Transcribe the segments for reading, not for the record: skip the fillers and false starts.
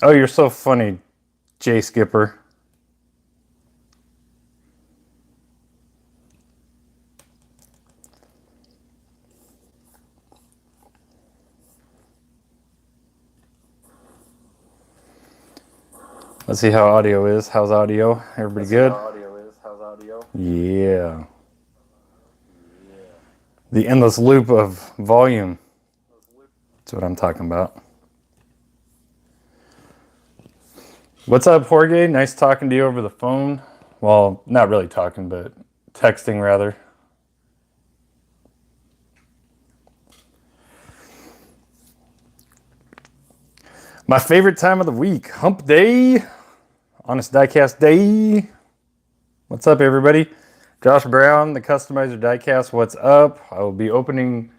Oh, you're so funny, Jay Skipper. Let's see how audio is. How's audio? Everybody good? Yeah. The endless loop of volume. That's what I'm talking about. What's up, Jorge? Nice talking to you over the phone. Well, not really talking, but texting rather. My favorite time of the week, hump day, honest diecast day. What's up, everybody? Josh Brown, the customizer diecast. What's up? I will be opening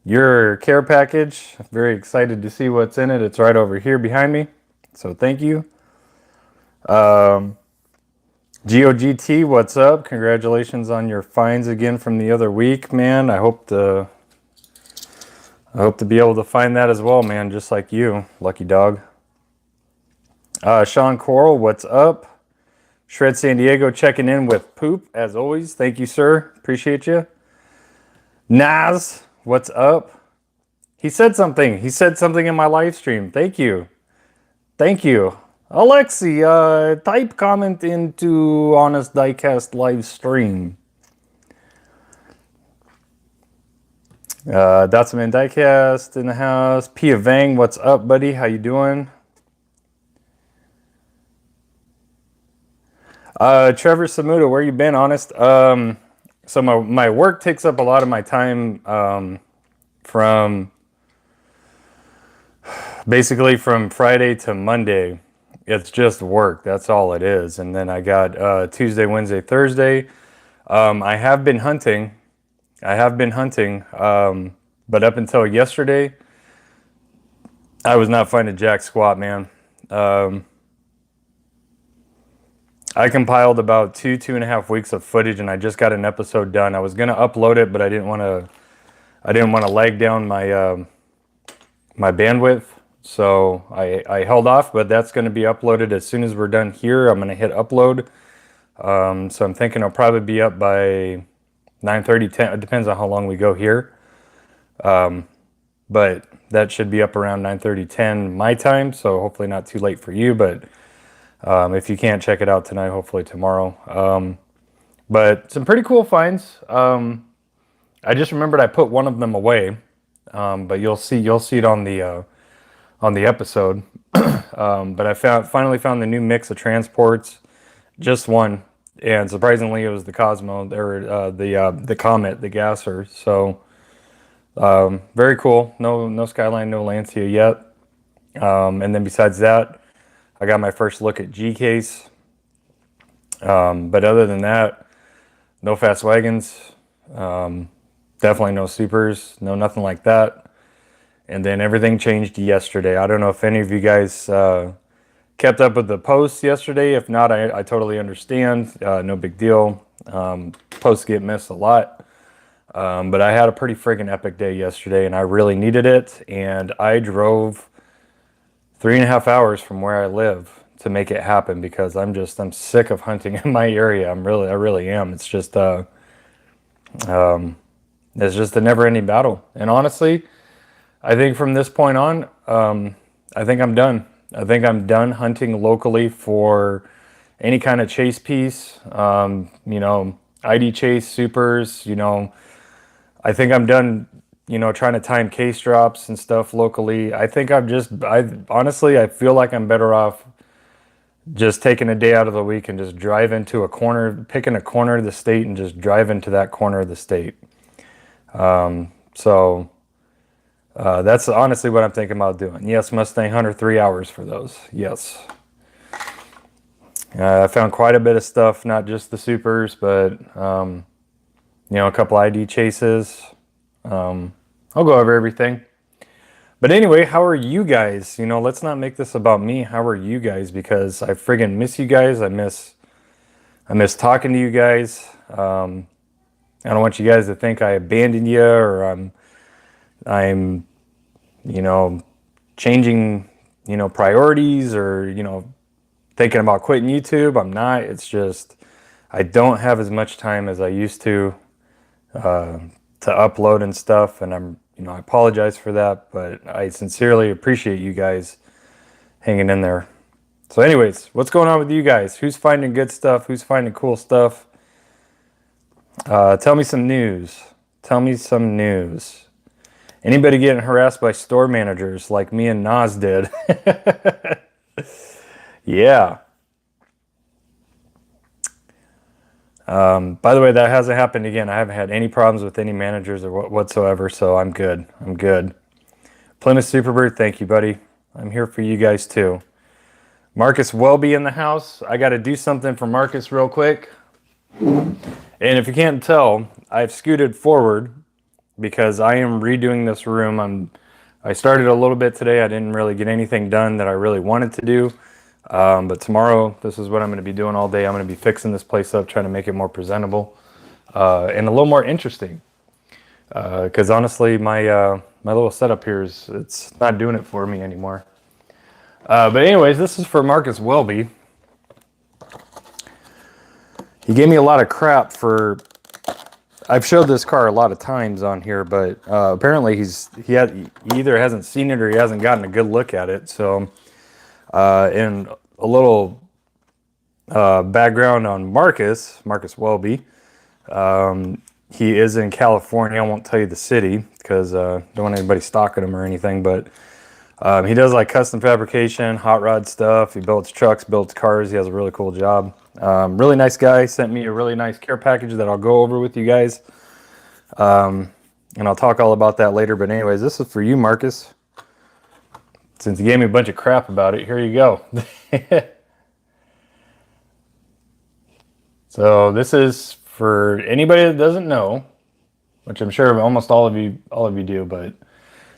your care package. Very excited to see what's in it. It's right over here behind me. So thank you. GOGT, what's up? Congratulations on your finds again from the other week, man. I hope to be able to find that as well, man, just like you, lucky dog. Sean Coral, what's up? Shred San Diego checking in with poop, as always. Thank you, sir. Appreciate you. Naz, what's up? He said something. He said something in my live stream. Thank you. Thank you. Alexi, type comment into Honest Diecast live stream. Datsuman Diecast in the house. Pia Vang, what's up, buddy? How you doing? Trevor Samuda, where you been, Honest? So my work takes up a lot of my time from basically from Friday to Monday. It's just work. That's all it is. And then I got Tuesday, Wednesday, Thursday. I have been hunting. But up until yesterday, I was not finding jack squat, man. I compiled about 2.5 weeks of footage, and I just got an episode done. I was gonna upload it, but I didn't want to lag down my my bandwidth, so I held off. But that's going to be uploaded as soon as we're done here. I'm gonna hit upload. So I'm thinking I'll probably be up by 9:30, 10. It depends on how long we go here. But that should be up around 9:30, 10 my time. So hopefully not too late for you, but if you can't check it out tonight, hopefully tomorrow. But some pretty cool finds. I just remembered I put one of them away, but you'll see it on the episode. But I finally found the new mix of transports, just one, and surprisingly, it was the Cosmo or the Comet, the gasser. So very cool. No Skyline, no Lancia yet. And then besides that, I got my first look at G-Case. But other than that, no fast wagons. Definitely no supers. No nothing like that. And then everything changed yesterday. I don't know if any of you guys kept up with the posts yesterday. If not, I totally understand. No big deal. Posts get missed a lot. But I had a pretty freaking epic day yesterday, and I really needed it. And I drove 3.5 hours from where I live to make it happen because I'm sick of hunting in my area. I really am. It's just a never-ending battle. And honestly, I think from this point on, I think I'm done. I think I'm done hunting locally for any kind of chase piece. ID chase, supers. I think I'm done. Trying to time case drops and stuff locally. I think honestly, I feel like I'm better off just taking a day out of the week and just drive into a corner, picking a corner of the state and just drive into that corner of the state. So that's honestly what I'm thinking about doing. Yes, Mustang Hunter, 3 hours for those. Yes. I found quite a bit of stuff, not just the supers, but a couple ID chases. I'll go over everything. But anyway, how are you guys? Let's not make this about me. How are you guys? Because I friggin' miss you guys. I miss talking to you guys. I don't want you guys to think I abandoned you or I'm changing, you know, priorities or, you know, thinking about quitting YouTube. I'm not. It's just I don't have as much time as I used to upload and stuff, and you know, I apologize for that, but I sincerely appreciate you guys hanging in there. So anyways, what's going on with you guys? Who's finding good stuff? Who's finding cool stuff? Tell me some news. Tell me some news. Anybody getting harassed by store managers like me and Nas did? Yeah. By the way, that hasn't happened again. I haven't had any problems with any managers or whatsoever, so I'm good. I'm good. Plymouth Superbird, thank you, buddy. I'm here for you guys too. Marcus Welby in the house. I got to do something for Marcus real quick. And if you can't tell, I've scooted forward because I am redoing this room. I started a little bit today. I didn't really get anything done that I really wanted to do. But tomorrow, this is what I'm going to be doing all day. I'm going to be fixing this place up, trying to make it more presentable and a little more interesting. Because honestly, my little setup here it's not doing it for me anymore. But anyways, this is for Marcus Welby. He gave me a lot of crap for. I've showed this car a lot of times on here, but apparently he either hasn't seen it or he hasn't gotten a good look at it. So, and a little background on Marcus Welby. He is in California. I won't tell you the city because don't want anybody stalking him or anything. But he does like custom fabrication, hot rod stuff. He builds trucks, builds cars. He has a really cool job. Really nice guy. Sent me a really nice care package that I'll go over with you guys. And I'll talk all about that later. But anyways, this is for you, Marcus. Since you gave me a bunch of crap about it, here you go. So this is for anybody that doesn't know, which I'm sure almost all of you do, but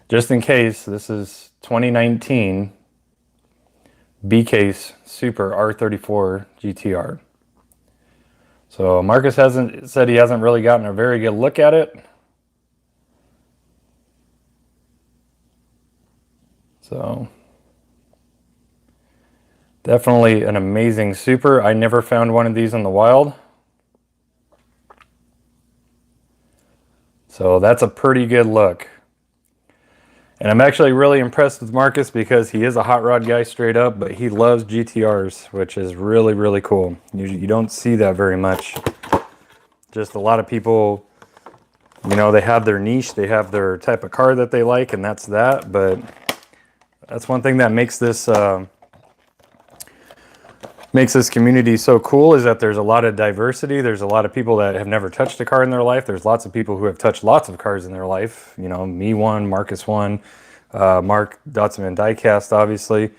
just in case, this is 2019 B-Case Super R34 GTR. So Marcus said he hasn't really gotten a very good look at it. So definitely an amazing Super. I never found one of these in the wild. So that's a pretty good look. And I'm actually really impressed with Marcus because he is a hot rod guy straight up, but he loves GTRs, which is really, really cool. You don't see that very much. Just a lot of people, you know, they have their niche, they have their type of car that they like, and that's that. But that's one thing that makes this community so cool, is that there's a lot of diversity. There's a lot of people that have never touched a car in their life. There's lots of people who have touched lots of cars in their life. You know, me one, Marcus one, Mark, Dotson, and Diecast, obviously.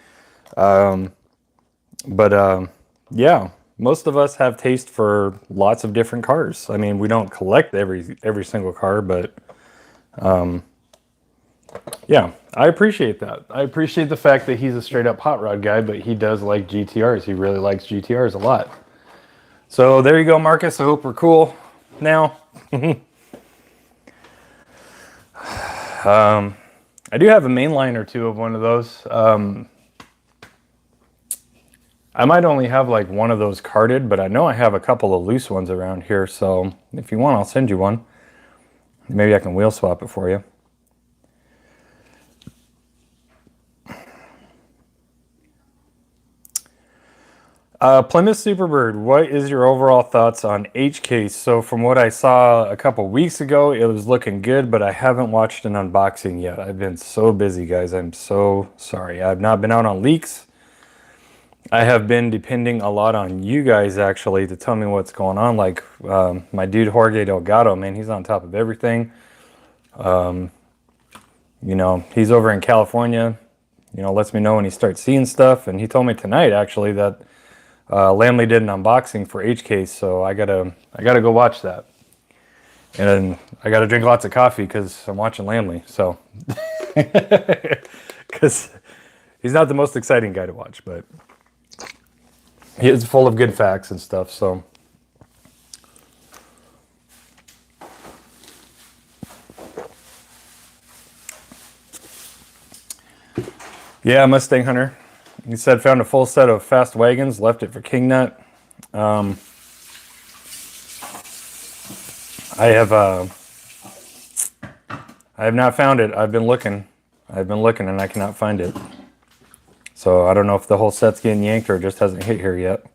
Yeah, most of us have taste for lots of different cars. I mean, we don't collect every single car, but yeah, I appreciate that. I appreciate the fact that he's a straight up hot rod guy, but he does like GTRs. He really likes GTRs a lot. So there you go, Marcus. I hope we're cool now. I do have a mainline or two of one of those. I might only have like one of those carded, but I know I have a couple of loose ones around here. So if you want, I'll send you one. Maybe I can wheel swap it for you. Plymouth Superbird, what is your overall thoughts on H-Case? So from what I saw a couple weeks ago, it was looking good, but I haven't watched an unboxing yet. I've been so busy, guys. I'm so sorry. I've not been out on leaks. I have been depending a lot on you guys, actually, to tell me what's going on. Like my dude Jorge Delgado, man, he's on top of everything. You know, he's over in California. You know, lets me know when he starts seeing stuff. And he told me tonight, actually, that Lamley did an unboxing for H-Case, so I gotta go watch that. And I gotta drink lots of coffee because I'm watching Lamley. So, because he's not the most exciting guy to watch, but he is full of good facts and stuff. So, Yeah, Mustang Hunter. He said found a full set of fast wagons, left it for King Nut. I have not found it. I've been looking and I cannot find it. So I don't know if the whole set's getting yanked or it just hasn't hit here yet.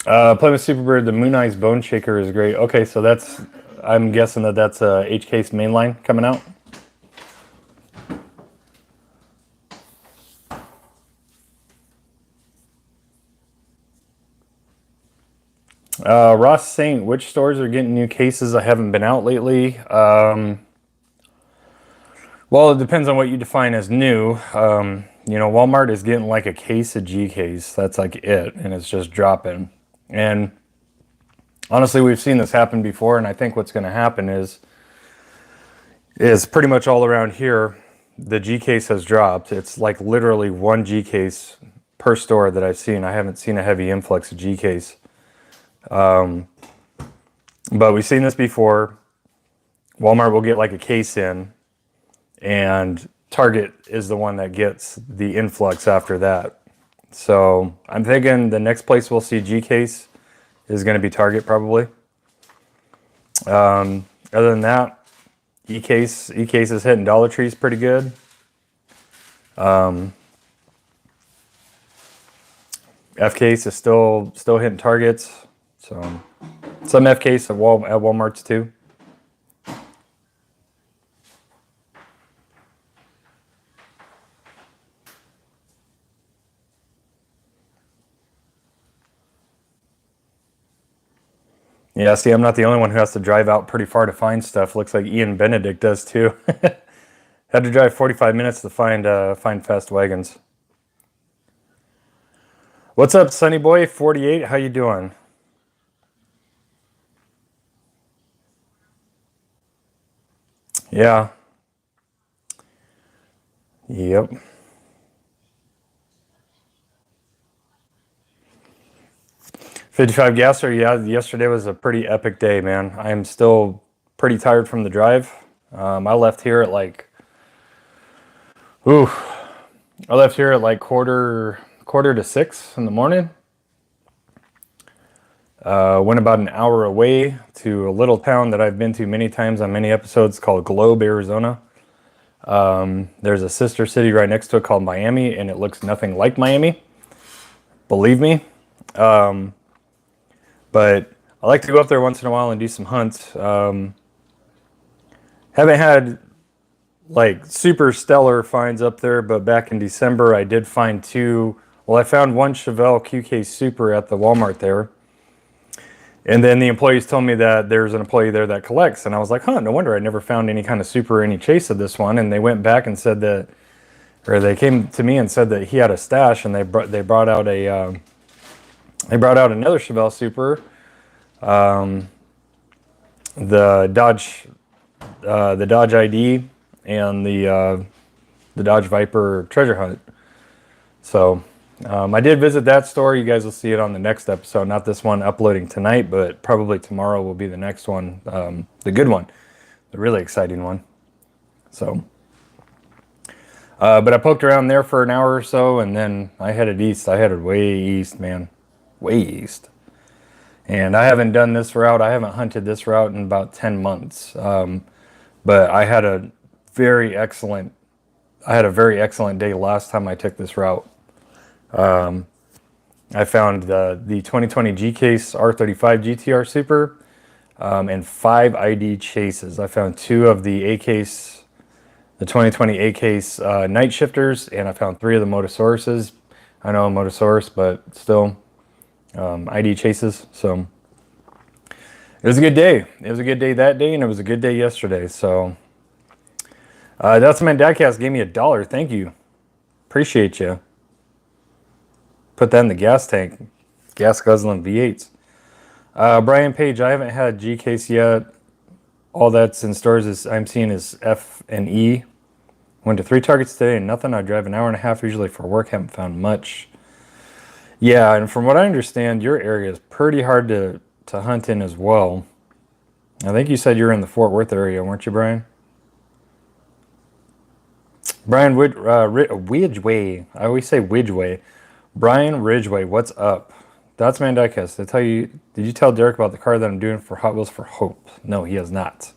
Plymouth Superbird, the Moon Eyes Bone Shaker is great. Okay, so that's, I'm guessing that's a H-Case mainline coming out. Ross Saint, which stores are getting new cases? I haven't been out lately. Well, it depends on what you define as new. You know, Walmart is getting like a case of G-Case. That's like it, and it's just dropping. And honestly, we've seen this happen before, and I think what's going to happen is pretty much all around here, the G-Case has dropped. It's like literally one G-Case per store that I've seen. I haven't seen a heavy influx of G-Case. But we've seen this before. Walmart will get like a case in, and Target is the one that gets the influx after that. So I'm thinking the next place we'll see G-Case is going to be Target probably. Other than that, E-Case is hitting Dollar Trees pretty good. F-Case is still hitting Targets. So some F-Case at Walmart's too. Yeah, see, I'm not the only one who has to drive out pretty far to find stuff. Looks like Ian Benedict does too. Had to drive 45 minutes to find fast wagons. What's up, Sunny Boy 48? How you doing? Yeah. Yep. 55 gasser. Yeah, yesterday was a pretty epic day, man. I am still pretty tired from the drive. I left here at like, I left here at like quarter to 6 in the morning. Went about an hour away to a little town that I've been to many times on many episodes called Globe, Arizona. There's a sister city right next to it called Miami, and it looks nothing like Miami. Believe me. But I like to go up there once in a while and do some hunts. Haven't had like super stellar finds up there, but back in December I did find two. Well, I found one Chevelle QK Super at the Walmart there. And then the employees told me that there's an employee there that collects. And I was like, huh, no wonder I never found any kind of Super or any chase of this one. And they went back and said that, or they came to me and said that he had a stash, and they brought out a they brought out another Chevelle Super, the Dodge ID, and the Dodge Viper Treasure Hunt. So I did visit that store. You guys will see it on the next episode. Not this one uploading tonight, but probably tomorrow will be the next one, the good one, the really exciting one. So, but I poked around there for an hour or so, and then I headed east. I headed way east, man. Way east. And I haven't done this route. I haven't hunted this route in about 10 months. But I had a very excellent day last time I took this route. I found the 2020 G-Case R35 GTR Super, and 5 ID chases. I found 2 of the A-Case, the 2020 A-Case Night Shifters, and I found 3 of the Motosauruses. I know a Motosaurus, but still ID chases. So it was a good day. It was a good day that day, and it was a good day yesterday. So that's my Diecast gave me $1. Thank you. Appreciate you. Put that in the gas tank. Gas guzzling V8s. Brian Page, I haven't had G-Case yet. All that's in stores I'm seeing is F and E. Went to 3 targets today and nothing. I drive an hour and a half usually for work. Haven't found much. Yeah, and from what I understand, your area is pretty hard to hunt in as well. I think you said you were in the Fort Worth area, weren't you, Brian? Brian Widgeway. I always say Widgeway. Brian Ridgeway, what's up? That's Man Diecast. Did you tell Derek about the car that I'm doing for Hot Wheels for Hope? No, he has not.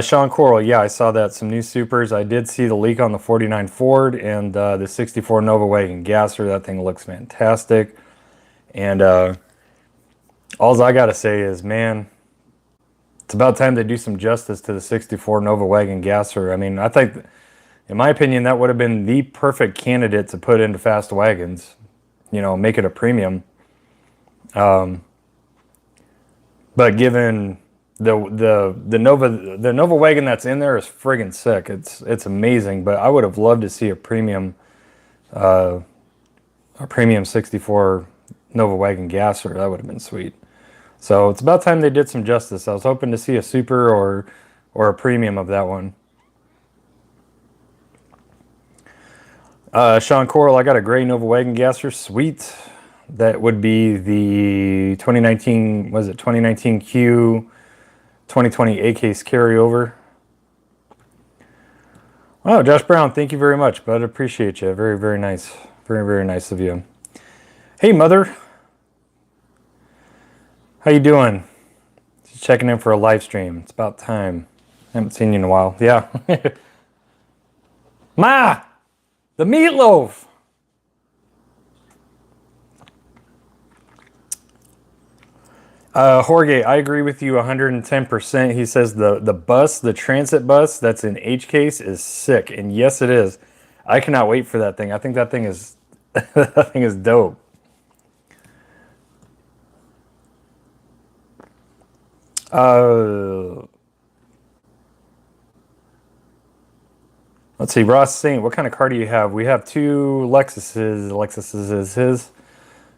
Sean Coral, yeah, I saw that. Some new supers. I did see the leak on the 49 Ford and the 64 Nova Wagon Gasser. That thing looks fantastic. And all I got to say is, man, it's about time they do some justice to the 64 Nova Wagon Gasser. I mean, I think, in my opinion, that would have been the perfect candidate to put into fast wagons. You know, make it a premium. But given the Nova wagon that's in there is friggin' sick. It's amazing, but I would have loved to see a premium 64 Nova wagon Gasser. That would have been sweet. So it's about time they did some justice. I was hoping to see a super or a premium of that one. Sean Coral, I got a gray Nova wagon Gasser. Sweet. That would be the 2019, was it 2019 Q 2020 A-Case carryover. Oh, Josh Brown, thank you very much, bud. Appreciate you. Very, very nice. Very, very nice of you. Hey, Mother. How you doing? Just checking in for a live stream. It's about time. I haven't seen you in a while. Yeah. Ma! The meatloaf! Jorge, I agree with you 110%. He says the transit bus that's in H-Case is sick. And yes, it is. I cannot wait for that thing. I think that thing is that thing is dope. Let's see, Ross Saint, what kind of car do you have? We have two Lexuses. Lexuses is his.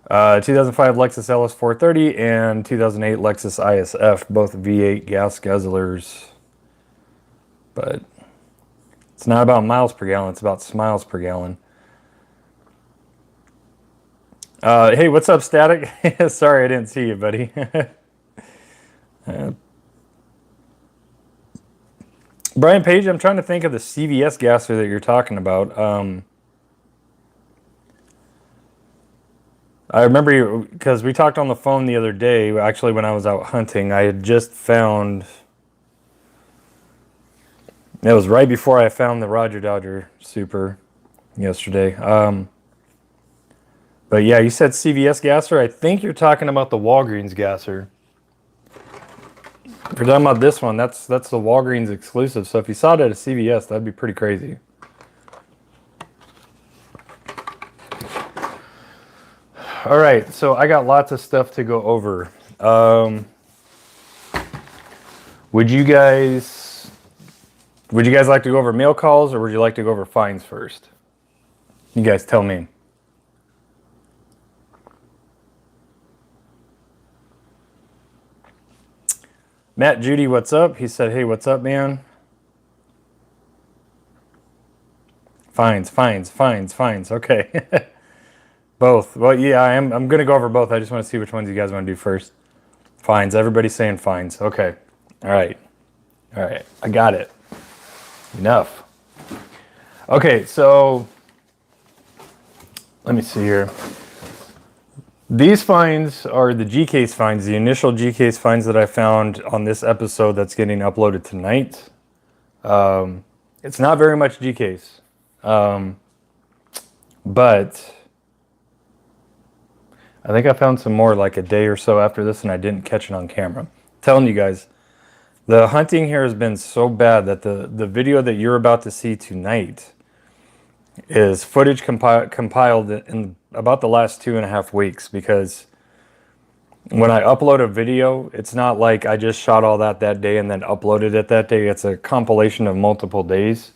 2005 Lexus LS 430 and 2008 Lexus ISF, both V8 gas guzzlers. But it's not about miles per gallon, it's about smiles per gallon. Hey, what's up, Static? Sorry, I didn't see you, buddy. Brian Page, I'm trying to think of the CVS gasser that you're talking about. I remember because we talked on the phone the other day, actually when I was out hunting. I had just found, it was right before I found the Roger Dodger Super yesterday. But yeah, you said CVS gasser. I think you're talking about the Walgreens gasser. If you're talking about this one, that's the Walgreens exclusive. So if you saw it at a CVS, that'd be pretty crazy. All right, so I got lots of stuff to go over. Would you guys like to go over mail calls, or would you like to go over fines first? You guys tell me. Matt Judy, what's up? He said, hey, what's up, man? Fines. Okay. Both. Well, yeah, I'm going to go over both. I just want to see which ones you guys want to do first. Fines. Everybody's saying fines. Okay. All right. I got it. Enough. Okay, so let me see here. These fines are the G-Case fines, the initial G-Case fines that I found on this episode that's getting uploaded tonight. It's not very much G-Case. But I think I found some more like a day or so after this, and I didn't catch it on camera. I'm telling you guys, the hunting here has been so bad that the video that you're about to see tonight is footage compiled in about the last 2.5 weeks, because when I upload a video, it's not like I just shot all that day and then uploaded it that day. It's a compilation of multiple days.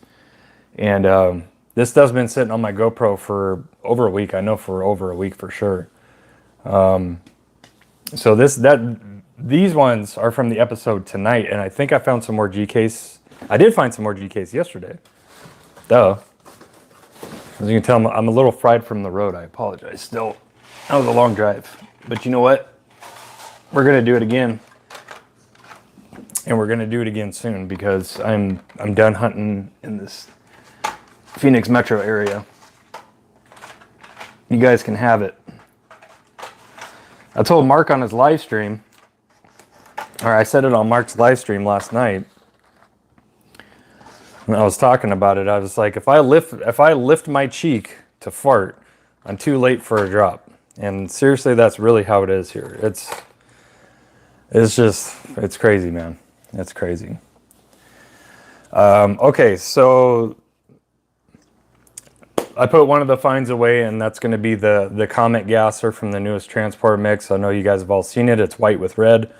And this stuff's been sitting on my GoPro for over a week. I know for over a week for sure. So these ones are from the episode tonight, and I think I found some more G-Case. I did find some more G-Case yesterday. Duh. As you can tell, I'm a little fried from the road. I apologize still. That was a long drive. But you know what? We're going to do it again. And we're going to do it again soon because I'm done hunting in this Phoenix metro area. You guys can have it. I told Mark on his live stream, or I said it on Mark's live stream last night. When I was talking about it, I was like, if I lift my cheek to fart, I'm too late for a drop. And seriously, that's really how it is here. It's crazy, man. It's crazy. Okay, so I put one of the finds away, and that's going to be the Comet Gasser from the newest transport mix. I know you guys have all seen it. It's white with red.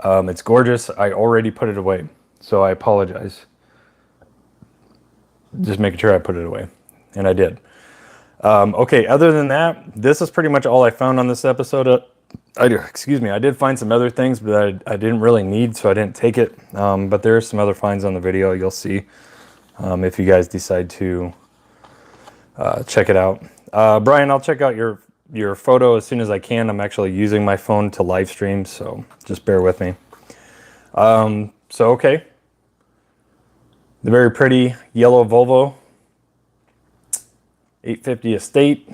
It's gorgeous. I already put it away, so I apologize. Just making sure I put it away, and I did. Okay, other than that, this is pretty much all I found on this episode. I did find some other things, but I didn't really need, so I didn't take it. But there are some other finds on the video you'll see if you guys decide to check it out. Brian, I'll check out your photo as soon as I can. I'm actually using my phone to live stream, so just bear with me. Okay. The very pretty yellow Volvo 850 Estate.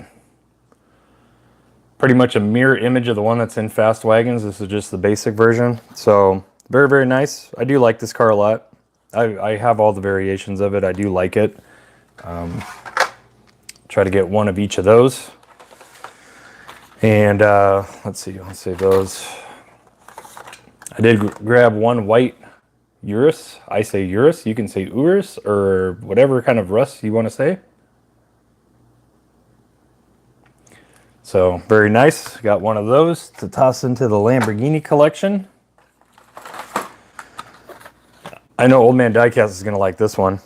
Pretty much a mirror image of the one that's in Fast Wagons. This is just the basic version. So very, very nice. I do like this car a lot. I have all the variations of it. I do like it. Try to get one of each of those. And let's see, I'll save those. I did grab one white Urus. I say Urus. You can say Urus or whatever kind of Rus you want to say. So very nice. Got one of those to toss into the Lamborghini collection. I know Old Man Diecast is going to like this one.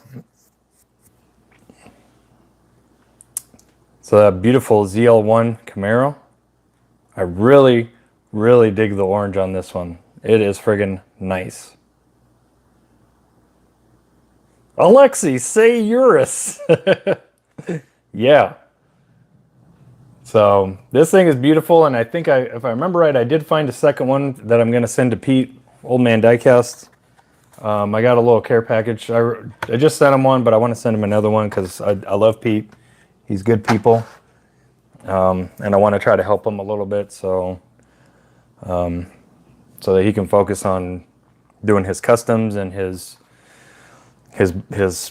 It's a beautiful ZL1 Camaro. I really, really dig the orange on this one. It is friggin' nice. Alexi, say Urus. Yeah. So this thing is beautiful, and I think if I remember right, I did find a second one that I'm going to send to Pete, Old Man Diecast. I got a little care package. I just sent him one, but I want to send him another one because I love Pete. He's good people, and I want to try to help him a little bit so that he can focus on doing his customs and his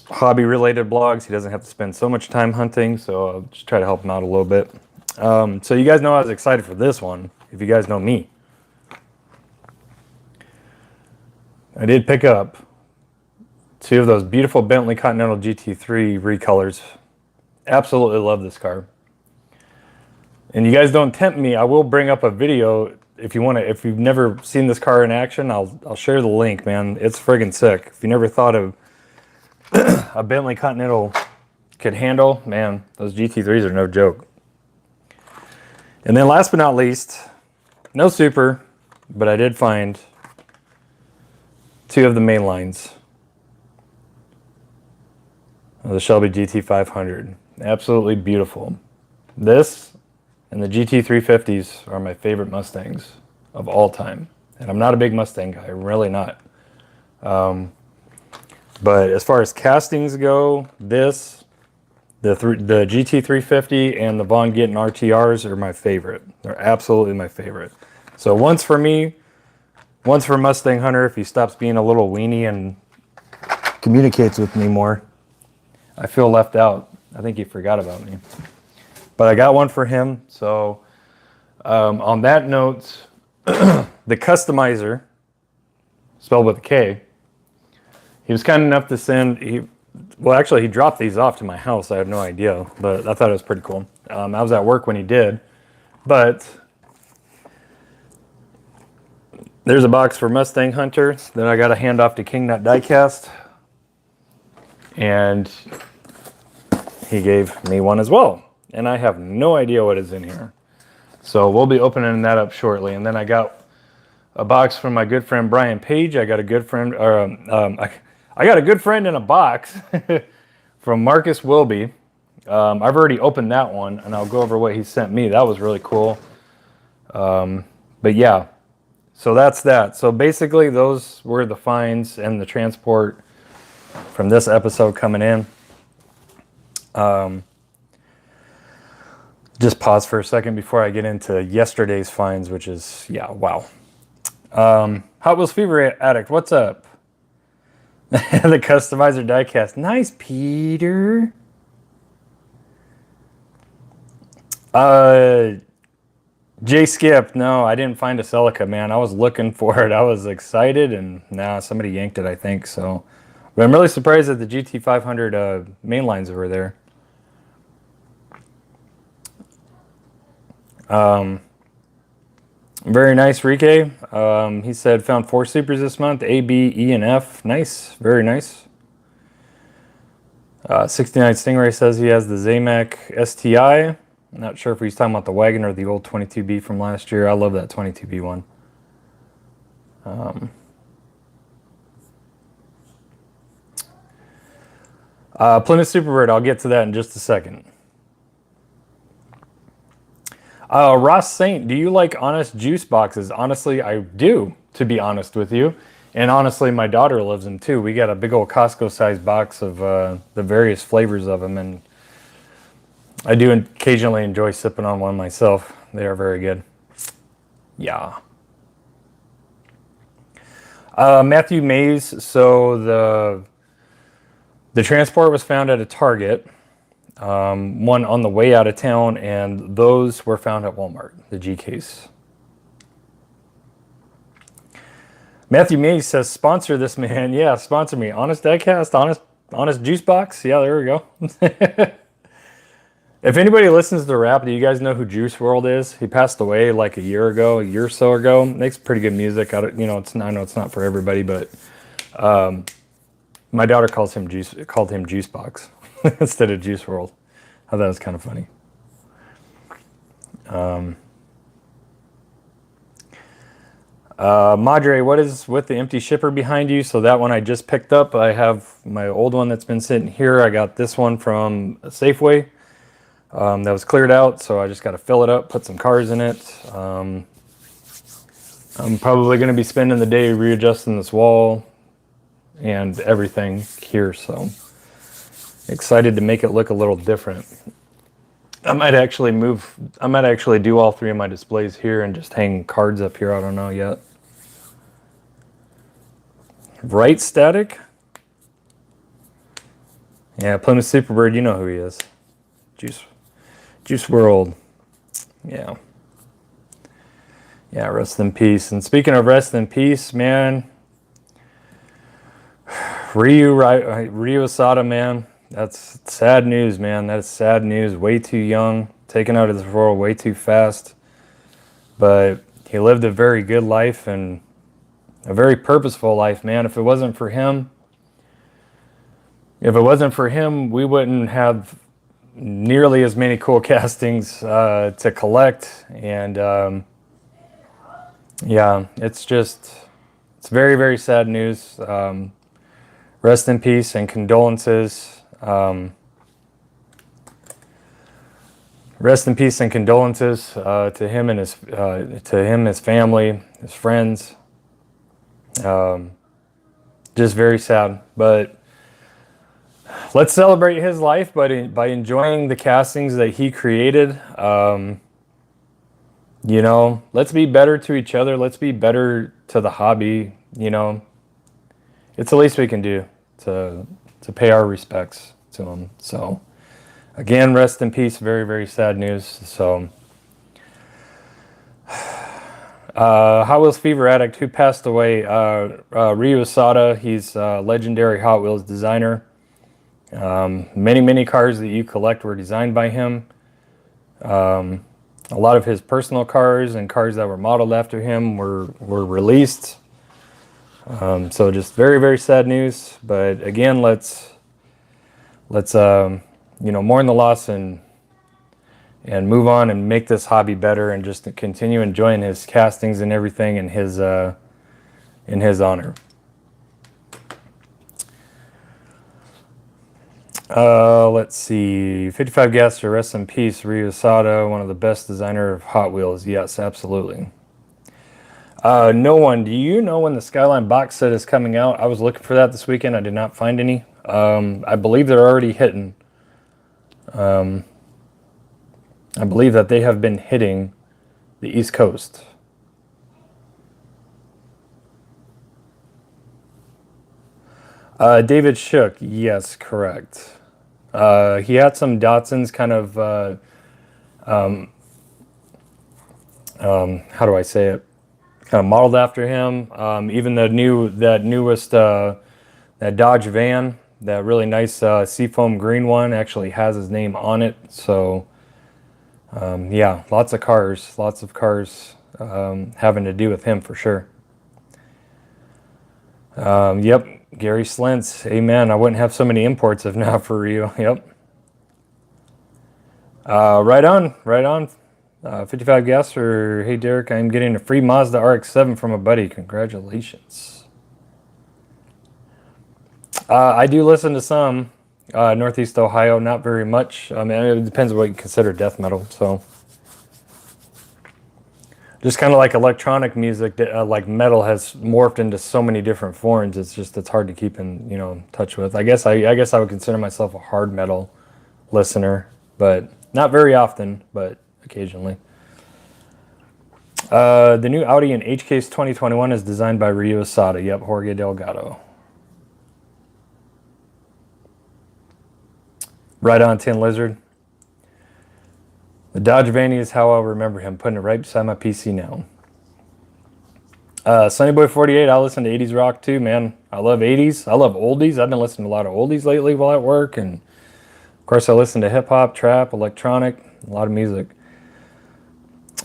hobby-related blogs. He doesn't have to spend so much time hunting, so I'll just try to help him out a little bit. So you guys know I was excited for this one, if you guys know me. I did pick up two of those beautiful Bentley Continental GT3 recolors. Absolutely love this car. And you guys don't tempt me, I will bring up a video if you want to. If you've never seen this car in action, I'll share the link, man. It's friggin' sick. If you never thought of a Bentley Continental could handle, man, those GT3s are no joke. And then last but not least, no super, but I did find two of the main lines of the Shelby GT500. Absolutely beautiful. This and the GT350s are my favorite Mustangs of all time. And I'm not a big Mustang guy, I'm really not. But as far as castings go, the GT350 and the Von Gittin RTRs are my favorite. They're absolutely my favorite. So one's for me, one's for Mustang Hunter if he stops being a little weenie and communicates with me more. I feel left out. I think he forgot about me. But I got one for him. So on that note, the customizer, spelled with a K, he was kind enough to send, well, actually, he dropped these off to my house. I have no idea, but I thought it was pretty cool. I was at work when he did, but there's a box for Mustang Hunter that I got to hand off to King Nut Diecast, and he gave me one as well, and I have no idea what is in here. So we'll be opening that up shortly, and then I got a box from my good friend Brian Page. I got a good friend, I got a good friend in a box from Marcus Wilby. I've already opened that one, and I'll go over what he sent me. That was really cool. But yeah, so that's that. So basically, those were the finds and the transport from this episode coming in. Just pause for a second before I get into yesterday's finds, which is, yeah, wow. Hot Wheels Fever Addict, what's up? The customizer diecast. Nice, Peter. Jay Skip, no, I didn't find a Celica, man. I was looking for it. I was excited, and nah, somebody yanked it, I think. So, but I'm really surprised that the GT500 mainlines over there. Very nice, Rike. He said found 4 supers this month: A, B, E, and F. Nice, very nice. 69 Stingray says he has the Zamac STI. I'm not sure if he's talking about the wagon or the old 22B from last year. I love that 22B one. Plymouth Superbird, I'll get to that in just a second. Ross Saint, do you like honest juice boxes? Honestly, I do, to be honest with you. And honestly, my daughter loves them too. We got a big old Costco-sized box of the various flavors of them, and I do occasionally enjoy sipping on one myself. They are very good. Yeah. Matthew Mays, so the transport was found at a Target. One on the way out of town, and those were found at Walmart, the G case. Matthew Mays says, sponsor this man. Yeah, sponsor me. Honest Diecast, honest juice box. Yeah, there we go. If anybody listens to rap, do you guys know who Juice WRLD is? He passed away like a year or so ago. Makes pretty good music. I know it's not for everybody, but my daughter called him Juice Box instead of Juice WRLD. I thought that was kind of funny. Madre, what is with the empty shipper behind you? So that one I just picked up. I have my old one that's been sitting here. I got this one from Safeway. That was cleared out, so I just got to fill it up, put some cars in it. I'm probably going to be spending the day readjusting this wall and everything here, so excited to make it look a little different. I might actually do all 3 of my displays here and just hang cards up here. I don't know yet. Right, Static? Yeah, Plymouth Superbird, you know who he is. Juice WRLD. Yeah. Yeah, rest in peace. And speaking of rest in peace, man, Ryu Asada, man, that's sad news, man. That is sad news. Way too young, taken out of this world way too fast. But he lived a very good life and a very purposeful life, man. If it wasn't for him, we wouldn't have nearly as many cool castings to collect. And yeah, it's very, very sad news. Rest in peace and condolences. Rest in peace and condolences to him and his family, his friends. Just very sad. But let's celebrate his life by enjoying the castings that he created. You know, let's be better to each other. Let's be better to the hobby. You know, it's the least we can do to pay our respects to him. So, again, rest in peace. Very, very sad news. So, Hot Wheels Fever Addict, who passed away? Ryu Asada. He's a legendary Hot Wheels designer. Many, many cars that you collect were designed by him. A lot of his personal cars and cars that were modeled after him were released. So just very, very sad news. But again, let's mourn the loss and move on and make this hobby better and just continue enjoying his castings and everything in his honor. Let's see. 55 gas to rest in peace. Ryu Asada, one of the best designer of Hot Wheels. Yes, absolutely. No one. Do you know when the Skyline box set is coming out? I was looking for that this weekend. I did not find any. I believe they're already hitting. I believe that they have been hitting the East Coast. David Shook. Yes, correct. He had some Datsuns kind of, how do I say it? Kind of modeled after him. Even that newest, that Dodge van, that really nice seafoam green one actually has his name on it. So, yeah, lots of cars having to do with him for sure. Yep, Gary Slintz. Amen. I wouldn't have so many imports if not for Ryu. Yep. Right on, right on. 55 gas for, hey Derek, I'm getting a free Mazda RX-7 from a buddy. Congratulations. I do listen to some Northeast Ohio, not very much. I mean, it depends on what you consider death metal. So just kind of like electronic music, that, like metal has morphed into so many different forms. It's hard to keep in touch with. I guess I would consider myself a hard metal listener, but not very often, but occasionally. The new Audi in H-Case 2021 is designed by Ryu Asada. Yep, Jorge Delgado. Right on, Tin Lizard. The Dodge Vanny is how I'll remember him. Putting it right beside my PC now. Sunnyboy48, I listen to 80s rock too, man. I love 80s. I love oldies. I've been listening to a lot of oldies lately while at work. And of course, I listen to hip hop, trap, electronic, a lot of music.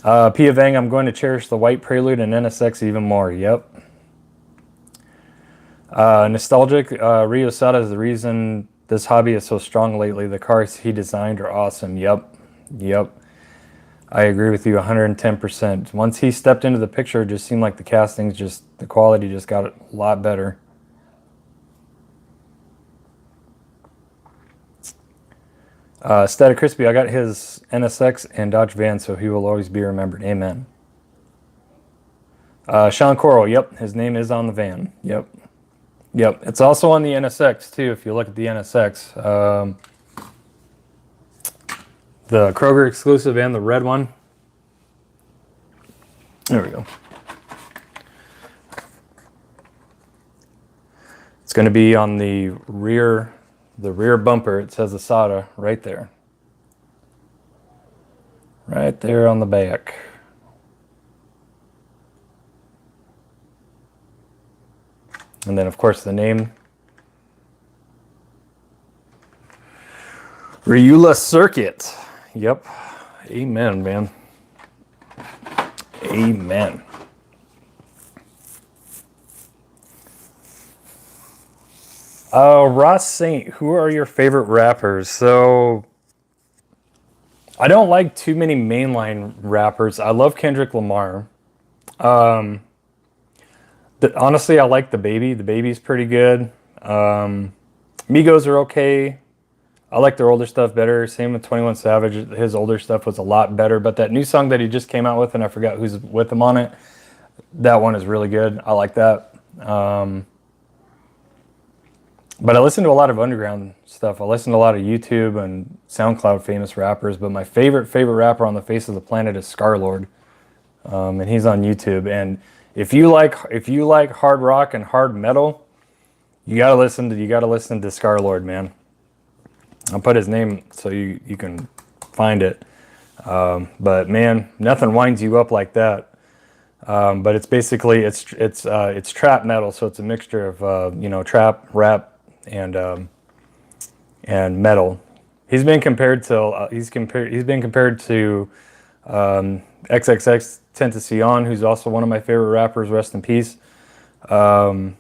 Pia Vang, I'm going to cherish the White Prelude and NSX even more. Yep. Nostalgic, Ryu Asada is the reason this hobby is so strong lately. The cars he designed are awesome. Yep. Yep. I agree with you 110%. Once he stepped into the picture, it just seemed like the quality just got a lot better. Static Crispy, I got his NSX and Dodge van, so he will always be remembered. Amen. Sean Coral, yep, his name is on the van. Yep. Yep, it's also on the NSX too, if you look at the NSX. The Kroger exclusive and the red one. There we go. It's going to be on the rear bumper. It says Asada right there. Right there on the back. And then, of course, the name. Ryula Circuit. Yep. Amen, man. Amen. Ross Saint, who are your favorite rappers? So, I don't like too many mainline rappers. I love Kendrick Lamar. Honestly, I like The Baby. The Baby's pretty good. Migos are okay. I like their older stuff better. Same with 21 Savage. His older stuff was a lot better. But that new song that he just came out with, and I forgot who's with him on it, that one is really good. I like that. But I listen to a lot of underground stuff. I listen to a lot of YouTube and SoundCloud famous rappers. But my favorite rapper on the face of the planet is Scarlord, and he's on YouTube. And if you like hard rock and hard metal, you gotta listen to Scarlord, man. I'll put his name so you can find it. But man, nothing winds you up like that. But it's basically it's trap metal, so it's a mixture of trap, rap, and metal. He's been compared to XXX Tentacion, who's also one of my favorite rappers. Rest in peace. And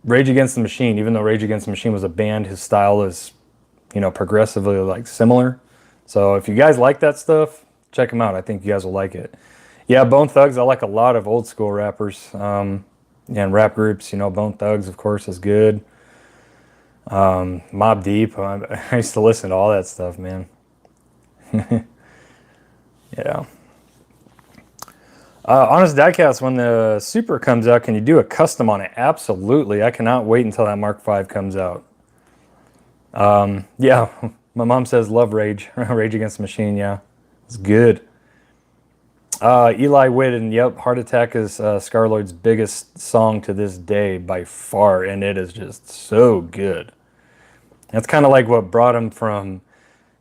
Rage Against the Machine. Even though Rage Against the Machine was a band, his style is progressively like similar. So if you guys like that stuff, check him out. I think you guys will like it. Yeah, Bone Thugs. I like a lot of old school rappers and rap groups. Bone Thugs, of course, is good. Mobb Deep. I used to listen to all that stuff, man. Yeah. Honest Diecast, when the Super comes out, can you do a custom on it? Absolutely. I cannot wait until that Mark V comes out. Yeah, my mom says love Rage. Rage Against the Machine, yeah. It's good. Eli Whitten, yep, Heart Attack is Scar-Lord's biggest song to this day by far, and it is just so good. That's kind of like what brought him from,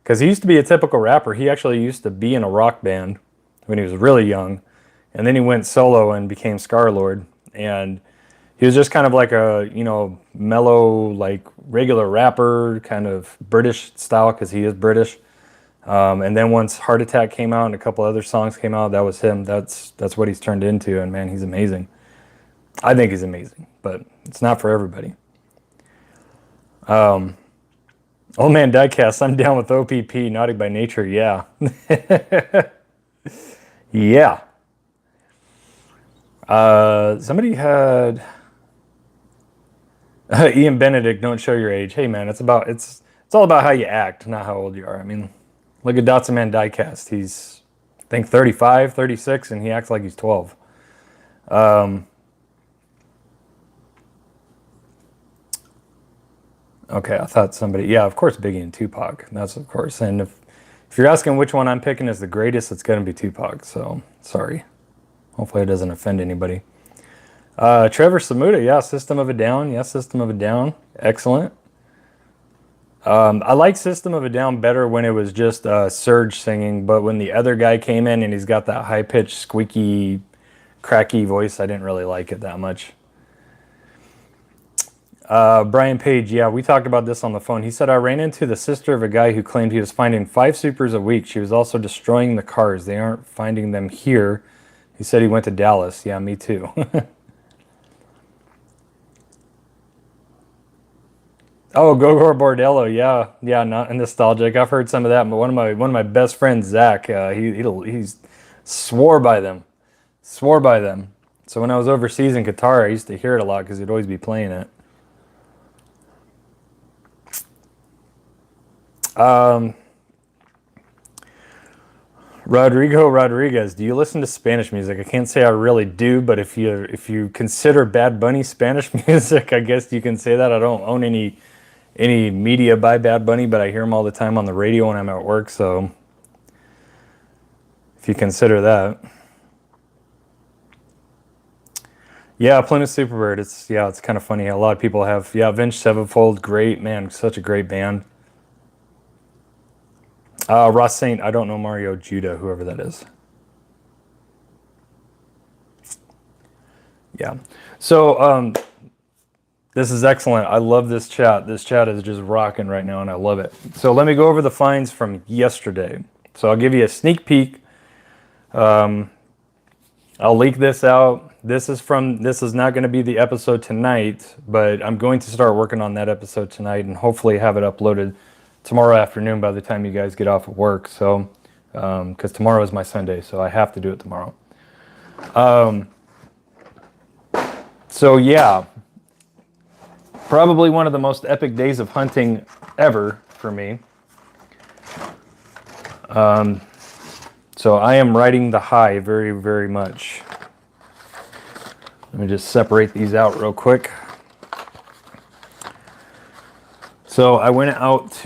because he used to be a typical rapper. He actually used to be in a rock band when he was really young, and then he went solo and became Scar-Lord, and he was just kind of like a, you know, mellow, like regular rapper, kind of British style, because he is British. And then once Heart Attack came out and a couple other songs came out, that was him. That's what he's turned into, and man, he's amazing. I think he's amazing, but it's not for everybody. Old Man Diecast, I'm down with OPP, Naughty by Nature, yeah. Yeah. Somebody had Ian Benedict, don't show your age. Hey man, it's all about how you act, not how old you are. I mean, look at Dotson Man Diecast. He's, I think, 35, 36, and he acts like he's 12. Okay, I thought somebody... Yeah, of course, Biggie and Tupac. That's of course. And if you're asking which one I'm picking is the greatest, it's going to be Tupac. So, sorry. Hopefully it doesn't offend anybody. Trevor Samuda, yeah, System of a Down. Yeah, System of a Down. Excellent. I like System of a Down better when it was just Surge singing, but when the other guy came in and he's got that high-pitched, squeaky, cracky voice, I didn't really like it that much. Brian Page, yeah, we talked about this on the phone. He said, I ran into the sister of a guy who claimed he was finding 5 supers a week. She was also destroying the cars. They aren't finding them here. He said he went to Dallas. Yeah, me too. Oh, Gogor Bordello, yeah, yeah, not nostalgic. I've heard some of that, but one of my best friends, Zach, he's swore by them. So when I was overseas in Qatar, I used to hear it a lot because he'd always be playing it. Rodrigo Rodriguez, do you listen to Spanish music? I can't say I really do, but if you consider Bad Bunny Spanish music, I guess you can say that. I don't own any media by Bad Bunny, but I hear him all the time on the radio when I'm at work, so if you consider that. Yeah, Plymouth Superbird, it's kind of funny. A lot of people have, yeah, Avenged Sevenfold, great, man, such a great band. Ross Saint, I don't know Mario Judah, whoever that is. Yeah, so this is excellent. I love this chat. This chat is just rocking right now, and I love it. So let me go over the finds from yesterday. So I'll give you a sneak peek. I'll leak this out. This is not going to be the episode tonight, but I'm going to start working on that episode tonight and hopefully have it uploaded tomorrow afternoon by the time you guys get off of work. So, because tomorrow is my Sunday, so I have to do it tomorrow. So yeah, probably one of the most epic days of hunting ever for me. So I am riding the high very, very much. Let me just separate these out real quick. So I went out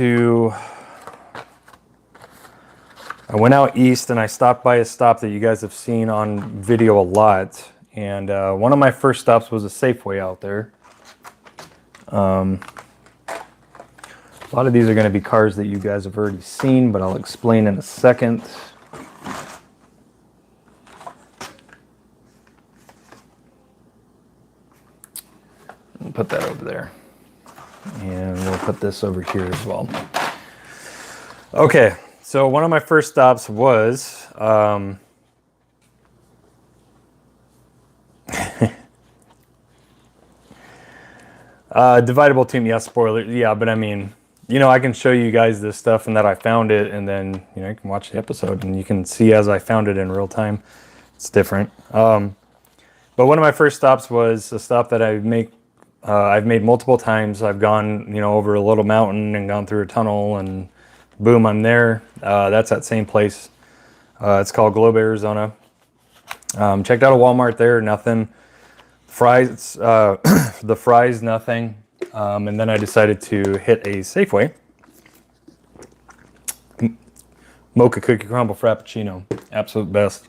east and I stopped by a stop that you guys have seen on video a lot. And one of my first stops was a Safeway out there. A lot of these are going to be cars that you guys have already seen, but I'll explain in a second. I'll put that over there. And we'll put this over here as well. Okay, so one of my first stops was Dividable Team. Yeah, spoiler. Yeah, but I mean, you know, I can show you guys this stuff and that I found it, and then, you know, you can watch the episode and you can see as I found it in real time. It's different. But one of my first stops was a stop that I make I've made multiple times. I've gone, over a little mountain and gone through a tunnel, and boom, I'm there. That's that same place. It's called Globe, Arizona. Checked out a Walmart there, nothing. Fries, the fries, nothing. And then I decided to hit a Safeway. Mocha cookie crumble frappuccino, absolute best.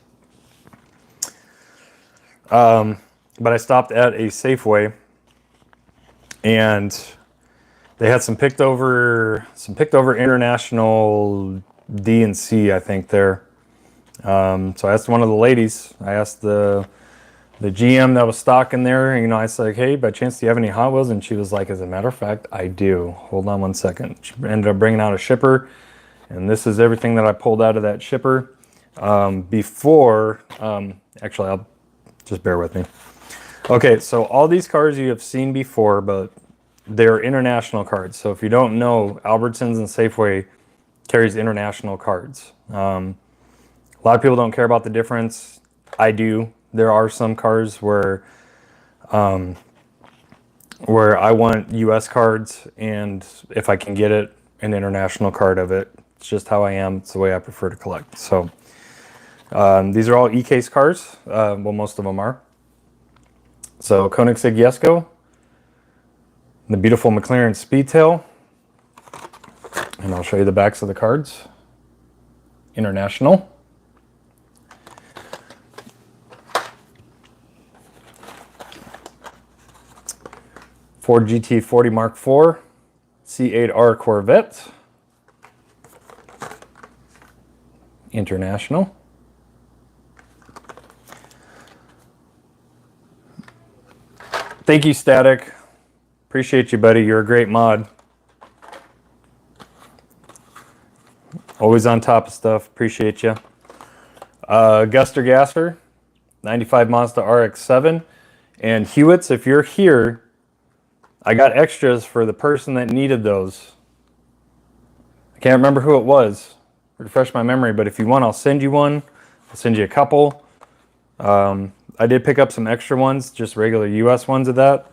But I stopped at a Safeway, and they had some picked over international D and C, I think there. So I asked one of the ladies. I asked the GM that was stocking there. I said, "Hey, by chance, do you have any Hot Wheels?" And she was like, "As a matter of fact, I do. Hold on one second." She ended up bringing out a shipper, and this is everything that I pulled out of that shipper. Actually, I'll just bear with me. Okay, so all these cards you have seen before, but they're international cards. So if you don't know, Albertsons and Safeway carries international cards. A lot of people don't care about the difference. I do. There are some cards where I want US cards, and if I can get it, an international card of it. It's just how I am. It's the way I prefer to collect. So these are all E-case cards. Well, most of them are. So Koenigsegg Jesko, the beautiful McLaren Speedtail, and I'll show you the backs of the cards. International. Ford GT40 Mark IV, C8R Corvette, international. Thank you, Static. Appreciate you, buddy. You're a great mod. Always on top of stuff. Appreciate you. Guster Gasser, 95 Mazda RX-7. And Hewitts, if you're here, I got extras for the person that needed those. I can't remember who it was. Refresh my memory, but if you want, I'll send you one. I'll send you a couple. I did pick up some extra ones, just regular US ones of that,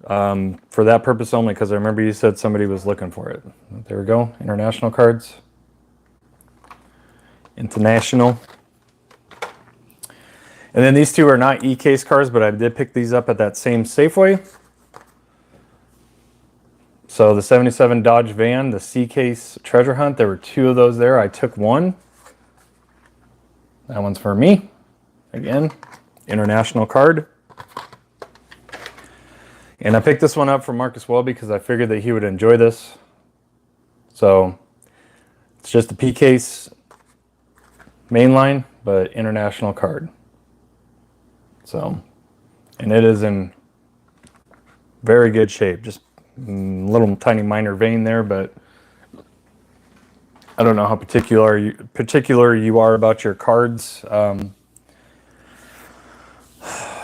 for that purpose only, because I remember you said somebody was looking for it. There we go, international cards. International. And then these two are not E-case cards, but I did pick these up at that same Safeway. So the 77 Dodge van, the C-case treasure hunt, there were two of those there. I took one. That one's for me. Again, international card. And I picked this one up from Marcus Welby because I figured that he would enjoy this. So it's just a P-case mainline, but international card. So, and it is in very good shape. Just a little tiny minor vein there, but I don't know how particular you are about your cards.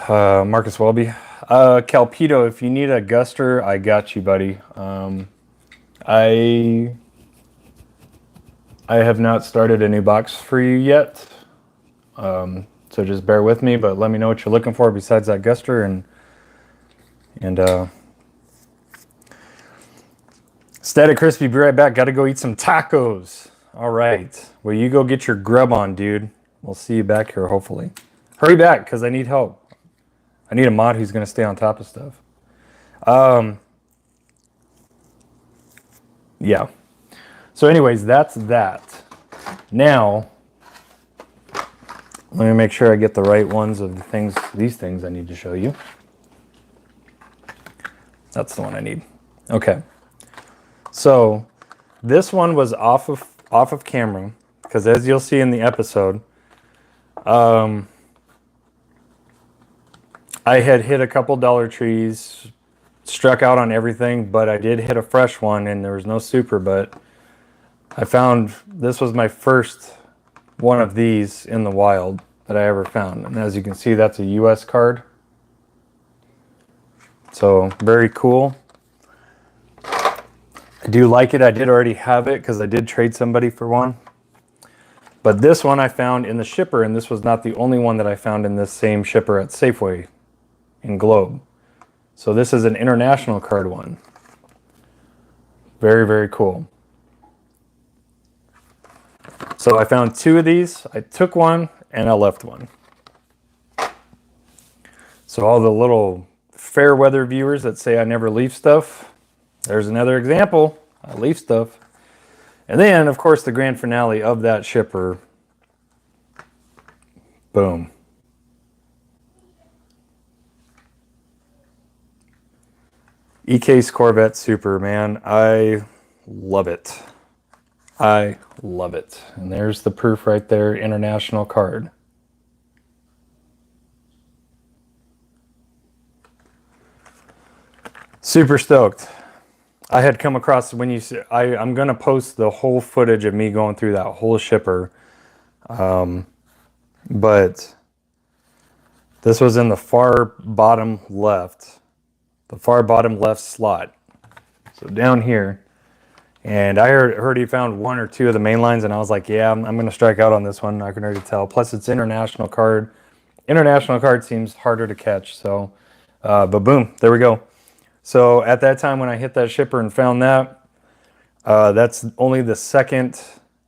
Marcus Welby. Calpito, if you need a Guster, I got you, buddy. I have not started a new box for you yet. So just bear with me, but let me know what you're looking for besides that Guster, and Static Crispy, be right back. Got to go eat some tacos. All right. Well, you go get your grub on, dude. We'll see you back here, hopefully. Hurry back, because I need help. I need a mod who's going to stay on top of stuff. Yeah. So anyways, that's that. Now, let me make sure I get the right ones of the things, these things I need to show you. That's the one I need. Okay. So this one was off of camera, because as you'll see in the episode, I had hit a couple Dollar Trees, struck out on everything, but I did hit a fresh one, and there was no super, but I found this was my first one of these in the wild that I ever found. And as you can see, that's a US card. So very cool. I do like it. I did already have it because I did trade somebody for one. But this one I found in the shipper, and this was not the only one that I found in this same shipper at Safeway in Globe. So this is an international card one. Very, very cool. So I found 2 of these. I took one and I left one. So all the little fair weather viewers that say I never leave stuff, there's another example. I leave stuff. And then, of course, the grand finale of that shipper. Boom. EK's Corvette Super, man. I love it. I love it. And there's the proof right there, international card. Super stoked. I had come across when you see, I'm going to post the whole footage of me going through that whole shipper. But this was in the far bottom left. The far bottom left slot. So down here. And I heard he found 1 or 2 of the main lines, and I was like, yeah, I'm going to strike out on this one. I can already tell. Plus, it's international card. International card seems harder to catch. So, but boom, there we go. So at that time when I hit that shipper and found that, that's only the second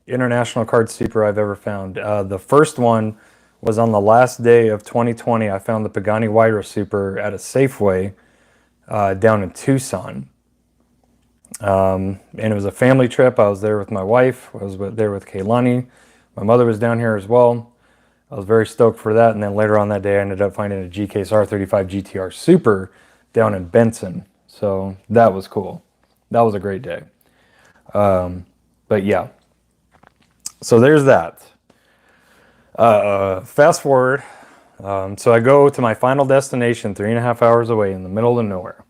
international card super I've ever found. The first one was on the last day of 2020. I found the Pagani Huayra super at a Safeway down in Tucson. And it was a family trip. I was there with my wife. I was there with Kaylani. My mother was down here as well. I was very stoked for that. And then later on that day, I ended up finding a G-Case R35 GTR Super down in Benson. So that was cool. That was a great day. But yeah. So there's that. Fast forward. So I go to my final destination 3.5 hours away in the middle of nowhere.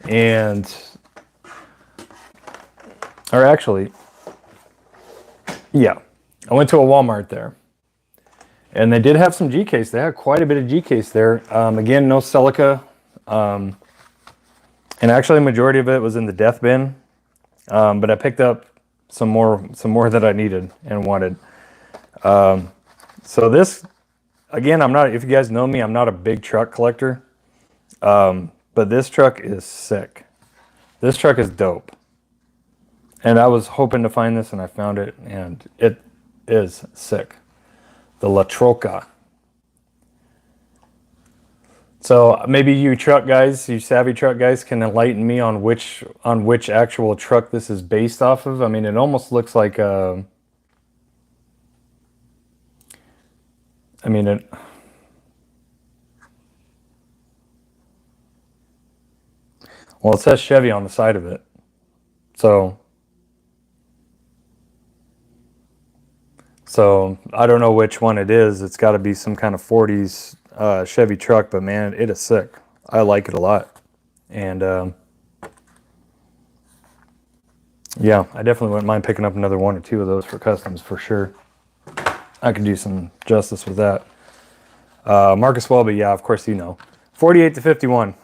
And... Or actually, yeah, I went to a Walmart there. And they did have some G-Case. They had quite a bit of G-Case there. Again, no silica. And actually, a majority of it was in the death bin. But I picked up some more that I needed and wanted. So this, again, if you guys know me, I'm not a big truck collector. But this truck is sick. This truck is dope. And I was hoping to find this, and I found it, and it is sick. The La Troca. So maybe you truck guys, you savvy truck guys, can enlighten me on which actual truck this is based off of. I mean, it almost looks like well, it says Chevy on the side of it. So I don't know which one it is. It's got to be some kind of 40s Chevy truck, but man, it is sick. I like it a lot. And yeah, I definitely wouldn't mind picking up another 1 or 2 of those for customs for sure. I could do some justice with that. Marcus Welby, yeah, of course you know. 48 to 51.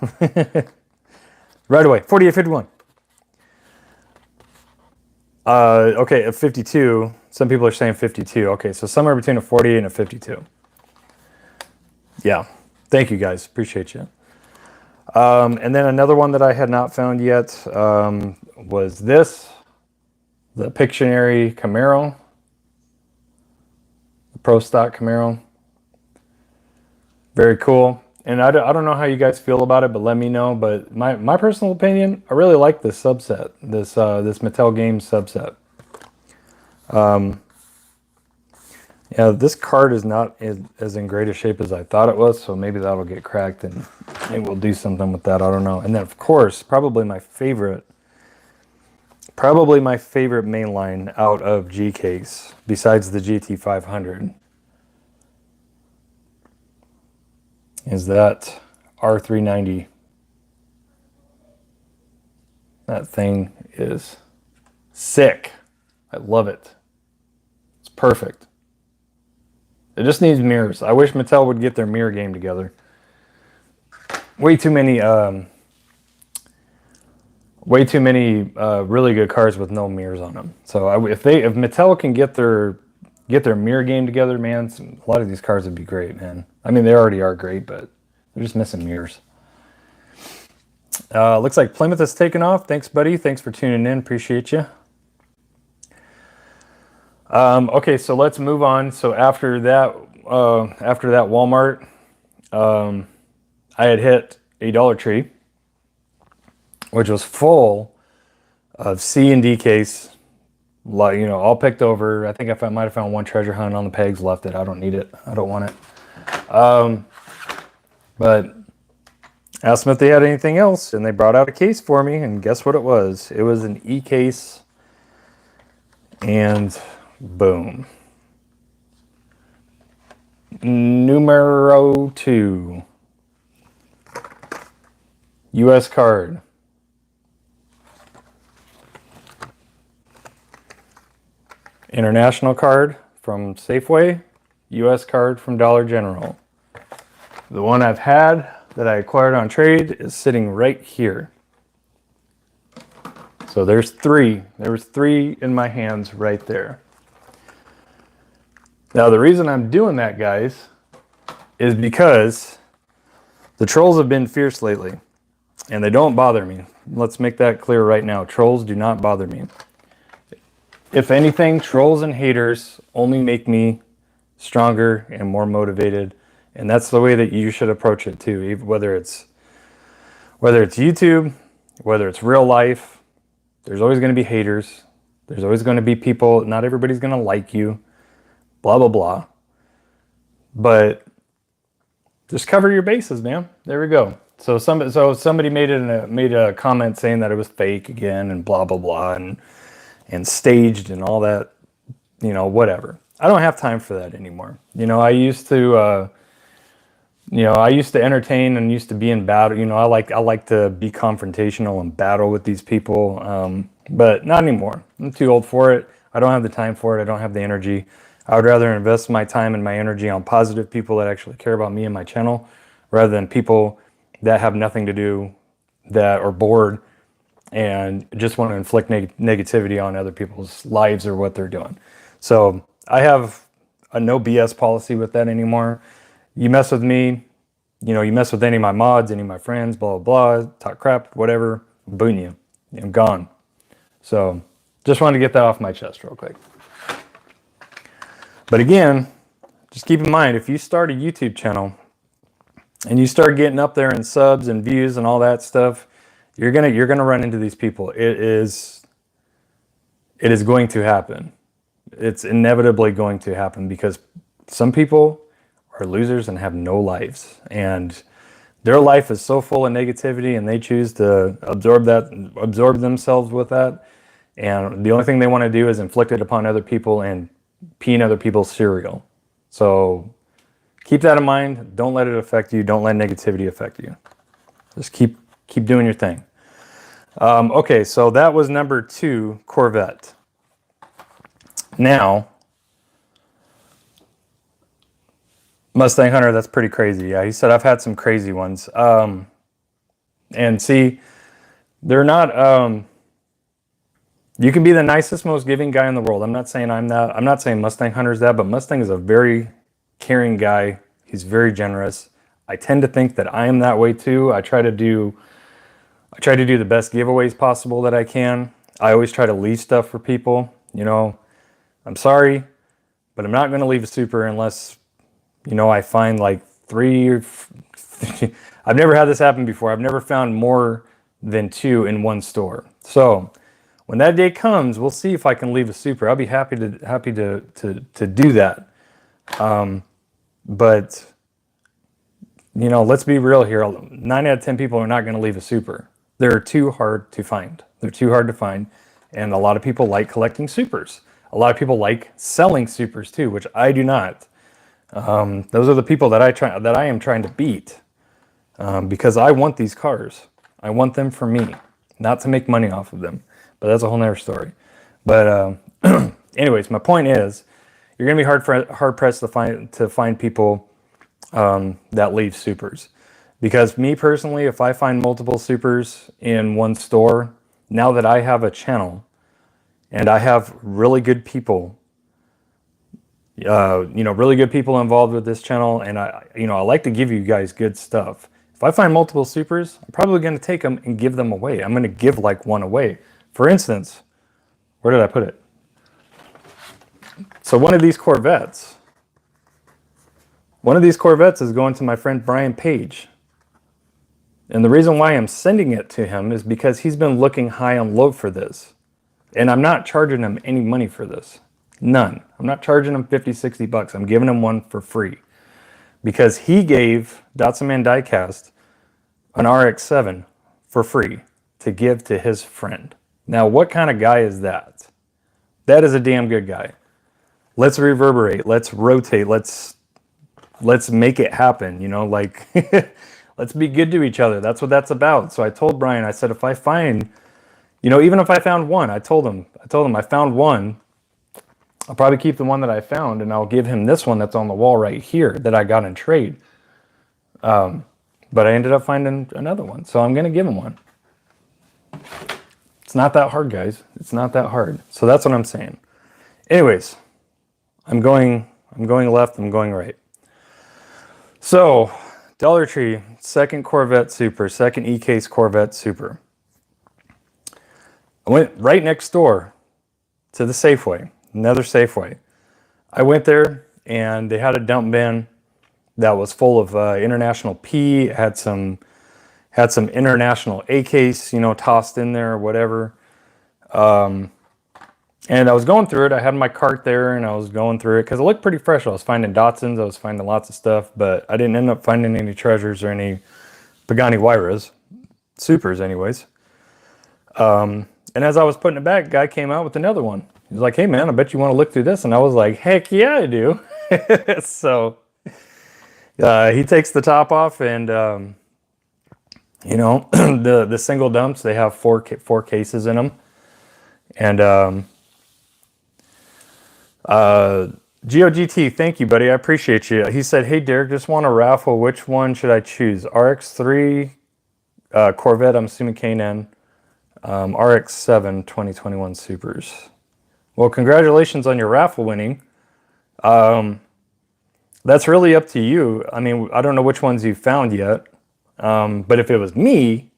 Right away, 48 51. Okay, a 52. Some people are saying 52. Okay, so somewhere between a 48 and a 52. Yeah, thank you guys. Appreciate you. And then another one that I had not found yet was this. The Pictionary Camaro. The Pro Stock Camaro. Very cool. And I don't know how you guys feel about it, but let me know. But my personal opinion, I really like this subset, this Mattel Games subset. Yeah, this card is not as in great a shape as I thought it was, so maybe that'll get cracked and maybe we'll do something with that. I don't know. And then, of course, probably my favorite mainline out of G-Case, besides the GT500, is that R390. That thing is sick. I love it. It's perfect. It just needs mirrors. I wish Mattel would get their mirror game together. Way too many really good cars with no mirrors on them. So if Mattel can get their mirror game together, man, a lot of these cars would be great, man. I mean, they already are great, but they're just missing mirrors. Looks like Plymouth has taken off. Thanks, buddy. Thanks for tuning in. Appreciate you. Okay, so let's move on. So after that Walmart, I had hit a Dollar Tree, which was full of C and D case, like, you know, all picked over. I think I might have found one treasure hunt on the pegs, left it. I don't need it. I don't want it. But asked them if they had anything else, and they brought out a case for me, and guess what it was? It was an E case, and boom. Numero 2. US card. International card from Safeway. US card from Dollar General. The one I've had that I acquired on trade is sitting right here. So there's 3. There was 3 in my hands right there. Now the reason I'm doing that, guys, is because the trolls have been fierce lately. And they don't bother me. Let's make that clear right now. Trolls do not bother me. If anything, trolls and haters only make me stronger and more motivated. And that's the way that you should approach it too. Whether it's YouTube, whether it's real life, there's always going to be haters. There's always going to be people. Not everybody's going to like you. Blah, blah, blah. But just cover your bases, man. There we go. So somebody made a comment saying that it was fake again and blah, blah, blah, and staged and all that, you know, whatever. I don't have time for that anymore. You know, I used to entertain and used to be in battle. You know, I like to be confrontational and battle with these people, but not anymore. I'm too old for it. I don't have the time for it. I don't have the energy. I would rather invest my time and my energy on positive people that actually care about me and my channel, rather than people that have nothing to do, that are bored and just want to inflict negativity on other people's lives or what they're doing. So I have a no BS policy with that anymore. You mess with me, you know, you mess with any of my mods, any of my friends, blah, blah, blah, talk crap, whatever, boon you. I'm gone. So just wanted to get that off my chest real quick. But again, just keep in mind, if you start a YouTube channel and you start getting up there in subs and views and all that stuff, you're gonna run into these people. It is going to happen. It's inevitably going to happen, because some people are losers and have no lives, and their life is so full of negativity, and they choose to absorb themselves with that, and the only thing they want to do is inflict it upon other people and pee in other people's cereal. So keep that in mind. Don't let it affect you. Don't let negativity affect you. Just keep doing your thing. Okay, so that was number 2, Corvette. Now, Mustang Hunter, that's pretty crazy. Yeah, he said I've had some crazy ones. And see, they're not... you can be the nicest, most giving guy in the world. I'm not saying I'm that. I'm not saying Mustang Hunter's that, but Mustang is a very caring guy. He's very generous. I tend to think that I am that way too. I try to do the best giveaways possible that I can. I always try to leave stuff for people. You know, I'm sorry, but I'm not going to leave a super unless, you know, I find like 3 or... I've never had this happen before. I've never found more than 2 in one store. So when that day comes, we'll see if I can leave a super. I'll be happy to do that. But you know, let's be real here. 9 out of 10 people are not going to leave a super. They're too hard to find. They're too hard to find, and a lot of people like collecting supers. A lot of people like selling supers too, which I do not. Those are the people that I am trying to beat, because I want these cars. I want them for me, not to make money off of them. But that's a whole nother story. But anyways, my point is, you're gonna be hard pressed to find people that leave supers. Because me personally, if I find multiple supers in one store, now that I have a channel and I have really good people, really good people involved with this channel, and I like to give you guys good stuff. If I find multiple supers, I'm probably going to take them and give them away. I'm going to give like one away. For instance, where did I put it? So one of these Corvettes is going to my friend Brian Page. And the reason why I'm sending it to him is because he's been looking high and low for this. And I'm not charging him any money for this. None. I'm not charging him 50, 60 bucks. I'm giving him one for free. Because he gave Dotson Diecast an RX-7 for free to give to his friend. Now, what kind of guy is that? That is a damn good guy. Let's reverberate. Let's rotate. Let's make it happen. You know, like, let's be good to each other. That's what that's about. So I told Brian, I said, if I find, you know, even if I found one, I told him I found one. I'll probably keep the one that I found, and I'll give him this one that's on the wall right here that I got in trade. But I ended up finding another one, so I'm going to give him one. It's not that hard, guys. It's not that hard. So that's what I'm saying. Anyways, I'm going left, I'm going right. So, Dollar Tree, second Corvette Super, second E-Case Corvette Super. I went right next door to the Safeway. Another Safeway. I went there and they had a dump bin that was full of International P. It had some International A-Case, you know, tossed in there or whatever. And I was going through it. I had my cart there and I was going through it because it looked pretty fresh. I was finding Datsuns. I was finding lots of stuff, but I didn't end up finding any treasures or any Pagani Huayras. Supers anyways. And as I was putting it back, guy came out with another one. He's like, hey man, I bet you want to look through this. And I was like, heck yeah, I do. So he takes the top off and, you know, the single dumps, they have four cases in them. And GOGT, thank you, buddy. I appreciate you. He said, hey, Derek, just want a raffle. Which one should I choose? RX-3, Corvette, I'm assuming K&N, RX-7 2021 Supers. Well, congratulations on your raffle winning. That's really up to you. I mean, I don't know which ones you found yet. But if it was me,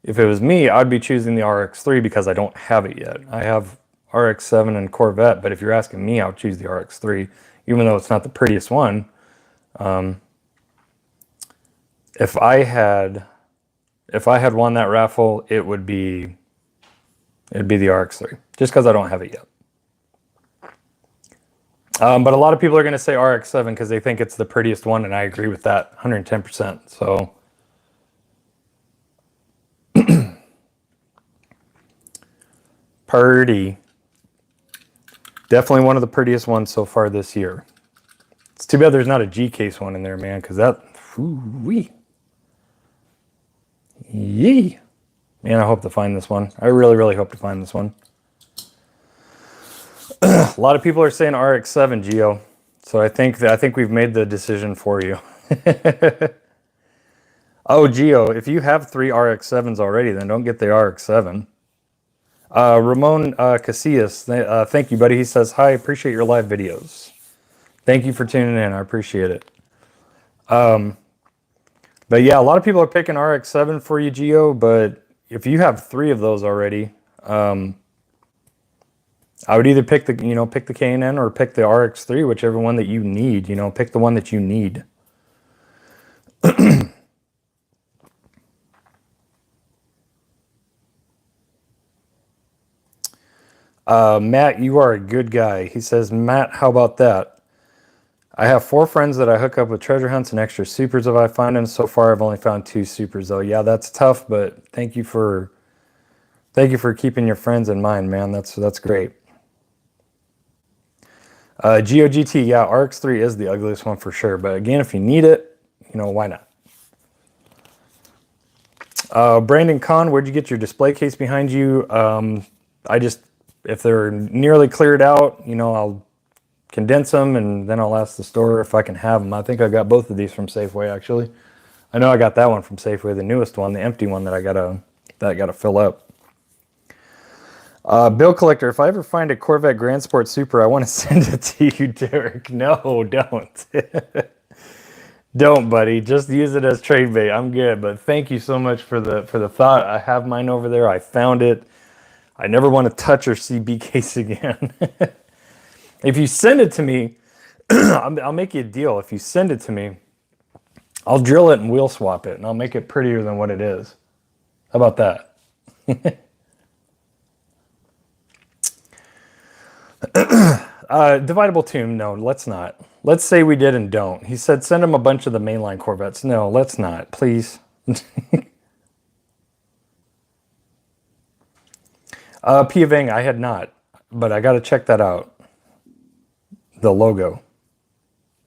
I'd be choosing the RX-3 because I don't have it yet. I have RX-7 and Corvette, but if you're asking me, I'll choose the RX-3, even though it's not the prettiest one. If I had won that raffle, it'd be the RX-3, just because I don't have it yet. But a lot of people are going to say RX-7 because they think it's the prettiest one, and I agree with that 110%. So, pretty. Definitely one of the prettiest ones so far this year. It's too bad there's not a G-case one in there, man, because that, wee. Yee. Man, I hope to find this one. I really, really hope to find this one. A lot of people are saying RX-7, Geo. So I think we've made the decision for you. Oh, Geo, if you have 3 RX-7s already, then don't get the RX-7. Ramon Casillas, thank you, buddy. He says, hi, appreciate your live videos. Thank you for tuning in. I appreciate it. But yeah, a lot of people are picking RX-7 for you, Geo, but if you have 3 of those already, I would either pick the K&N or pick the RX-3, whichever one that you need. Pick the one that you need. Matt, you are a good guy. He says, Matt, how about that? I have 4 friends that I hook up with treasure hunts and extra supers if I find them. So far, I've only found 2 supers, though. Yeah, that's tough, but thank you for keeping your friends in mind, man. That's great. GOGT, yeah, RX-3 is the ugliest one for sure. But again, if you need it, why not? Brandon Kahn, where'd you get your display case behind you? If they're nearly cleared out, I'll condense them and then I'll ask the store if I can have them. I think I got both of these from Safeway, actually. I know I got that one from Safeway, the newest one, the empty one that I gotta fill up. Bill Collector, if I ever find a Corvette Grand Sport Super, I want to send it to you, Derek. No, don't. Don't, buddy. Just use it as trade bait. I'm good. But thank you so much for the thought. I have mine over there. I found it. I never want to touch or see BKs again. If you send it to me, I'll make you a deal. If you send it to me, I'll drill it and wheel swap it, and I'll make it prettier than what it is. How about that? Dividable tomb, no, let's not. Let's say we did and don't. He said send him a bunch of the mainline Corvettes. No, let's not, please. Pia Vang, I had not, but I got to check that out. The logo.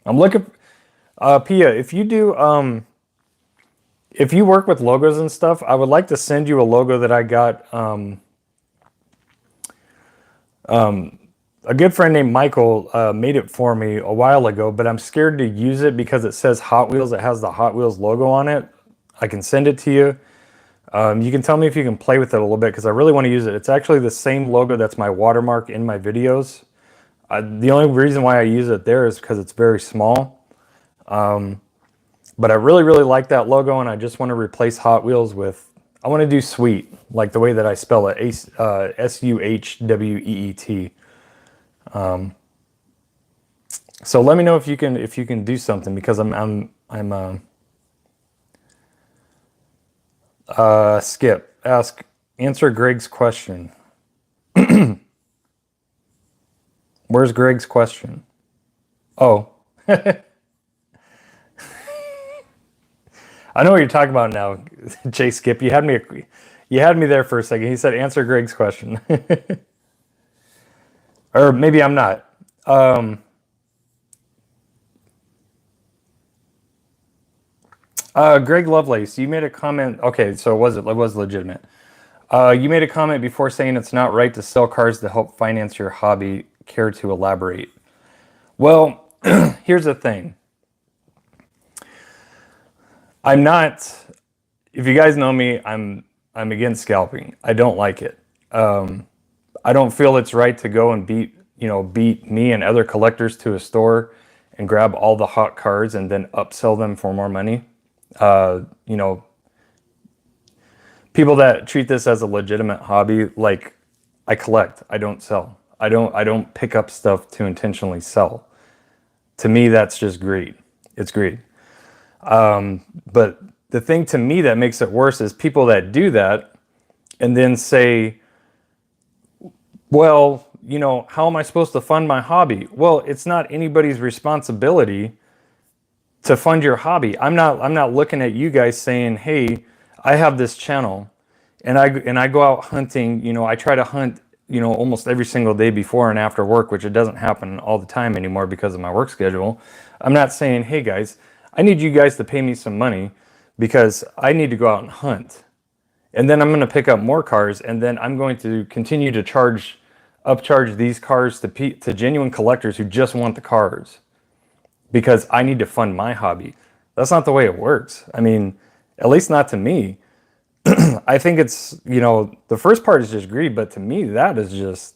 I'm looking. Pia, if you do, if you work with logos and stuff, I would like to send you a logo that I got. A good friend named Michael made it for me a while ago, but I'm scared to use it because it says Hot Wheels. It has the Hot Wheels logo on it. I can send it to you. You can tell me if you can play with it a little bit because I really want to use it. It's actually the same logo that's my watermark in my videos. The only reason why I use it there is because it's very small. But I really, really like that logo, and I just want to replace Hot Wheels with, I want to do sweet, like the way that I spell it, S-U-H-W-E-E-T. So let me know if you can do something because Skip, answer Greg's question. Where's Greg's question? Oh. I know what you're talking about now, Jay Skip. You had me there for a second. He said answer Greg's question. Or maybe I'm not. Greg Lovelace, you made a comment. Okay, so it was legitimate. You made a comment before saying it's not right to sell cars to help finance your hobby. Care to elaborate? Well, here's the thing. I'm not. If you guys know me, I'm against scalping. I don't like it. I don't feel it's right to go and beat me and other collectors to a store and grab all the hot cars and then upsell them for more money. People that treat this as a legitimate hobby, like I collect, I don't sell. I don't pick up stuff to intentionally sell. To me, that's just greed. It's greed. But the thing to me that makes it worse is people that do that and then say, well, how am I supposed to fund my hobby? Well, it's not anybody's responsibility to fund your hobby. I'm not looking at you guys saying, hey, I have this channel and I go out hunting, I try to hunt, almost every single day before and after work, which it doesn't happen all the time anymore because of my work schedule. I'm not saying, hey guys, I need you guys to pay me some money because I need to go out and hunt. And then I'm going to pick up more cars, and then I'm going to continue to upcharge these cars to genuine collectors who just want the cars because I need to fund my hobby. That's not the way it works. I mean, at least not to me. I think it's, the first part is just greed, but to me, that's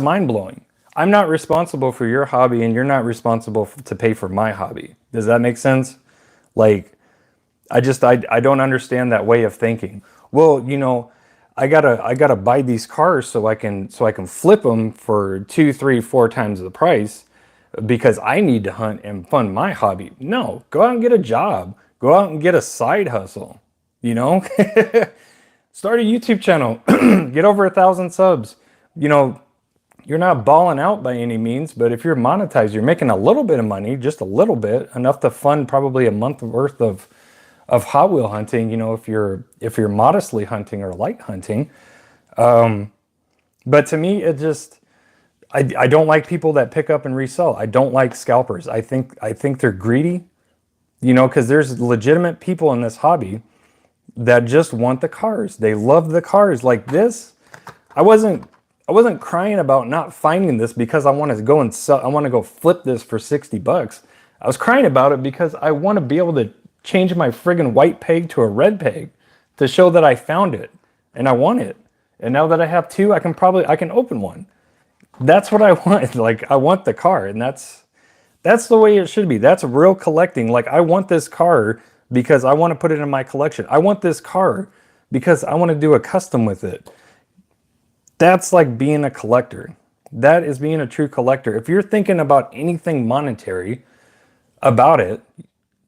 mind-blowing. I'm not responsible for your hobby, and you're not responsible to pay for my hobby. Does that make sense? Like, I don't understand that way of thinking. Well, I gotta buy these cars so I can flip them for 2, 3, 4 times the price because I need to hunt and fund my hobby. No, go out and get a job. Go out and get a side hustle. Start a YouTube channel. Get over 1,000 subs. You're not balling out by any means, but if you're monetized, you're making a little bit of money, just a little bit, enough to fund probably a month worth of Hot Wheel hunting, if you're modestly hunting or light hunting. But to me, it just, I don't like people that pick up and resell. I don't like scalpers. I think they're greedy, because there's legitimate people in this hobby that just want the cars. They love the cars. Like this, I wasn't crying about not finding this because I want to go and sell. I want to go flip this for $60. I was crying about it because I want to be able to change my friggin' white peg to a red peg to show that I found it and I want it. And now that I have 2, I can open one. That's what I want. Like, I want the car, and that's That's the way it should be. That's real collecting. Like, I want this car because I want to put it in my collection. I want this car because I want to do a custom with it. That's like being a collector. That is being a true collector. If you're thinking about anything monetary about it,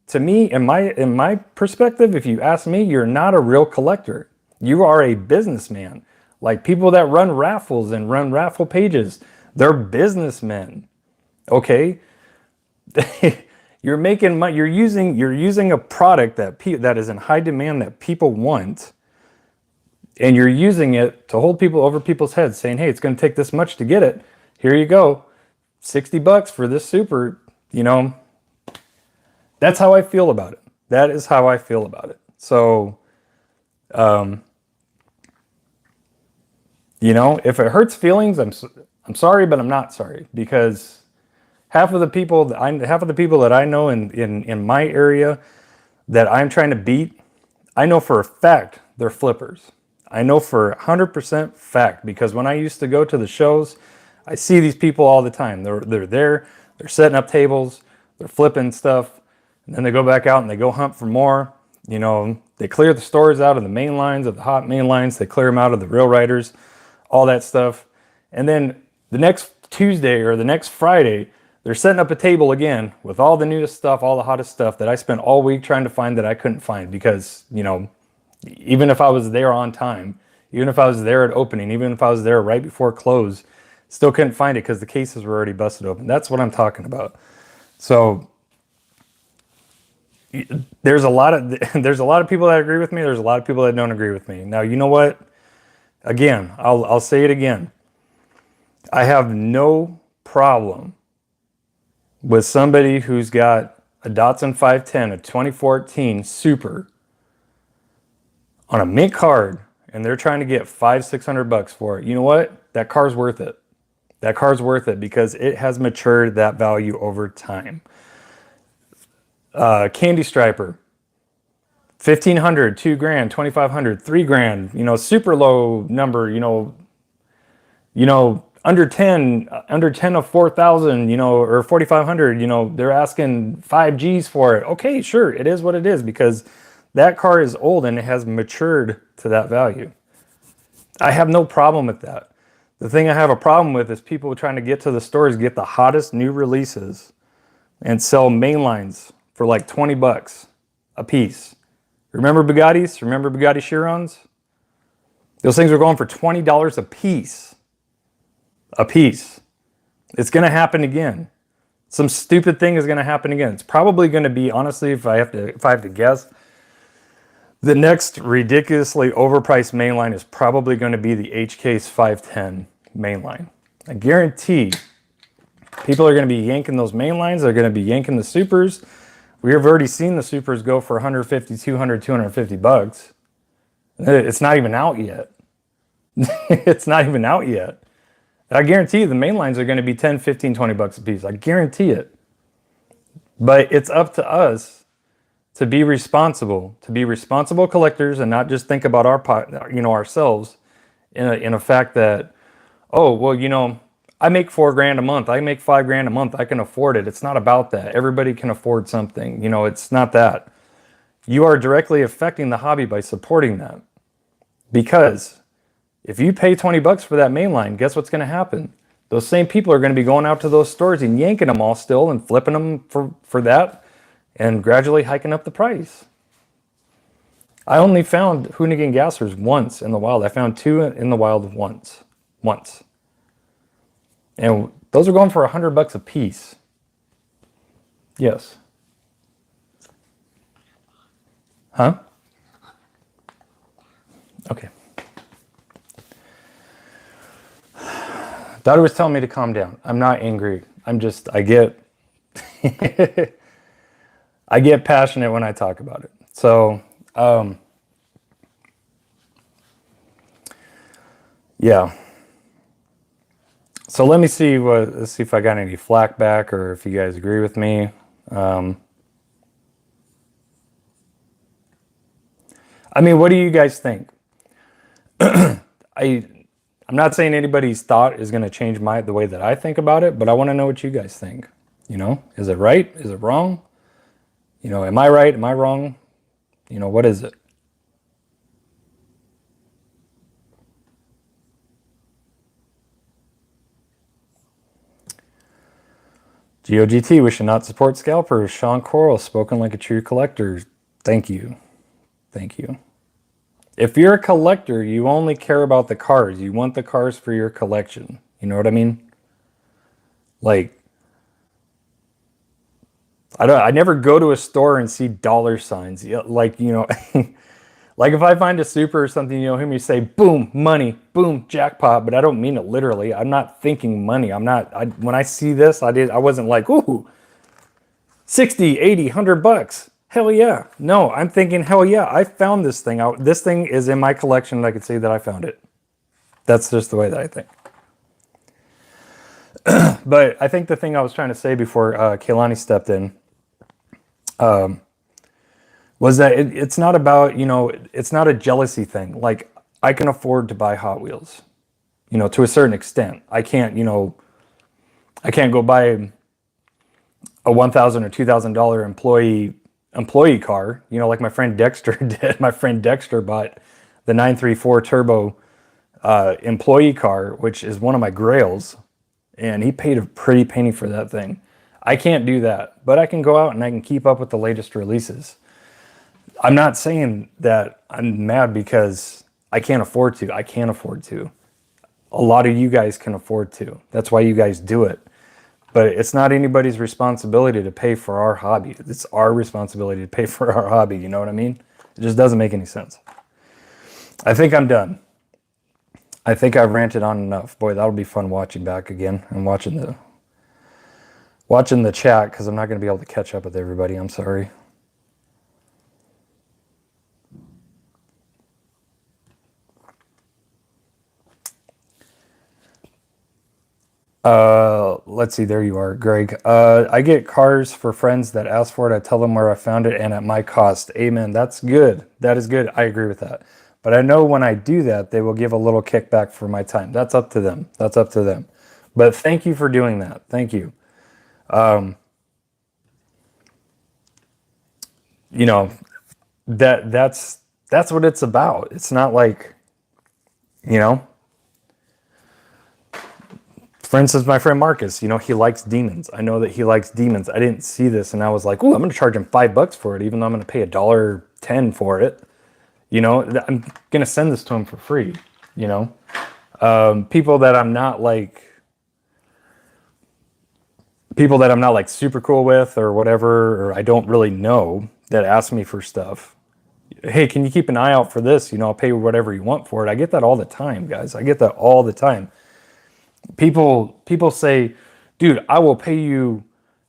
to me, in my perspective, if you ask me, you're not a real collector. You are a businessman. Like people that run raffles and run raffle pages, they're businessmen. Okay? You're making money. You're using a product that is in high demand that people want, and you're using it to hold people over people's heads, saying, "Hey, it's going to take this much to get it. Here you go, $60 for this super." You know, that's how I feel about it. That is how I feel about it. So, you know, if it hurts feelings, I'm sorry, but I'm not sorry, because half of the people that I know in my area that I'm trying to beat, I know for a fact they're flippers. I know for 100% fact, because when I used to go to the shows, I see these people all the time. They're there, they're setting up tables, they're flipping stuff, and then they go back out and they go hunt for more. You know, they clear the stores out of the main lines, of the hot main lines, they clear them out of the real riders, all that stuff. And then the next Tuesday or the next Friday, they're setting up a table again with all the newest stuff, all the hottest stuff that I spent all week trying to find that I couldn't find, because, you know, even if I was there on time, even if I was there at opening, even if I was there right before close, still couldn't find it because the cases were already busted open. That's what I'm talking about. So there's a lot of people that agree with me. There's a lot of people that don't agree with me. Now, you know what? Again, I'll say it again. I have no problem with somebody who's got a Datsun 510, a 2014 Super on a mint card, and they're trying to get $500-600 for it. You know what? That car's worth it. That car's worth it because it has matured that value over time. Candy Striper, $1,500, $2,000, $2,500, $3,000. You know, super low number. You know, under 10 of 4,000. You know, or 4,500. You know, they're asking 5 G's for it. Okay, sure, it is what it is, because that car is old and it has matured to that value. I have no problem with that. The thing I have a problem with is people trying to get to the stores, get the hottest new releases, and sell mainlines for like $20 a piece. Remember Bugattis? Remember Bugatti Chirons? Those things were going for $20 a piece. A piece. It's going to happen again. Some stupid thing is going to happen again. It's probably going to be, honestly, if I have to guess, the next ridiculously overpriced mainline is probably going to be the HK's 510 mainline. I guarantee people are going to be yanking those mainlines. They're going to be yanking the supers. We have already seen the supers go for 150, 200, 250 bucks. It's not even out yet. It's not even out yet. I guarantee you the mainlines are going to be 10, 15, 20 bucks a piece. I guarantee it. But it's up to us to be responsible collectors, and not just think about ourselves in a fact that, oh, well, you know, I make $4,000 a month. I make $5,000 a month. I can afford it. It's not about that. Everybody can afford something. You know, it's not that. You are directly affecting the hobby by supporting that. Because if you pay $20 for that mainline, guess what's going to happen? Those same people are going to be going out to those stores and yanking them all still and flipping them for that, and gradually hiking up the price. I only found Hoonigan gassers once in the wild. I found 2 in the wild once. And those are going for $100 a piece. Yes. Huh? Okay. Daughter was telling me to calm down. I'm not angry. I get I get passionate when I talk about it. So, yeah. So let's see if I got any flack back, or if you guys agree with me. I mean, what do you guys think? I'm not saying anybody's thought is going to change the way that I think about it, but I want to know what you guys think. You know, is it right? Is it wrong? You know, am I right? Am I wrong? You know, what is it? GOGT, we should not support scalpers. Sean Coral, spoken like a true collector. Thank you. Thank you. If you're a collector, you only care about the cars. You want the cars for your collection. You know what I mean? Like, I never go to a store and see dollar signs. Like, you know, like if I find a super or something, you know, hear me say, boom, money, boom, jackpot, but I don't mean it literally. I'm not thinking money. When I see this, I wasn't like, ooh, 60, 80, 100 bucks. Hell yeah. No, I'm thinking, hell yeah, I found this thing out. This thing is in my collection and I could say that I found it. That's just the way that I think. But I think the thing I was trying to say before Kaylani stepped in was that it's not about, you know, it's not a jealousy thing. Like, I can afford to buy Hot Wheels, you know, to a certain extent. I can't, you know, I can't go buy a $1,000 or $2,000 employee car, you know, like my friend Dexter did. My friend Dexter bought the 934 turbo employee car, which is one of my grails, and he paid a pretty penny for that thing. I can't do that, but I can go out and I can keep up with the latest releases. I'm not saying that I'm mad because I can't afford to. I can't afford to. A lot of you guys can afford to. That's why you guys do it. But it's not anybody's responsibility to pay for our hobby. It's our responsibility to pay for our hobby. You know what I mean? It just doesn't make any sense. I think I'm done. I think I've ranted on enough. Boy, that'll be fun watching back again and watching the chat, because I'm not going to be able to catch up with everybody. I'm sorry. Let's see. There you are, Greg. I get cars for friends that ask for it. I tell them where I found it and at my cost. Amen. That's good. That is good. I agree with that. But I know when I do that, they will give a little kickback for my time. That's up to them. That's up to them. But thank you for doing that. Thank you. You know, that's what it's about. It's not like, you know, for instance, my friend Marcus, you know, he likes demons. I know that he likes demons. I didn't see this and I was like, oh, I'm going to charge him $5 for it, even though I'm going to pay $1.10 for it. You know, I'm going to send this to him for free, you know. People that I'm not like super cool with or whatever, or I don't really know, that ask me for stuff. Hey, can you keep an eye out for this? You know, I'll pay whatever you want for it. I get that all the time, guys. I get that all the time. People say, dude, I'll pay you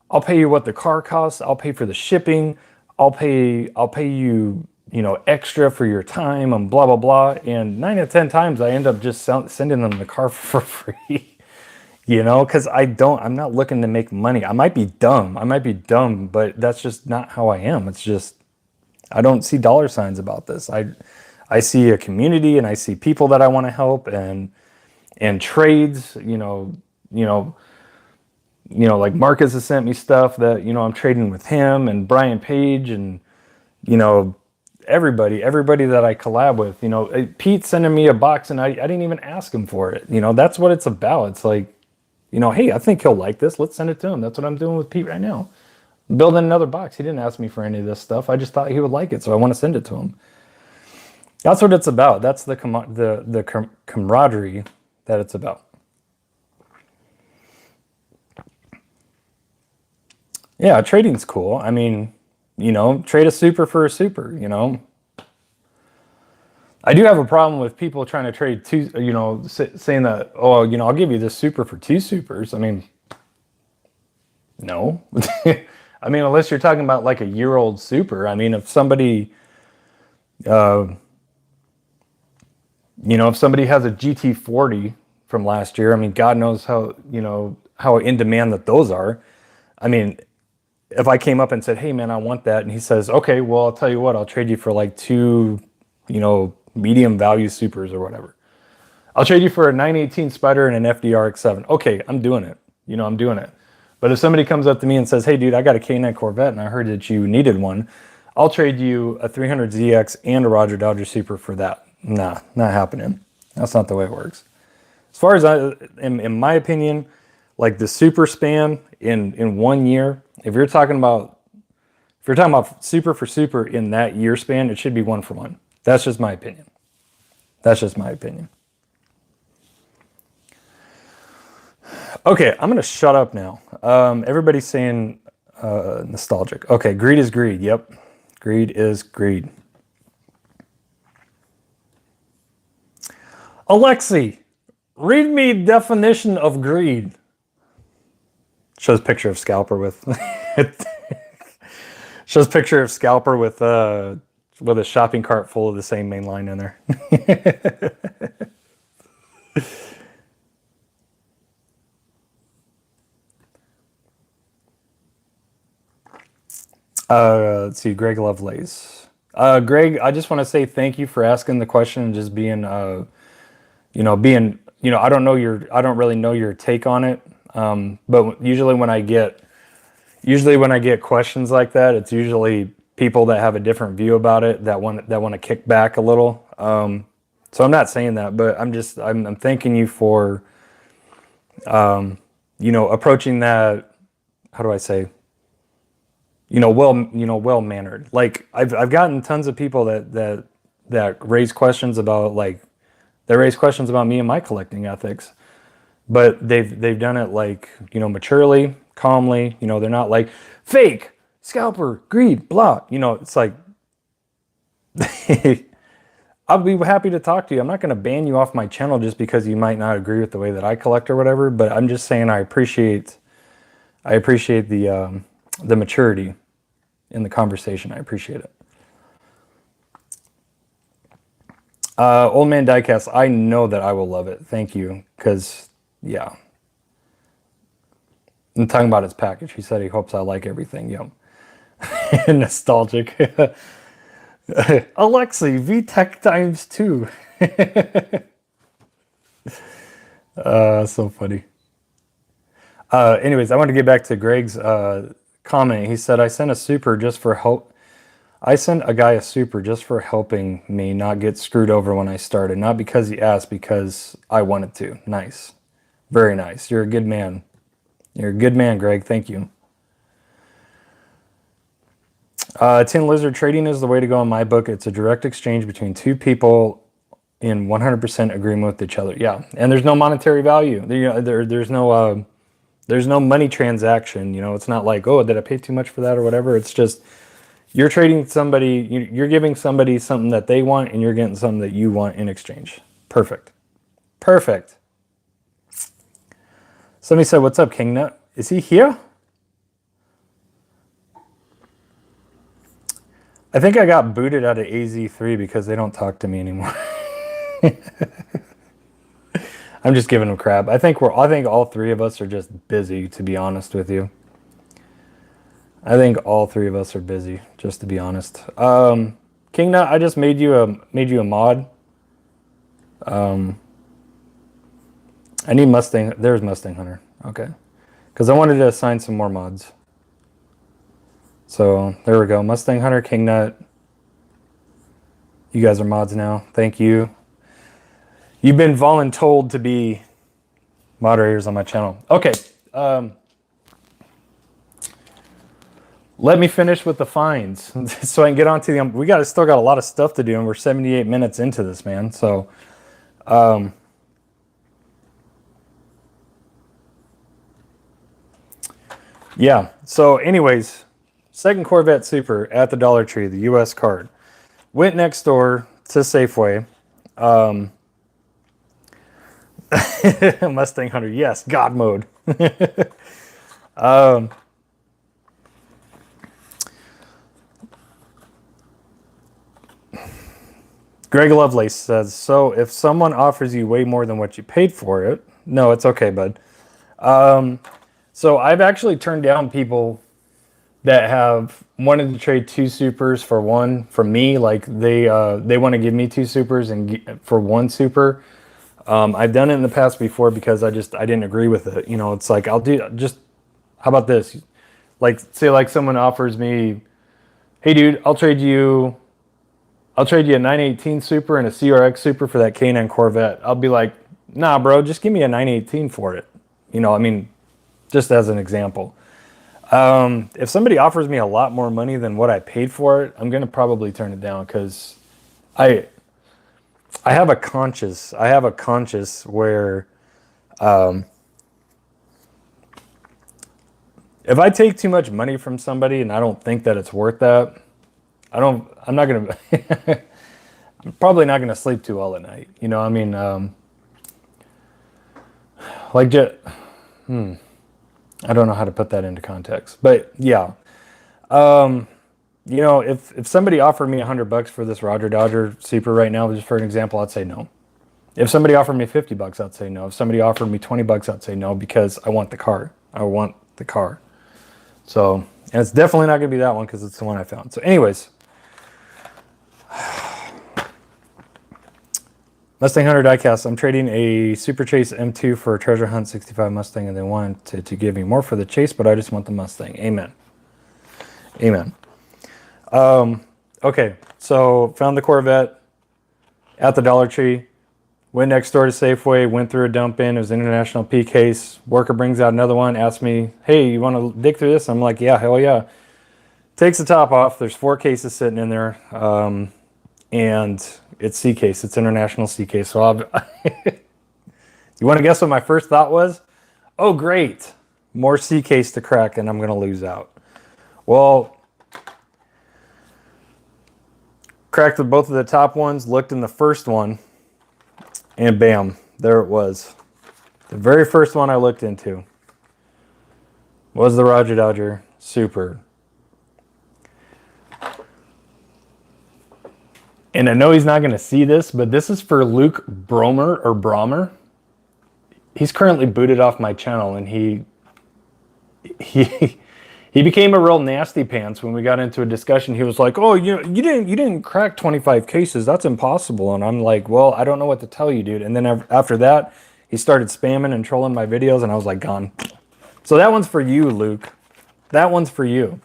what the car costs. I'll pay for the shipping. I'll pay you, you know, extra for your time and blah, blah, blah. And 9 out of 10 times I end up just sending them the car for free, you know, because I'm not looking to make money. I might be dumb, but that's just not how I am. It's just, I don't see dollar signs about this. I see a community and I see people that I want to help and trades, you know, like Marcus has sent me stuff that, you know, I'm trading with him and Brian Page and, you know, everybody that I collab with, you know, Pete sending me a box and I didn't even ask him for it. You know, that's what it's about. It's like, you know, hey, I think he'll like this. Let's send it to him. That's what I'm doing with Pete right now. I'm building another box. He didn't ask me for any of this stuff. I just thought he would like it. So I want to send it to him. That's what it's about. That's the camaraderie that it's about. Yeah, trading's cool. I mean, you know, trade a super for a super, you know. I do have a problem with people trying to trade two, you know, saying that, oh, you know, I'll give you this super for 2 supers. I mean, no. I mean, unless you're talking about like a year-old super. I mean, if somebody, you know, if somebody has a GT40 from last year, I mean, God knows how, you know, how in demand that those are. I mean, if I came up and said, hey man, I want that. And he says, okay, well, I'll tell you what, I'll trade you for like 2, you know, medium value supers or whatever. I'll trade you for a 918 Spider and an FDR X7. Okay, I'm doing it. You know, I'm doing it. But if somebody comes up to me and says, hey, dude, I got a K9 Corvette and I heard that you needed one, I'll trade you a 300ZX and a Roger Dodger Super for that. Nah, not happening. That's not the way it works. As far as in my opinion, like the super span in 1 year, if you're talking about super for super in that year span, it should be 1 for 1. That's just my opinion. That's just my opinion. Okay, I'm gonna shut up now. Everybody's saying nostalgic. Okay, greed is greed. Yep, greed is greed. Alexi, read me definition of greed. Shows picture of scalper with shows picture of scalper with a shopping cart full of the same main line in there. Let's see, Greg Lovelace. Greg, I just want to say thank you for asking the question and just being I don't really know your take on it. But usually when I get questions like that, it's usually people that have a different view about it that want to kick back a little. So I'm not saying that, but I'm thanking you for approaching that, how do I say, well mannered. Like I've gotten tons of people that raise questions about me and my collecting ethics, but they've done it like, maturely, calmly. They're not like fake, scalper, greed, blah. It's like I'll be happy to talk to you. I'm not going to ban you off my channel just because you might not agree with the way that I collect or whatever, but I'm just saying I appreciate the maturity in the conversation. I appreciate it. Old Man Diecast, I know that I will love it. Thank you. Because, yeah. I'm talking about his package. He said he hopes I like everything. Yep. Nostalgic. Alexi, VTech times 2. So funny. Anyways, I want to get back to Greg's comment. He said, I sent a super just for help. I sent a guy a super just for helping me not get screwed over when I started. Not because he asked, because I wanted to. Nice. Very nice. You're a good man. You're a good man, Greg. Thank you. Tin Lizard, trading is the way to go in my book. It's a direct exchange between two people in 100% agreement with each other. Yeah, and there's no monetary value. There's no money transaction. It's not like, oh, did I pay too much for that or whatever. It's just you're trading somebody. You're giving somebody something that they want, and you're getting something that you want in exchange. Perfect. Perfect. Somebody said, "What's up, King Nut? Is he here?" I think I got booted out of AZ3 because they don't talk to me anymore. I'm just giving them crap. I think all three of us are just busy, to be honest with you. I think all three of us are busy, just to be honest. King Nut, I just made you a mod. I need Mustang. There's Mustang Hunter. Okay. Because I wanted to assign some more mods. So there we go. Mustang Hunter, King Nut. You guys are mods now. Thank you. You've been voluntold to be moderators on my channel. Okay. Let me finish with the finds so I can get on to the... We still got a lot of stuff to do, and we're 78 minutes into this, man. So, yeah. So anyways, second Corvette Super at the Dollar Tree, the US card. Went next door to Safeway. Mustang Hunter, yes, God mode. Greg Lovelace says, so if someone offers you way more than what you paid for it, no, it's okay, bud. So I've actually turned down people that have wanted to trade 2 supers for 1 from me. Like they want to give me 2 supers and for 1 super. I've done it in the past before because I didn't agree with it. It's like I How about this? Like, say like someone offers me, hey dude, I'll trade you a 918 Super and a CRX Super for that K9 Corvette. I'll be like, nah, bro, just give me a 918 for it. You know, I mean, just as an example. If somebody offers me a lot more money than what I paid for it, I'm going to probably turn it down because I have a conscience where if I take too much money from somebody and I don't think that it's worth that, I'm not going to, I'm probably not going to sleep too well at night. You know, I mean, like, I don't know how to put that into context, but yeah. You know, if somebody offered me $100 for this Roger Dodger Super right now, just for an example, I'd say no. If somebody offered me $50, I'd say no. If somebody offered me $20, I'd say no because I want the car. I want the car. So, and it's definitely not going to be that one because it's the one I found. So anyways, Mustang Hunter Diecast. I'm trading a Super Chase M2 for a Treasure Hunt 65 Mustang, and they wanted to give me more for the Chase, but I just want the Mustang. Amen. Amen. Okay, so found the Corvette at the Dollar Tree. Went next door to Safeway, went through a dump in. It was an International P case. Worker brings out another one, asks me, hey, you want to dig through this? I'm like, yeah, hell yeah. Takes the top off. There's 4 cases sitting in there. And it's C case. It's International C case. So you want to guess what my first thought was? Oh, great. More C case to crack and I'm going to lose out. Well, cracked both of the top ones, looked in the first one, and bam, there it was. The very first one I looked into was the Roger Dodger Super. And I know he's not going to see this, but this is for Luke Bromer. He's currently booted off my channel, and he became a real nasty pants when we got into a discussion. He was like, "Oh, you didn't crack 25 cases. That's impossible." And I'm like, "Well, I don't know what to tell you, dude." And then after that, he started spamming and trolling my videos, and I was like, "Gone." So that one's for you, Luke. That one's for you,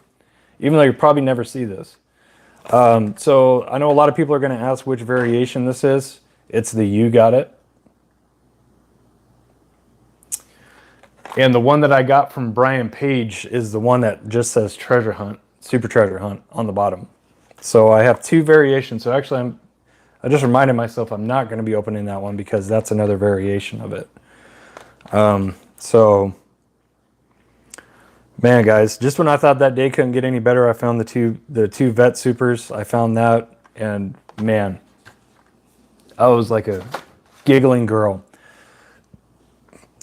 even though you probably never see this. So I know a lot of people are going to ask which variation this is. It's the You Got It. And the one that I got from Brian Page is the one that just says Treasure Hunt, Super Treasure Hunt on the bottom. So I have 2 variations. So actually I just reminded myself I'm not going to be opening that one because that's another variation of it. So man, guys, just when I thought that day couldn't get any better, I found the two Vet Supers. I found that, and man, I was like a giggling girl.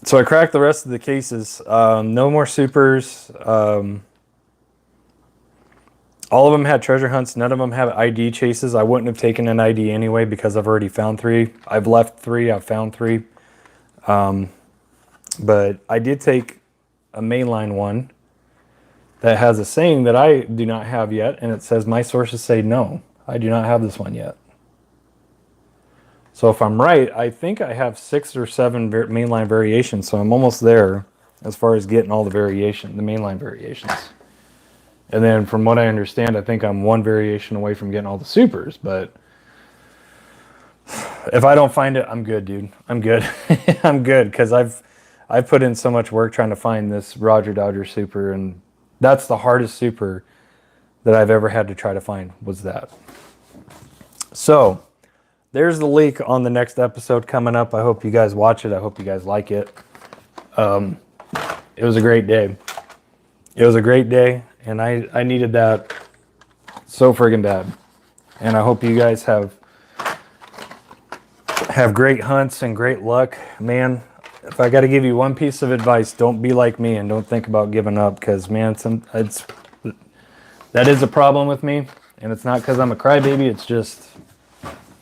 So I cracked the rest of the cases. No more Supers. All of them had treasure hunts. None of them have ID chases. I wouldn't have taken an ID anyway because I've already found 3. I've left 3. I've found 3. But I did take a mainline one that has a saying that I do not have yet, and it says, my sources say no, I do not have this one yet. So if I'm right, I think I have 6 or 7 mainline variations, so I'm almost there as far as getting all the mainline variations. And then from what I understand, I think I'm 1 variation away from getting all the Supers, but if I don't find it, I'm good, dude. I'm good. I'm good, because I've put in so much work trying to find this Roger Dodger Super, and that's the hardest Super that I've ever had to try to find, was that. So there's the leak on the next episode coming up. I hope you guys watch it. I hope you guys like it. It was a great day. It was a great day, and I needed that so friggin' bad. And I hope you guys have great hunts and great luck. Man, if I got to give you one piece of advice, don't be like me and don't think about giving up, because man, that is a problem with me, and it's not because I'm a crybaby. It's just,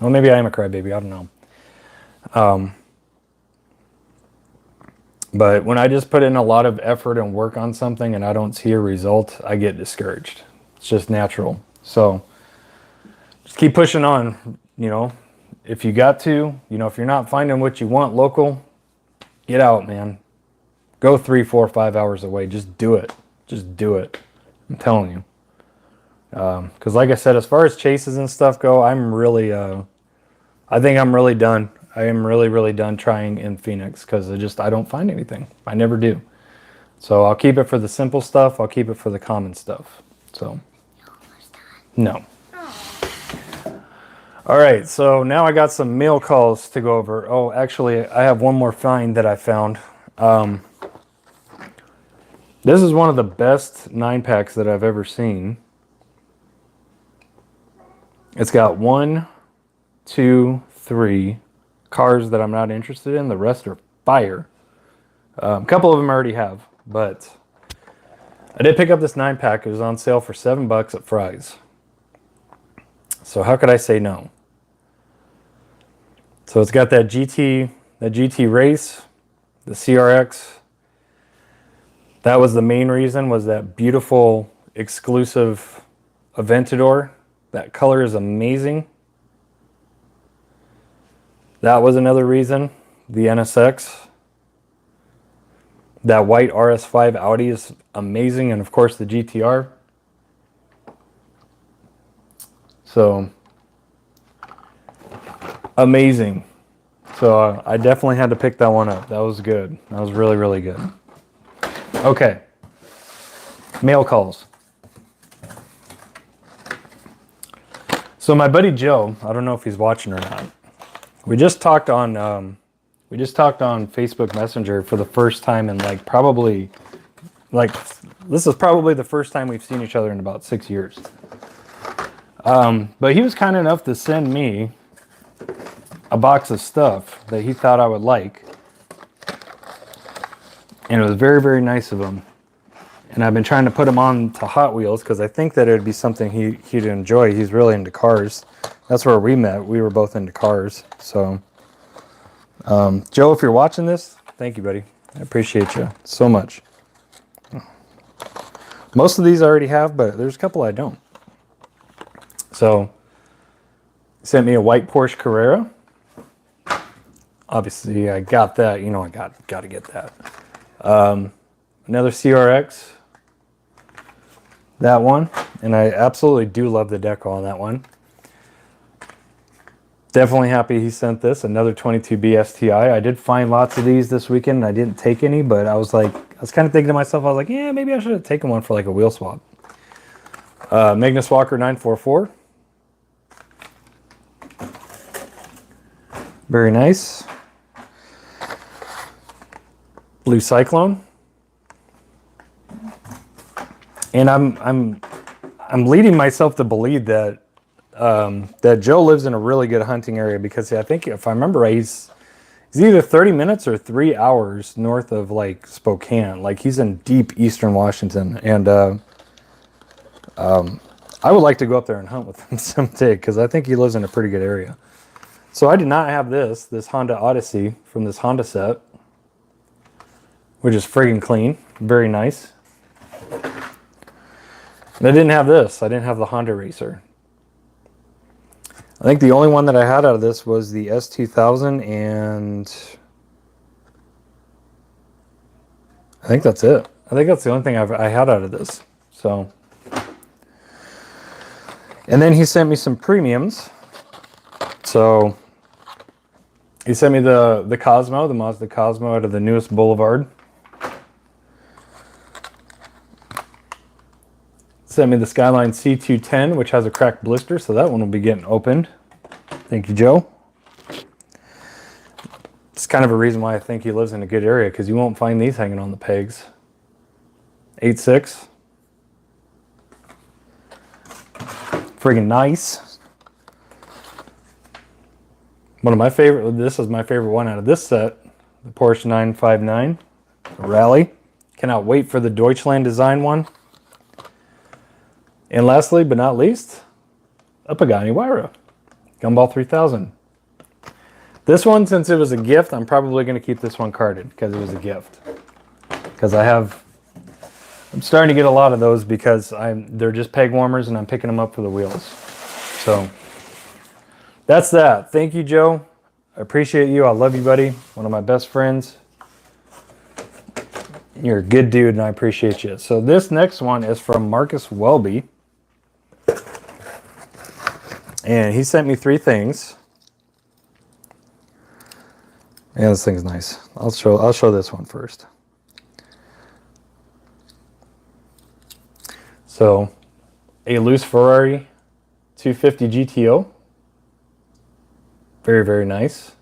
well, maybe I am a crybaby. I don't know. But when I just put in a lot of effort and work on something and I don't see a result, I get discouraged. It's just natural. So just keep pushing on. You know, if you got to, you know, if you're not finding what you want local, get out, man. Go 3, 4, 5 hours away. Just do it. Just do it. I'm telling you. Because like I said, as far as chases and stuff go, I'm really, I think I'm really done. I am really, really done trying in Phoenix because I don't find anything. I never do. So I'll keep it for the simple stuff. I'll keep it for the common stuff. So, no. All right, so now I got some mail calls to go over. Oh, actually, I have one more find that I found. This is one of the best 9-packs that I've ever seen. It's got 1, 2, 3 cars that I'm not interested in. The rest are fire. A couple of them I already have, but I did pick up this 9-pack. It was on sale for $7 at Fry's. So how could I say no? So it's got that GT race, the CRX. That was the main reason, was that beautiful exclusive Aventador. That color is amazing. That was another reason. The NSX. That white RS5 Audi is amazing, and of course the GTR. So, amazing. So I definitely had to pick that one up. That was good. That was really, really good. Okay. Mail calls. So my buddy Joe, I don't know if he's watching or not. We just talked on Facebook Messenger for the first time in this is probably the first time we've seen each other in about 6 years. But he was kind enough to send me a box of stuff that he thought I would like. And it was very, very nice of him. And I've been trying to put him on to Hot Wheels because I think that it would be something he'd enjoy. He's really into cars. That's where we met. We were both into cars. So, Joe, if you're watching this, thank you, buddy. I appreciate you so much. Most of these I already have, but there's a couple I don't. So, he sent me a white Porsche Carrera. Obviously, I got that. You know, I got to get that. Another CRX. That one. And I absolutely do love the decal on that one. Definitely happy he sent this. Another 22B STI. I did find lots of these this weekend, and I didn't take any, but I was kind of thinking to myself, I was like, yeah, maybe I should have taken one for like a wheel swap. Magnus Walker 944. Very nice. Blue Cyclone. And I'm leading myself to believe that that Joe lives in a really good hunting area, because I think, if I remember right, he's either 30 minutes or 3 hours north of like Spokane. Like, he's in deep eastern Washington, and I would like to go up there and hunt with him someday, because I think he lives in a pretty good area. So I did not have this Honda Odyssey from this Honda set, which is friggin' clean, very nice. And I didn't have this. I didn't have the Honda Racer. I think the only one that I had out of this was the S2000, and I think that's it. I think that's the only thing I had out of this. So, and then he sent me some premiums. So he sent me the Cosmo, the Mazda Cosmo out of the newest Boulevard. Sent me the Skyline C210, which has a cracked blister, so that one will be getting opened. Thank you, Joe. It's kind of a reason why I think he lives in a good area, because you won't find these hanging on the pegs. 8.6. Friggin' nice. One of my favorite, this is my favorite one out of this set, the Porsche 959 Rally. Cannot wait for the Deutschland design one. And lastly, but not least, a Pagani Huayra, Gumball 3000. This one, since it was a gift, I'm probably going to keep this one carded because it was a gift. Because I'm starting to get a lot of those, because they're just peg warmers and I'm picking them up for the wheels. So that's that. Thank you, Joe. I appreciate you. I love you, buddy. One of my best friends. You're a good dude, and I appreciate you. So this next one is from Marcus Welby. And he sent me 3 things. Yeah, this thing's nice. I'll show this one first. So, a loose Ferrari 250 GTO. Very, very nice.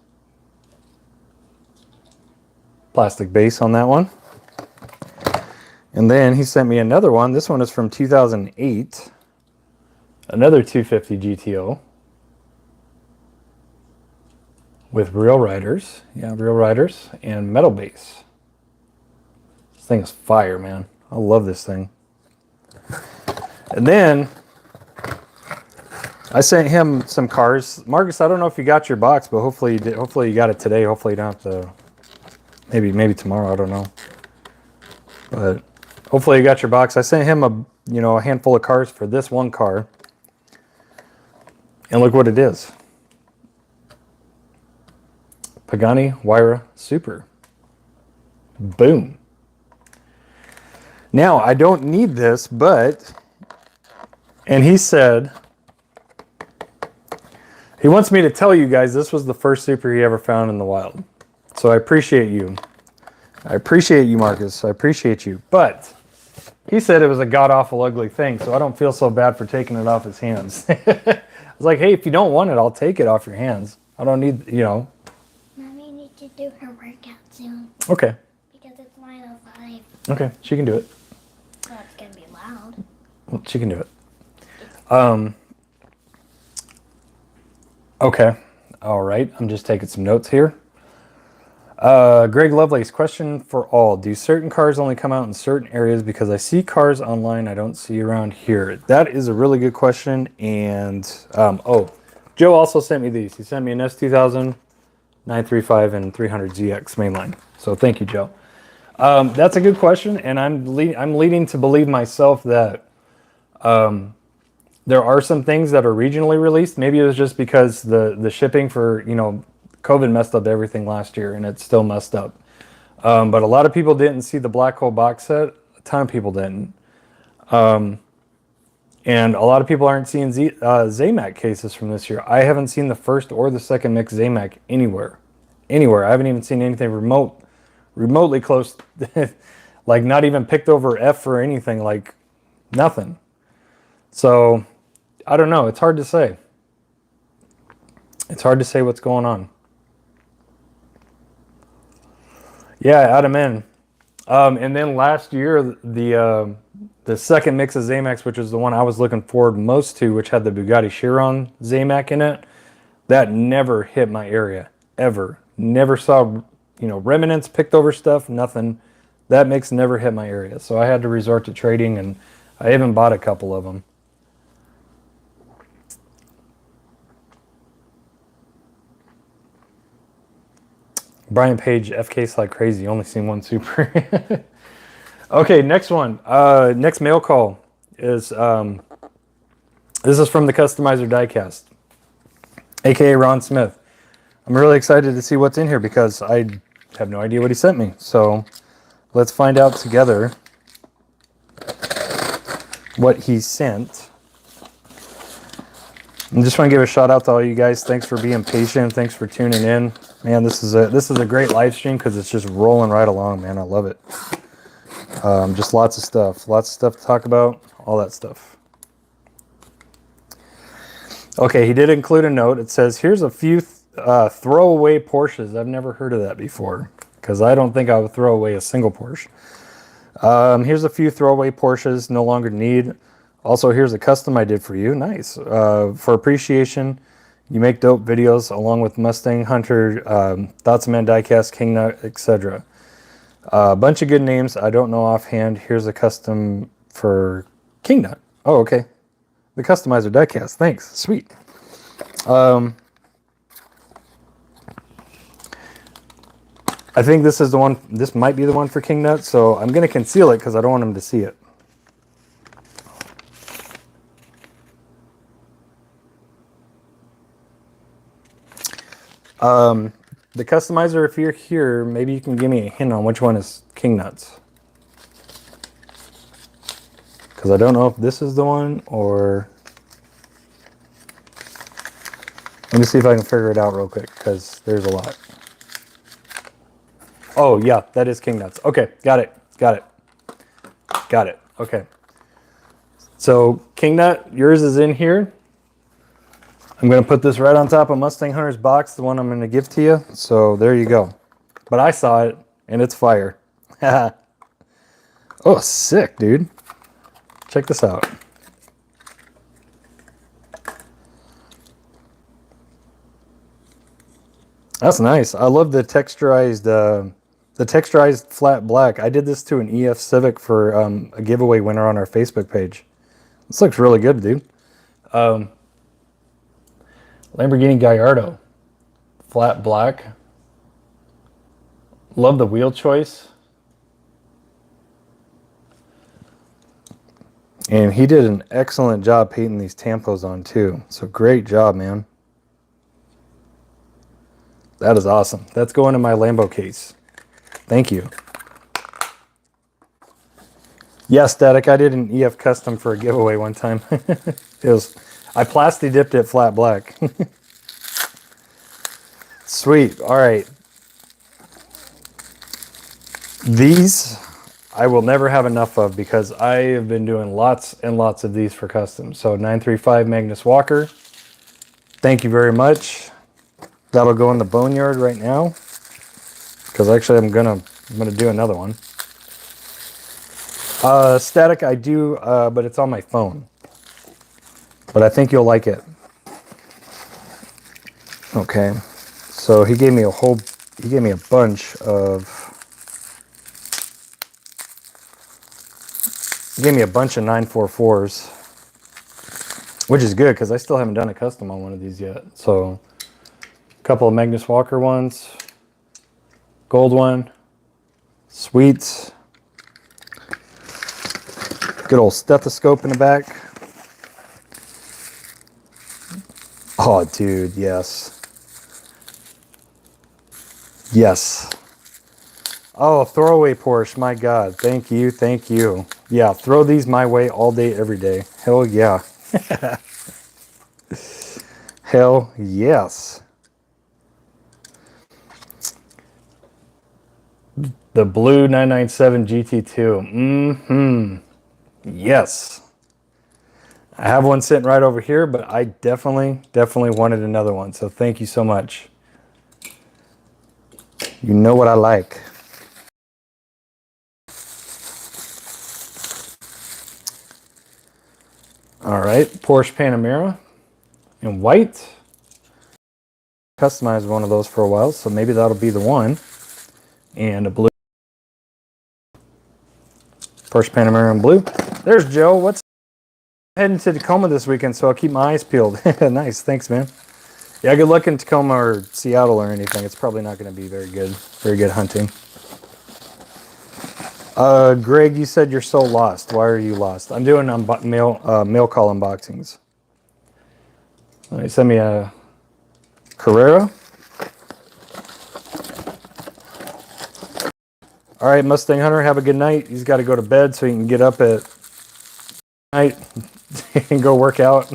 Plastic base on that one. And then he sent me another one. This one is from 2008. Another 250 GTO. With real riders. Yeah, real riders. And metal base. This thing is fire, man. I love this thing. And then I sent him some cars. Marcus, I don't know if you got your box, but hopefully you did. Hopefully you got it today. Hopefully you don't have to. Maybe tomorrow. I don't know. But hopefully you got your box. I sent him a handful of cars for this one car. And look what it is. Pagani Huayra Super. Boom. Now, I don't need this, but... And he said... He wants me to tell you guys this was the first Super he ever found in the wild. So I appreciate you. I appreciate you, Marcus. I appreciate you. But... He said it was a god-awful ugly thing, so I don't feel so bad for taking it off his hands. I was like, hey, if you don't want it, I'll take it off your hands. I don't need, Mommy needs to do her workout soon. Okay. Because it's 9:05. Okay, she can do it. So it's going to be loud. Well, she can do it. Okay. All right. I'm just taking some notes here. Greg Lovelace, question for all. Do certain cars only come out in certain areas? Because I see cars online I don't see around here. That is a really good question. And, Joe also sent me these. He sent me an S2000, 935, and 300ZX mainline. So thank you, Joe. That's a good question. And I'm leading to believe myself that there are some things that are regionally released. Maybe it was just because the shipping for, COVID messed up everything last year, and it's still messed up. But a lot of people didn't see the Black Hole box set. A ton of people didn't. And a lot of people aren't seeing Zamac cases from this year. I haven't seen the first or the second mix Zamac anywhere. Anywhere. I haven't even seen anything remotely close. Like not even picked over F or anything. Like nothing. So, I don't know. It's hard to say. It's hard to say what's going on. Yeah, Adam in. And then last year, the second mix of Zamacs, which is the one I was looking forward most to, which had the Bugatti Chiron Zamac in it, that never hit my area, ever. Never saw, remnants, picked over stuff, nothing. That mix never hit my area. So I had to resort to trading, and I even bought a couple of them. Brian Page, FK's like crazy. Only seen one Super. Okay, next one. Next mail call is this is from the Customizer Diecast, aka Ron Smith. I'm really excited to see what's in here because I have no idea what he sent me. So let's find out together what he sent. I just want to give a shout out to all you guys. Thanks for being patient. Thanks for tuning in. Man, this is a great live stream because it's just rolling right along, man. I love it. Just lots of stuff to talk about, all that stuff. Okay, he did include a note. It says, here's a few throwaway Porsches. I've never heard of that before because I don't think I would throw away a single Porsche. Here's a few throwaway Porsches no longer need. Also, here's a custom I did for you. Nice. For appreciation, you make dope videos along with Mustang, Hunter, Thoughts Man, Diecast, King Nut, etc. A bunch of good names. I don't know offhand. Here's a custom for King Nut. Oh, okay. The Customizer Diecast. Thanks. Sweet. I think this is the one. This might be the one for King Nut, so I'm going to conceal it because I don't want him to see it. The Customizer, if you're here, maybe you can give me a hint on which one is King Nuts. because I don't know if this is the one or... Let me see if I can figure it out real quick, because there's a lot. Oh, yeah, that is King Nuts. Okay, got it. Got it. Got it. Okay. So, King Nut, yours is in here. I'm going to put this right on top of Mustang Hunter's box, the one I'm going to give to you. So, there you go. But I saw it, and it's fire. Oh, sick, dude. Check this out. That's nice. I love the texturized flat black. I did this to an EF Civic for a giveaway winner on our Facebook page. This looks really good, dude. Lamborghini Gallardo, flat black. Love the wheel choice. And he did an excellent job painting these tampos on too. So great job, man. That is awesome. That's going in my Lambo case. Thank you. Yeah, Static, I did an EF custom for a giveaway one time. I plasti dipped it flat black. Sweet. All right. These I will never have enough of because I have been doing lots and lots of these for custom. So 935 Magnus Walker. Thank you very much. That'll go in the boneyard right now. Because actually I'm gonna do another one. Static I do, but it's on my phone. But I think you'll like it. Okay. So he gave me a bunch of 944s, which is good because I still haven't done a custom on one of these yet. So a couple of Magnus Walker ones, gold one, sweet, good old stethoscope in the back. Oh, dude, yes. Yes. Oh, throwaway Porsche, my God. Thank you, thank you. Yeah, throw these my way all day, every day. Hell yeah. Hell yes. The blue 997 GT2. Yes. I have one sitting right over here, but I definitely wanted another one. So thank you so much. You know what I like. All right, Porsche Panamera in white. Customized one of those for a while, so maybe that'll be the one. And a blue Porsche Panamera in blue. There's Joe. What's heading to Tacoma this weekend, so I'll keep my eyes peeled. Nice, thanks, man. Yeah, good luck in Tacoma or Seattle or anything. It's probably not going to be very good hunting. Greg, you said you're so lost. Why are you lost? I'm doing mail call unboxings. He sent me a Carrera. All right, Mustang Hunter, have a good night. He's got to go to bed so he can get up at night and go work out.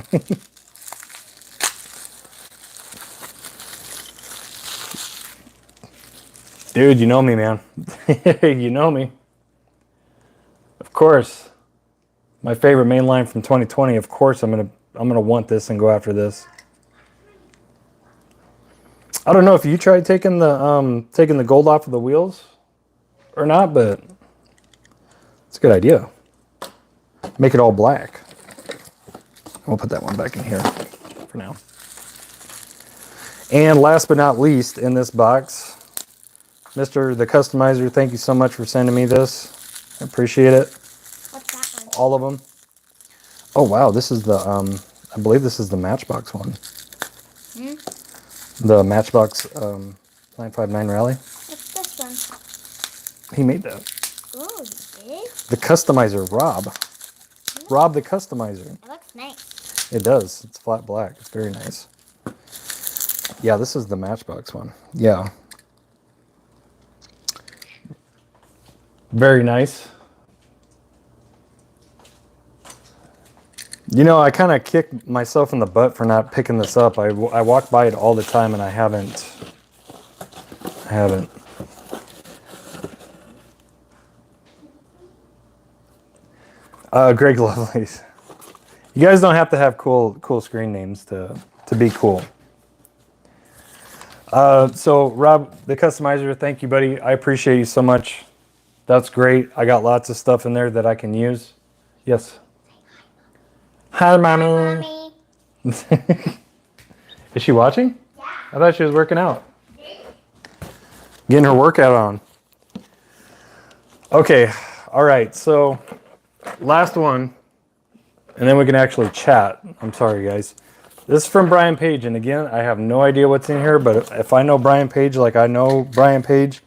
Dude, you know me, man. You know me. Of course. My favorite main line from 2020. Of course, I'm gonna want this and go after this. I don't know if you tried taking the gold off of the wheels or not, but it's a good idea. Make it all black. We'll put that one back in here for now. And last but not least, in this box, Mr. the Customizer, thank you so much for sending me this. I appreciate it. What's that one? All of them. Oh wow, this is the I believe this is the Matchbox one. The Matchbox 959 Rally. What's this one? He made that. Oh, you did? The Customizer, Rob. Rob the Customizer. It looks nice. It does. It's flat black. It's very nice. Yeah, this is the Matchbox one. Yeah. Very nice. You know, I kind of kicked myself in the butt for not picking this up. I walk by it all the time and I haven't. Greg Lovelace. You guys don't have to have cool screen names to be cool. So Rob, the customizer, thank you, buddy. I appreciate you so much. That's great. I got lots of stuff in there that I can use. Yes. Hi, mommy. Is she watching? Yeah. I thought she was working out. Getting her workout on. Okay. All right. So last one, and then we can actually chat. I'm sorry, guys. This is from Brian Page, and again, I have no idea what's in here, but if I know Brian Page like I know Brian Page,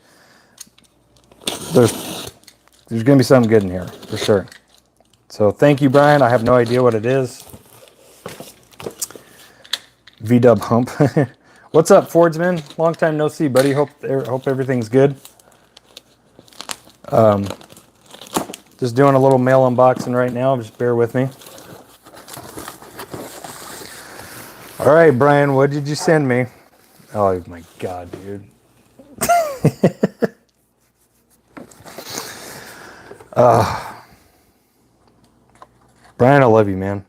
there's going to be something good in here, for sure. So thank you, Brian. I have no idea what it is. V-dub hump. What's up, Fordsman? Long time no see, buddy. Hope everything's good. Just doing a little mail unboxing right now. Just bear with me. All right, Brian, what did you send me? Oh, my God, dude. Brian, I love you, man.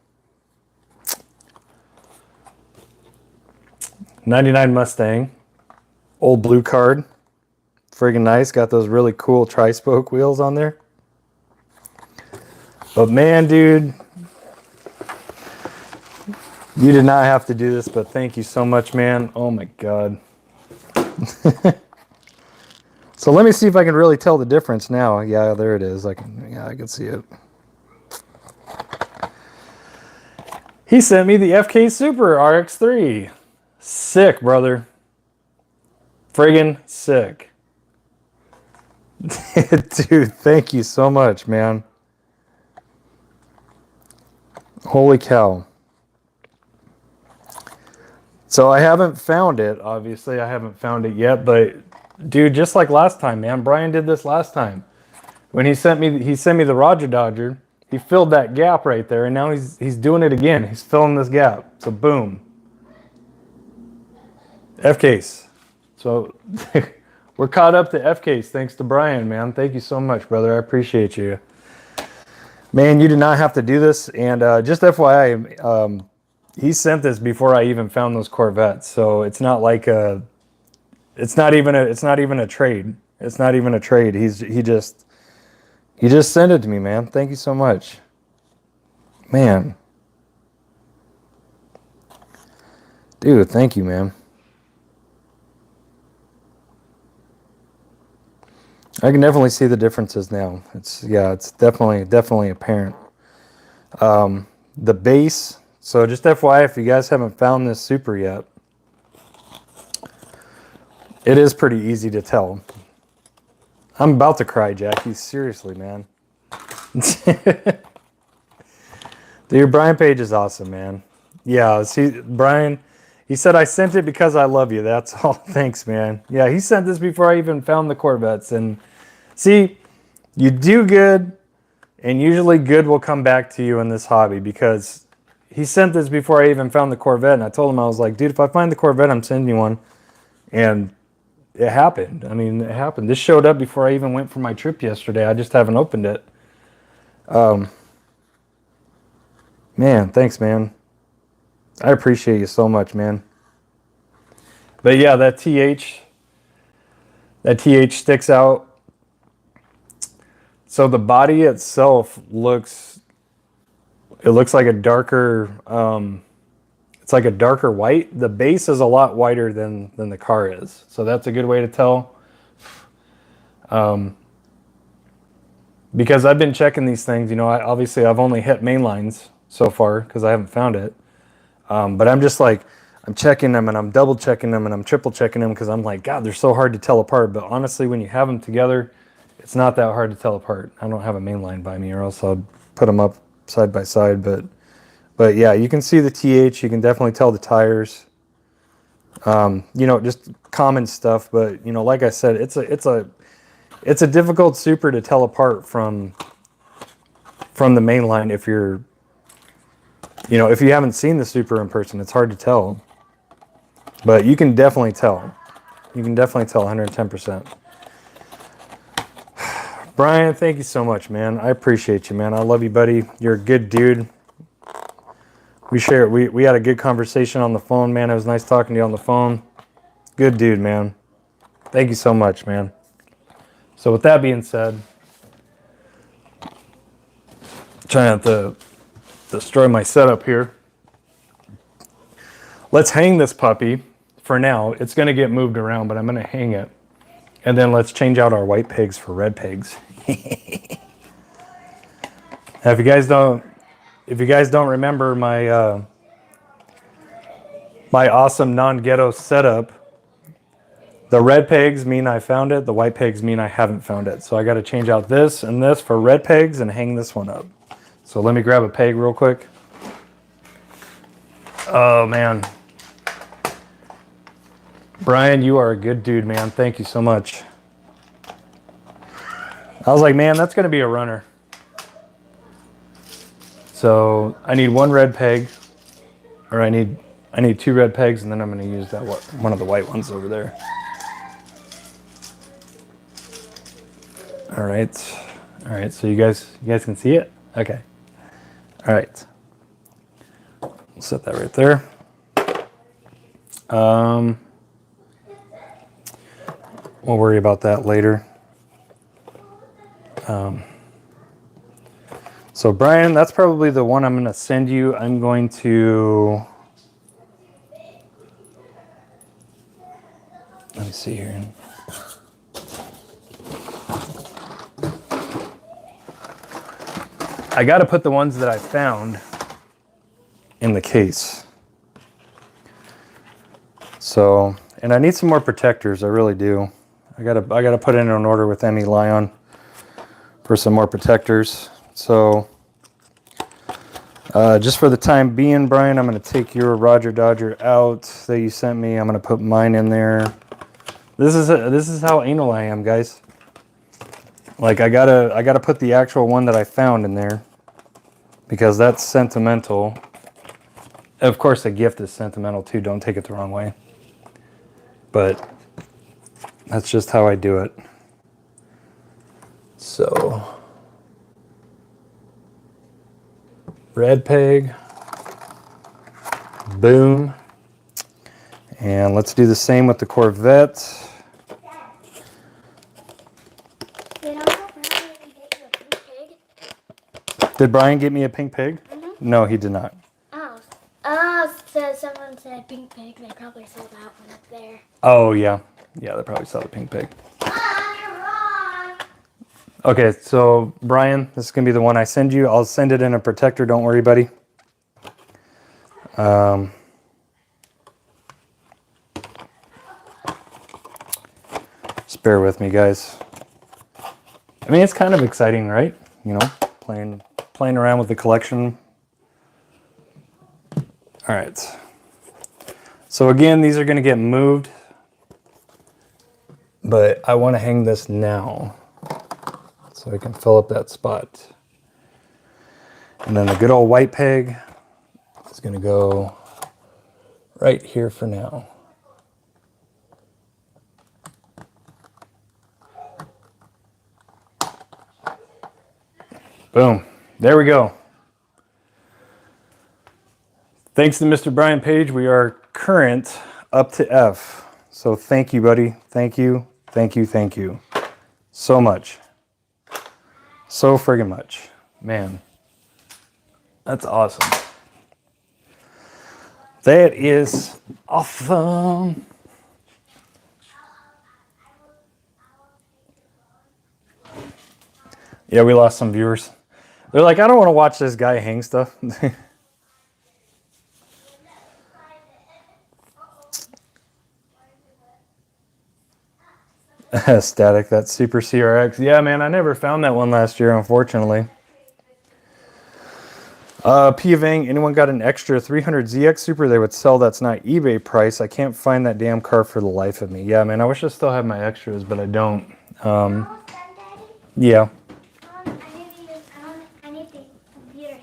99 Mustang. Old blue card. Friggin' nice. Got those really cool tri-spoke wheels on there. But man, dude, you did not have to do this, but thank you so much, man. Oh my God. So let me see if I can really tell the difference now. Yeah, there it is. I can see it. He sent me the FK Super RX3. Sick, brother. Friggin' sick. Dude, thank you so much, man. Holy cow. So I haven't found it, obviously. I haven't found it yet, but dude, just like last time, man. Brian did this last time. When he sent me the Roger Dodger, he filled that gap right there, and now he's doing it again. He's filling this gap. So boom. F-case. So we're caught up to F-case thanks to Brian, man. Thank you so much, brother. I appreciate you. Man, you did not have to do this, and just FYI, he sent this before I even found those Corvettes, so it's not like it's not even a trade. It's not even a trade. He just sent it to me, man. Thank you so much, man. Dude, thank you, man. I can definitely see the differences now. It's definitely apparent. The base. So just FYI, if you guys haven't found this Super yet, it is pretty easy to tell. I'm about to cry, Jackie. Seriously, man. Dude, Brian Page is awesome, man. Yeah, see, Brian, he said, I sent it because I love you. That's all. Thanks, man. Yeah, he sent this before I even found the Corvettes. And see, you do good, and usually good will come back to you in this hobby, because he sent this before I even found the Corvette, and I told him, I was like, dude, if I find the Corvette, I'm sending you one. And it happened. I mean, it happened. This showed up before I even went for my trip yesterday. I just haven't opened it. Man, thanks, man. I appreciate you so much, man. But yeah, that TH sticks out. So the body itself looks like a darker, it's like a darker white. The base is a lot whiter than the car is. So that's a good way to tell. Because I've been checking these things, you know, obviously I've only hit main lines so far because I haven't found it. But I'm just like, I'm checking them and I'm double checking them and I'm triple checking them because I'm like, God, they're so hard to tell apart. But honestly, when you have them together, it's not that hard to tell apart. I don't have a main line by me, or else I'll put them up side by side. But yeah, you can see the TH. You can definitely tell the tires. You know, just common stuff. But you know, like I said, it's a difficult Super to tell apart from the main line if you're You know, if you haven't seen the Super in person, it's hard to tell. But you can definitely tell. You can definitely tell 110%. Brian, thank you so much, man. I appreciate you, man. I love you, buddy. You're a good dude. We had a good conversation on the phone, man. It was nice talking to you on the phone. Good dude, man. Thank you so much, man. So with that being said, trying not to destroy my setup here. Let's hang this puppy for now. It's going to get moved around, but I'm going to hang it. And then let's change out our white pigs for red pigs. Now, if you guys don't remember my my awesome non-ghetto setup, the red pigs mean I found it. The white pigs mean I haven't found it. So I got to change out this and this for red pigs and hang this one up. So let me grab a peg real quick. Oh, man. Brian, you are a good dude, man. Thank you so much. I was like, man, that's going to be a runner. So I need one red peg, or I need 2 red pegs, and then I'm going to use that one of the white ones over there. All right. So you guys can see it? Okay. All right. We'll set that right there. We'll worry about that later. So Brian, that's probably the one I'm going to send you. I'm going to... Let me see here. I got to put the ones that I found in the case. So, and I need some more protectors. I really do. I gotta put in an order with Emmy Lion for some more protectors. So, just for the time being, Brian, I'm gonna take your Roger Dodger out that you sent me. I'm gonna put mine in there. This is how anal I am, guys. Like I gotta put the actual one that I found in there because that's sentimental. Of course, a gift is sentimental too. Don't take it the wrong way. But that's just how I do it. So, red peg, boom, and let's do the same with the Corvette. Did Uncle Brian get you a pink pig? Did Brian get me a pink pig? Mm-hmm. No, he did not. So someone said pink pig. They probably saw that one up there. Oh, yeah. Yeah, they probably saw the pink pig. You're wrong. Okay, so Brian, this is going to be the one I send you. I'll send it in a protector. Don't worry, buddy. Just bear with me, guys. I mean, it's kind of exciting, right? You know, playing around with the collection. All right. So again, these are going to get moved, but I want to hang this now so I can fill up that spot. And then the good old white peg is going to go right here for now. Boom. There we go. Thanks to Mr. Brian Page, we are current up to F. So thank you, buddy. Thank you. Thank you. Thank you. So much. So friggin' much. Man. That's awesome. That is awesome. Yeah, we lost some viewers. They're like, I don't want to watch this guy hang stuff. Static, that's Super CRX. Yeah, man, I never found that one last year, unfortunately. P of Ang, anyone got an extra 300 ZX Super they would sell that's not eBay price? I can't find that damn car for the life of me. Yeah, man, I wish I still had my extras, but I don't. Yeah. I need the computer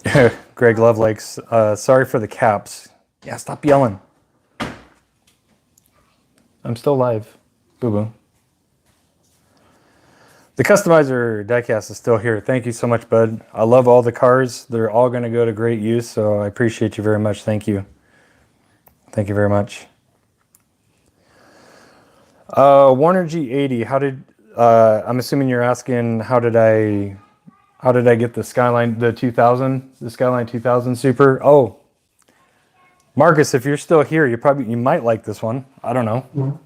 setting. Greg Lovelake's. Sorry for the caps. Yeah, stop yelling. I'm still live. Boo-boo. The customizer diecast is still here. Thank you so much, bud. I love all the cars. They're all going to go to great use, so I appreciate you very much. Thank you. Thank you very much. Warner G80. How did I'm assuming you're asking how did I get the Skyline the 2000 the Skyline 2000 Super? Oh, Marcus, if you're still here, you might like this one. I don't know. Mm-hmm.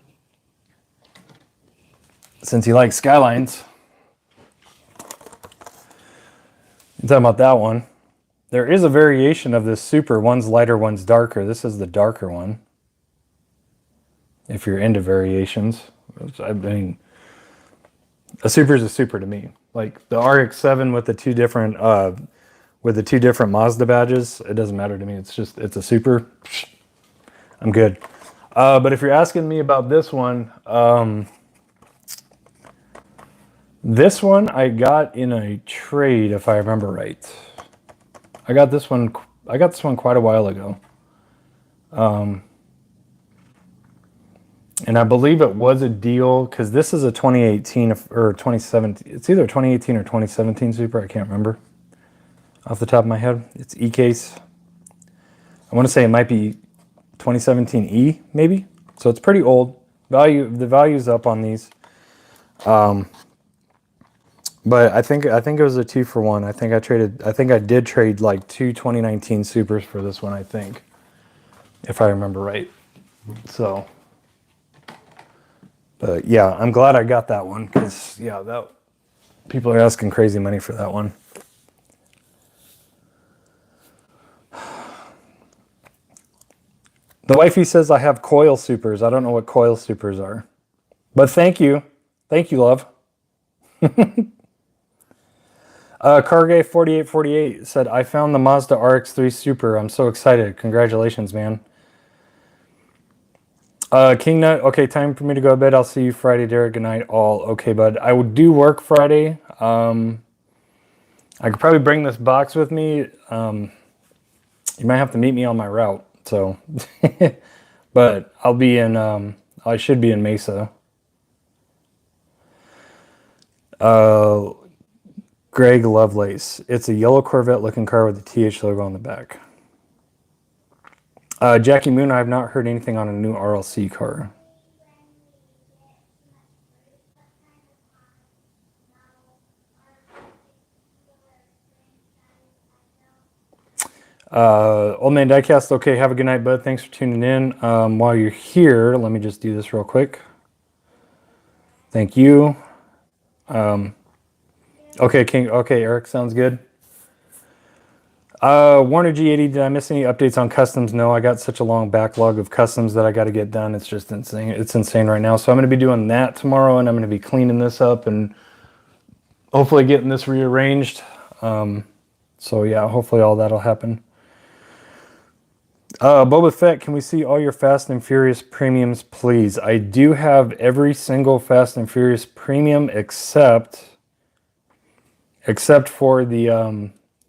Since you like Skylines. You're talking about that one. There is a variation of this Super. One's lighter, one's darker. This is the darker one. If you're into variations. I mean, a Super is a Super to me. Like the RX-7 with the two different Mazda badges, it doesn't matter to me. It's a Super. I'm good. But if you're asking me about this one, this one I got in a trade, if I remember right. I got this one quite a while ago. And I believe it was a deal because this is a 2018 or 2017. It's either 2018 or 2017 Super. I can't remember off the top of my head. It's E-case. I want to say it might be 2017 E, maybe. So it's pretty old. The value's up on these. But I think it was a 2-for-1. I think I did trade like 2 2019 Supers for this one, I think. If I remember right. So, but yeah, I'm glad I got that one because yeah, people are asking crazy money for that one. The wifey says I have coil Supers. I don't know what coil Supers are. But thank you. Thank you, love. Cargay4848 said, I found the Mazda RX-3 Super. I'm so excited. Congratulations, man. King Nut, okay, time for me to go to bed. I'll see you Friday, Derek. Good night, all. Okay, bud. I would do work Friday. I could probably bring this box with me. You might have to meet me on my route. So, but I'll be in, I should be in Mesa. Greg Lovelace. It's a yellow Corvette looking car with the TH logo on the back. Jackie Moon, I have not heard anything on a new RLC car. Old Man Diecast, okay, have a good night, bud. Thanks for tuning in. While you're here, let me just do this real quick. Thank you. Okay, King. Okay, Eric, sounds good. Warner G80, did I miss any updates on customs? No, I got such a long backlog of customs that I got to get done. It's just insane. It's insane right now. So I'm going to be doing that tomorrow, and I'm going to be cleaning this up and hopefully getting this rearranged. So yeah, hopefully all that'll happen. Boba Fett, can we see all your Fast and Furious premiums, please? I do have every single Fast and Furious premium except for the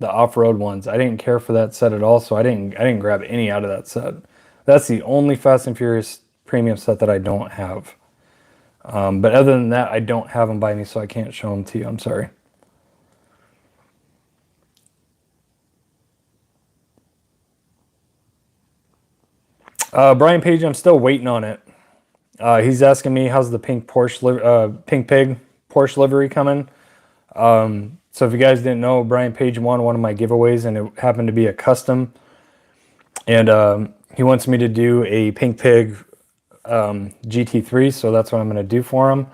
off-road ones. I didn't care for that set at all, so I didn't grab any out of that set. That's the only Fast and Furious premium set that I don't have. But other than that, I don't have them by me, so I can't show them to you. I'm sorry. Brian Page, I'm still waiting on it. He's asking me how's the pink pig Porsche livery coming. So if you guys didn't know, Brian Page won one of my giveaways, and it happened to be a custom. And he wants me to do a Pink Pig GT3, so that's what I'm going to do for him.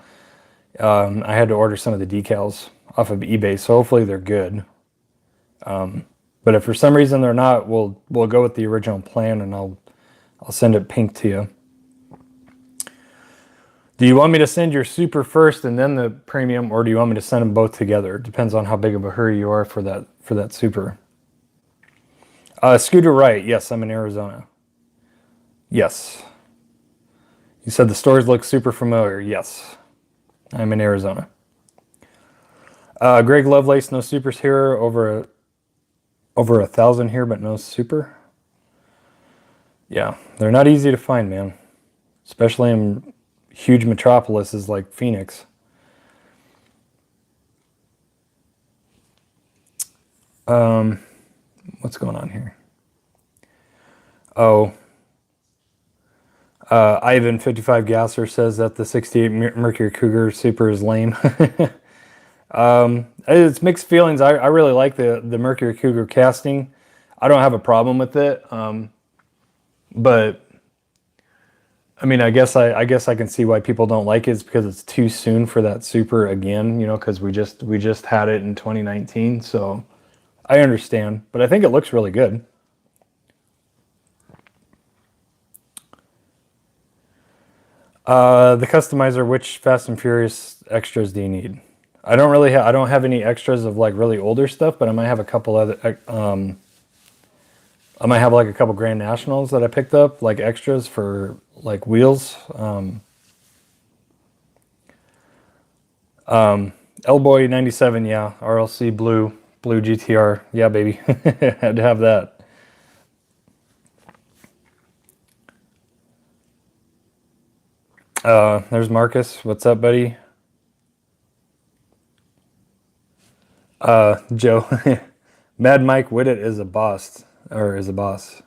I had to order some of the decals off of eBay, so hopefully they're good. But if for some reason they're not, we'll go with the original plan, and I'll send it pink to you. Do you want me to send your Super first and then the premium, or do you want me to send them both together? It depends on how big of a hurry you are for that Super. Scooter Wright, yes, I'm in Arizona. Yes. You said the stores look super familiar. Yes, I'm in Arizona. Greg Lovelace, no Supers here over Over 1,000 here, but no super. Yeah, they're not easy to find, man. Especially in huge metropolises like Phoenix. What's going on here? Oh, Ivan 55 Gasser says that the 68 Mercury Cougar Super is lame. It's mixed feelings. I really like the Mercury Cougar casting. I don't have a problem with it. But I mean, I guess I can see why people don't like it. It's because it's too soon for that Super again, you know, because we just had it in 2019. So I understand, but I think it looks really good. The customizer, which Fast and Furious extras do you need? I don't have any extras of like really older stuff, but I might have a couple other I might have like a couple Grand Nationals that I picked up, like extras for like wheels. L-Boy 97, yeah. RLC blue GTR. Yeah, baby. Had to have that. There's Marcus. What's up, buddy? Joe. Mad Mike Whittet is a boss. Or is a boss.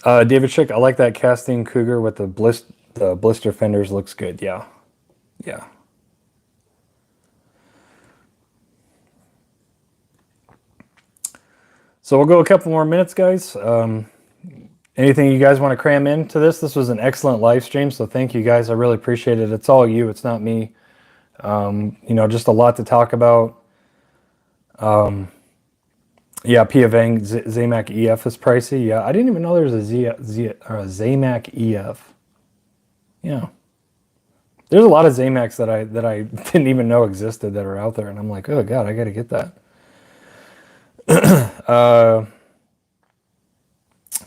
David Schick, I like that casting Cougar with the blister fenders. Looks good. Yeah. Yeah. So we'll go a couple more minutes, guys. Anything you guys want to cram into this? This was an excellent live stream, so thank you guys. I really appreciate it. It's all you. It's not me. You know, just a lot to talk about. Yeah, Pia Vang, Zamac EF is pricey. Yeah, I didn't even know there was a Zamac EF. Yeah. There's a lot of Zamacs that I didn't even know existed that are out there, and I'm like, oh god, I gotta get that.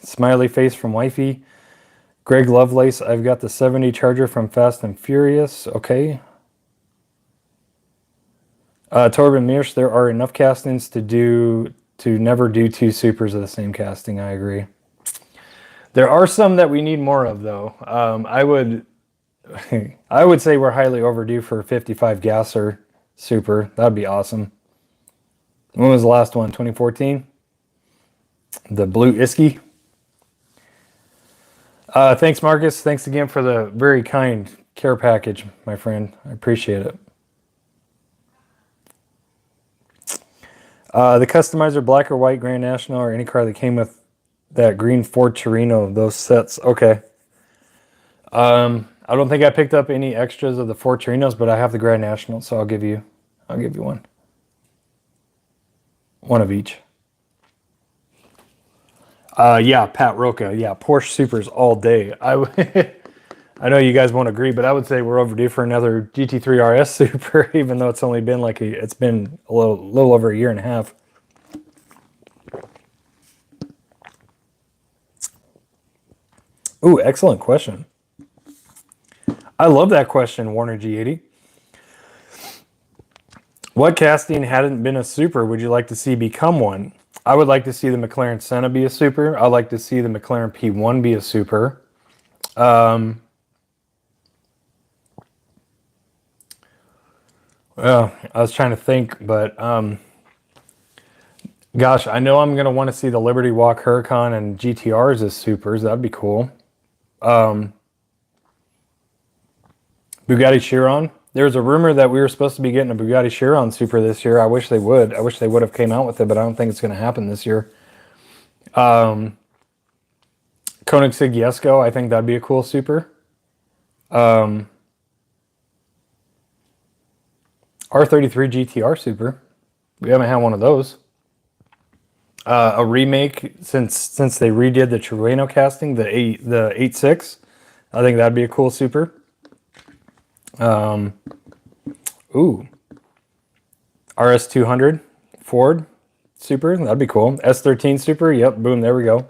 Smiley face from Wifey. Greg Lovelace, I've got the 70 Charger from Fast and Furious. Okay. Torben Mirsch, there are enough castings to never do two supers of the same casting. I agree. There are some that we need more of, though. I would say we're highly overdue for a 55 Gasser super. That'd be awesome. When was the last one? 2014? The blue Iski. Thanks, Marcus. Thanks again for the very kind care package, my friend. I appreciate it. The customizer, black or white Grand National, or any car that came with that green Ford Torino, those sets. Okay. I don't think I picked up any extras of the Ford Torinos, but I have the Grand National, so I'll give you one. One of each. Yeah, Pat Roca. Yeah, Porsche Supers all day. I know you guys won't agree, but I would say we're overdue for another GT3 RS Super, even though it's only been like it's been a little over a year and a half. Ooh, excellent question. I love that question, Warner G80. What casting hadn't been a super would you like to see become one? I would like to see the McLaren Senna be a super. I'd like to see the McLaren P1 be a super. Well, I was trying to think, but gosh, I know I'm going to want to see the Liberty Walk Huracan and GTRs as supers. That'd be cool. Bugatti Chiron. There's a rumor that we were supposed to be getting a Bugatti Chiron Super this year. I wish they would. I wish they would have came out with it, but I don't think it's going to happen this year. Koenigsegg Jesko, I think that'd be a cool Super. R33 GTR Super. We haven't had one of those. A remake since they redid the Trueno casting, the 8.6. I think that'd be a cool Super. Ooh. RS200 Ford Super. That'd be cool. S13 Super. Yep. Boom. There we go.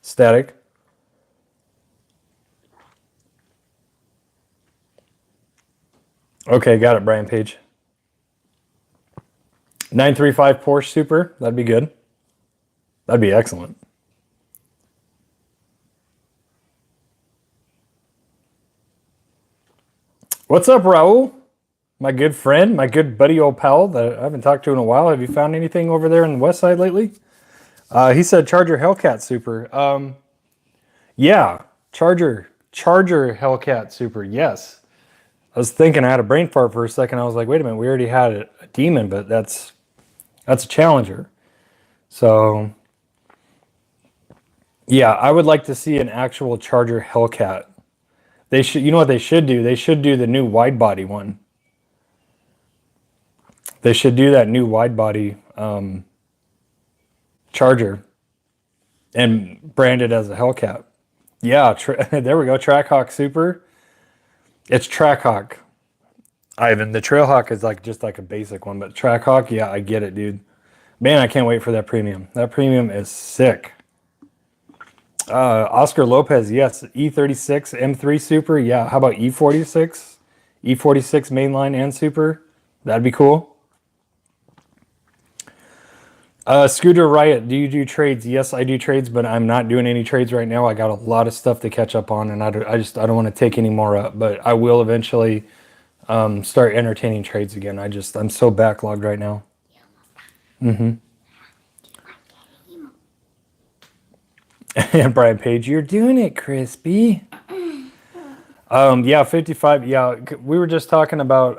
Static. Okay, got it, Brian Page. 935 Porsche Super. That'd be good. That'd be excellent. What's up, Raul? My good friend, my good buddy, old pal that I haven't talked to in a while. Have you found anything over there in the west side lately? He said Charger Hellcat Super. Yeah, Charger Hellcat Super. Yes. I was thinking I had a brain fart for a second. I was like, wait a minute, we already had a demon, but that's a Challenger. So, yeah, I would like to see an actual Charger Hellcat. They should, you know what they should do? They should do the new wide body one. They should do that new wide body Charger and brand it as a Hellcat. Yeah, there we go. Trackhawk Super. It's Trackhawk. Ivan, the Trailhawk is like just like a basic one, but Trackhawk, yeah, I get it, dude. Man, I can't wait for that premium. That premium is sick. Oscar Lopez, yes. E36 M3 Super, yeah. How about E46? E46 mainline and Super. That'd be cool. Scooter Riot, do you do trades? Yes, I do trades, but I'm not doing any trades right now. I got a lot of stuff to catch up on, and I don't want to take any more up, but I will eventually start entertaining trades again. I'm so backlogged right now. Mm-hmm. And Brian Page, you're doing it, Crispy. Yeah, 55. Yeah, we were just talking about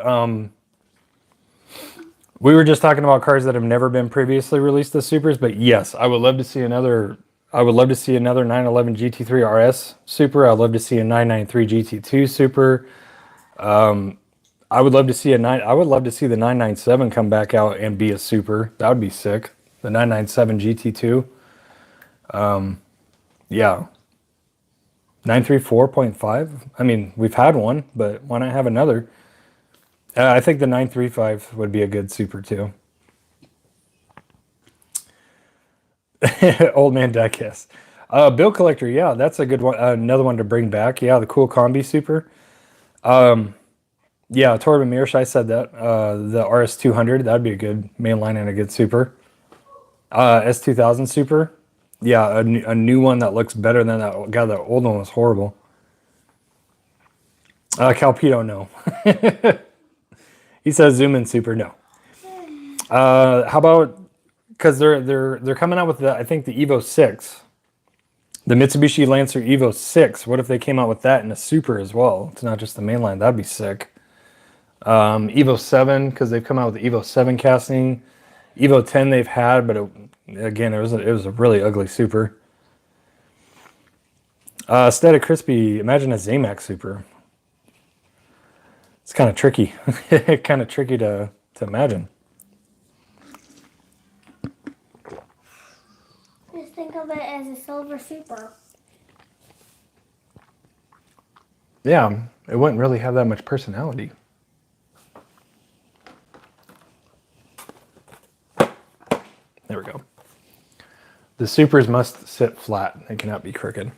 cars that have never been previously released as supers. But yes, I would love to see another. I would love to see another 911 GT3 RS Super. I'd love to see a 993 GT2 Super. I would love to see I would love to see the 997 come back out and be a Super. That would be sick. The 997 GT2. Yeah. 934.5. I mean, we've had one, but why not have another? I think the 935 would be a good Super too. Old man Diecast. Bill Collector, yeah, that's a good one. Another one to bring back. Yeah, the cool Combi Super. Yeah, Torben Mearsh, I said that. The RS200, that'd be a good mainline and a good Super. S2000 Super. Yeah, a new one that looks better than that. God, that old one was horrible. Calpito, no. He says zoom in Super, no. How about, because they're coming out with I think the Evo 6. The Mitsubishi Lancer Evo 6. What if they came out with that in a Super as well? It's not just the mainline. That'd be sick. Evo 7, because they've come out with the Evo 7 casting. Evo 10 they've had, but again, it was a really ugly Super. Instead of Crispy, imagine a Zamax Super. It's kind of tricky. Kind of tricky to imagine. Just think of it as a silver Super. Yeah, it wouldn't really have that much personality. There we go. The Supers must sit flat. They cannot be crooked.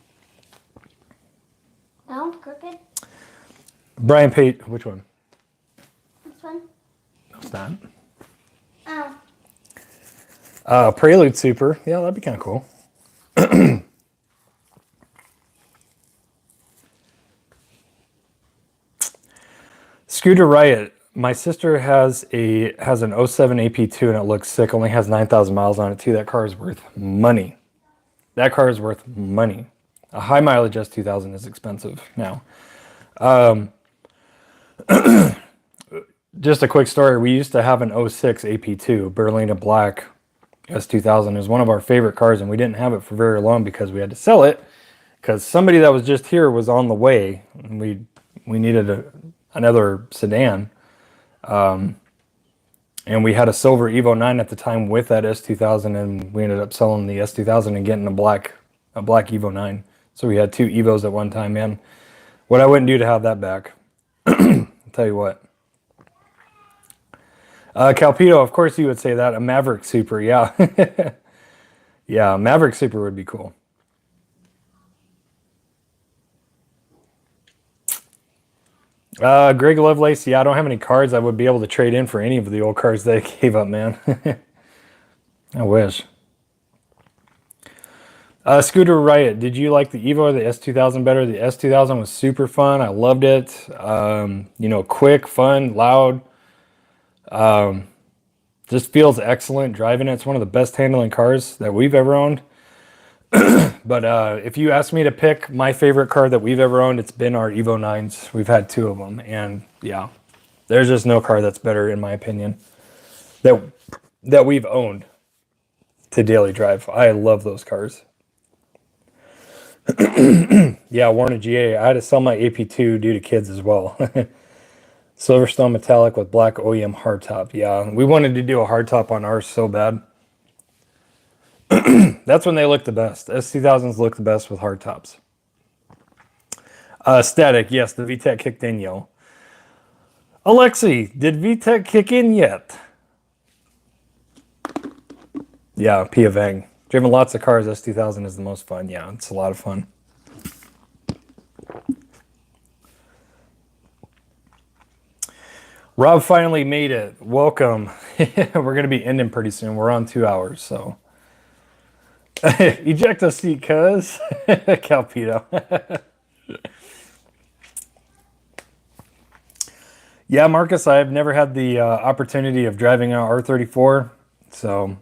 No, crooked. Brian Pate, which one? This one. No, it's not. Oh. Prelude Super. Yeah, that'd be kind of cool. Scooter Riot. My sister has an 07 AP2 and it looks sick. Only has 9,000 miles on it too. That car is worth money. That car is worth money. A high mileage S2000 is expensive now. Just a quick story. We used to have an 06 AP2 Berlina Black S2000. It was one of our favorite cars, and we didn't have it for very long because we had to sell it because somebody that was just here was on the way, and we needed another sedan. And we had a silver Evo 9 at the time with that S2000, and we ended up selling the S2000 and getting a black Evo 9. So we had two Evos at one time, man. What I wouldn't do to have that back. I'll tell you what. Calpito, of course you would say that. A Maverick Super, yeah. Yeah, Maverick Super would be cool. Greg Lovelace, yeah, I don't have any cards I would be able to trade in for any of the old cards that I gave up, man. I wish. Scooter Riot, did you like the Evo or the S2000 better? The S2000 was super fun. I loved it. You know, quick, fun, loud. Just feels excellent driving it. It's one of the best handling cars that we've ever owned. But if you ask me to pick my favorite car that we've ever owned, it's been our Evo 9s. We've had two of them. And yeah, there's just no car that's better, in my opinion, that we've owned to daily drive. I love those cars. Yeah, Warner GA. I had to sell my AP2 due to kids as well. Silverstone metallic with black OEM hardtop. Yeah, we wanted to do a hardtop on ours so bad. That's when they look the best. S2000s look the best with hardtops. Static. Yes, the VTEC kicked in, yo. Alexi, did VTEC kick in yet? Yeah, Pia Vang. Driven lots of cars. S2000 is the most fun. Yeah, it's a lot of fun. Rob finally made it. Welcome. We're going to be ending pretty soon. We're on 2 hours, so. Eject a seat, cuz. Calpito. Yeah, Marcus, I've never had the opportunity of driving an R34, so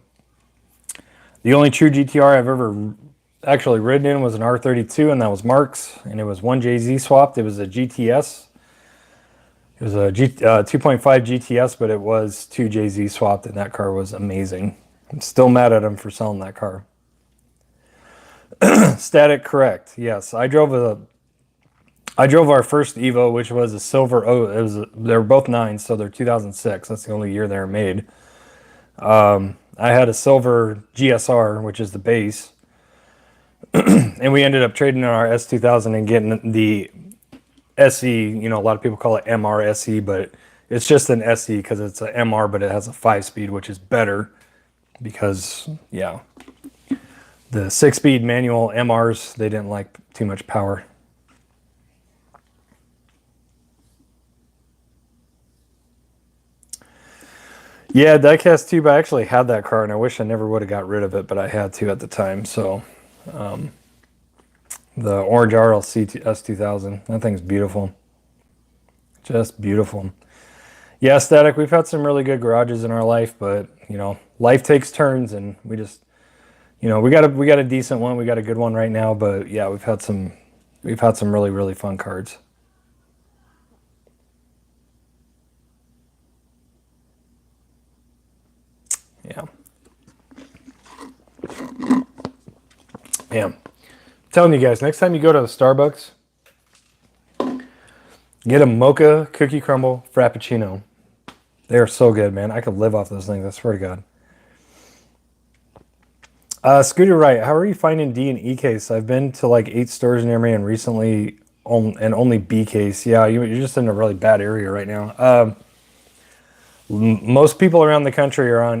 the only true GTR I've ever actually ridden in was an R32, and that was Mark's, and it was one JZ swapped. It was a GTS. It was a 2.5 GTS, but it was two JZ swapped, and that car was amazing. I'm still mad at him for selling that car. Static, correct. Yes, I drove our first Evo, which was a silver. Oh, they were both 9s, so they're 2006. That's the only year they were made. I had a silver GSR, which is the base, and we ended up trading in our S2000 and getting the SE. You know, a lot of people call it MR SE, but it's just an SE because it's an MR, but it has a 5-speed, which is better because, yeah, the 6-speed manual MRs, they didn't like too much power. Yeah, Diecast tube. I actually had that car, and I wish I never would have got rid of it, but I had to at the time. So, the orange RLC S2000. That thing's beautiful. Just beautiful. Yeah, Static. We've had some really good garages in our life, but you know, life takes turns, and we just, you know, we got a decent one. We got a good one right now, but yeah, we've had some really, really fun cards. Yeah. Yeah. I'm telling you guys, next time you go to the Starbucks, get a mocha cookie crumble frappuccino. They are so good, man. I could live off those things. I swear to God. Scooter Wright, how are you finding D and E case? I've been to like 8 stores near me, and recently only B case. Yeah, you're just in a really bad area right now. Most people around the country are on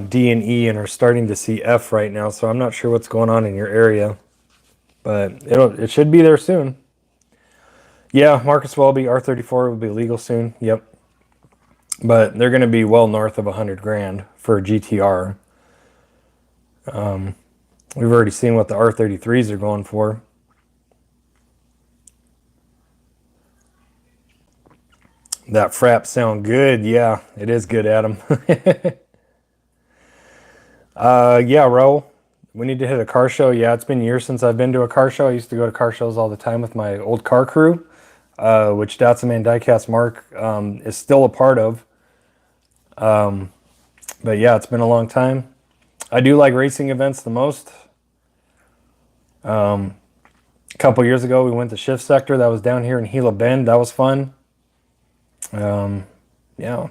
D and E and are starting to see F right now. So I'm not sure what's going on in your area, but it should be there soon. Yeah, Marcus Welby R34 will be legal soon. Yep, but they're going to be well north of 100 grand for a GTR. We've already seen what the R33s are going for. That frap sound good. Yeah, it is good, Adam. Yeah, Ro, we need to hit a car show. Yeah, it's been years since I've been to a car show. I used to go to car shows all the time with my old car crew, which Datsun Diecast Mark is still a part of. But yeah, it's been a long time. I do like racing events the most. A couple years ago, we went to Shift Sector. That was down here in Gila Bend. That was fun. Yeah.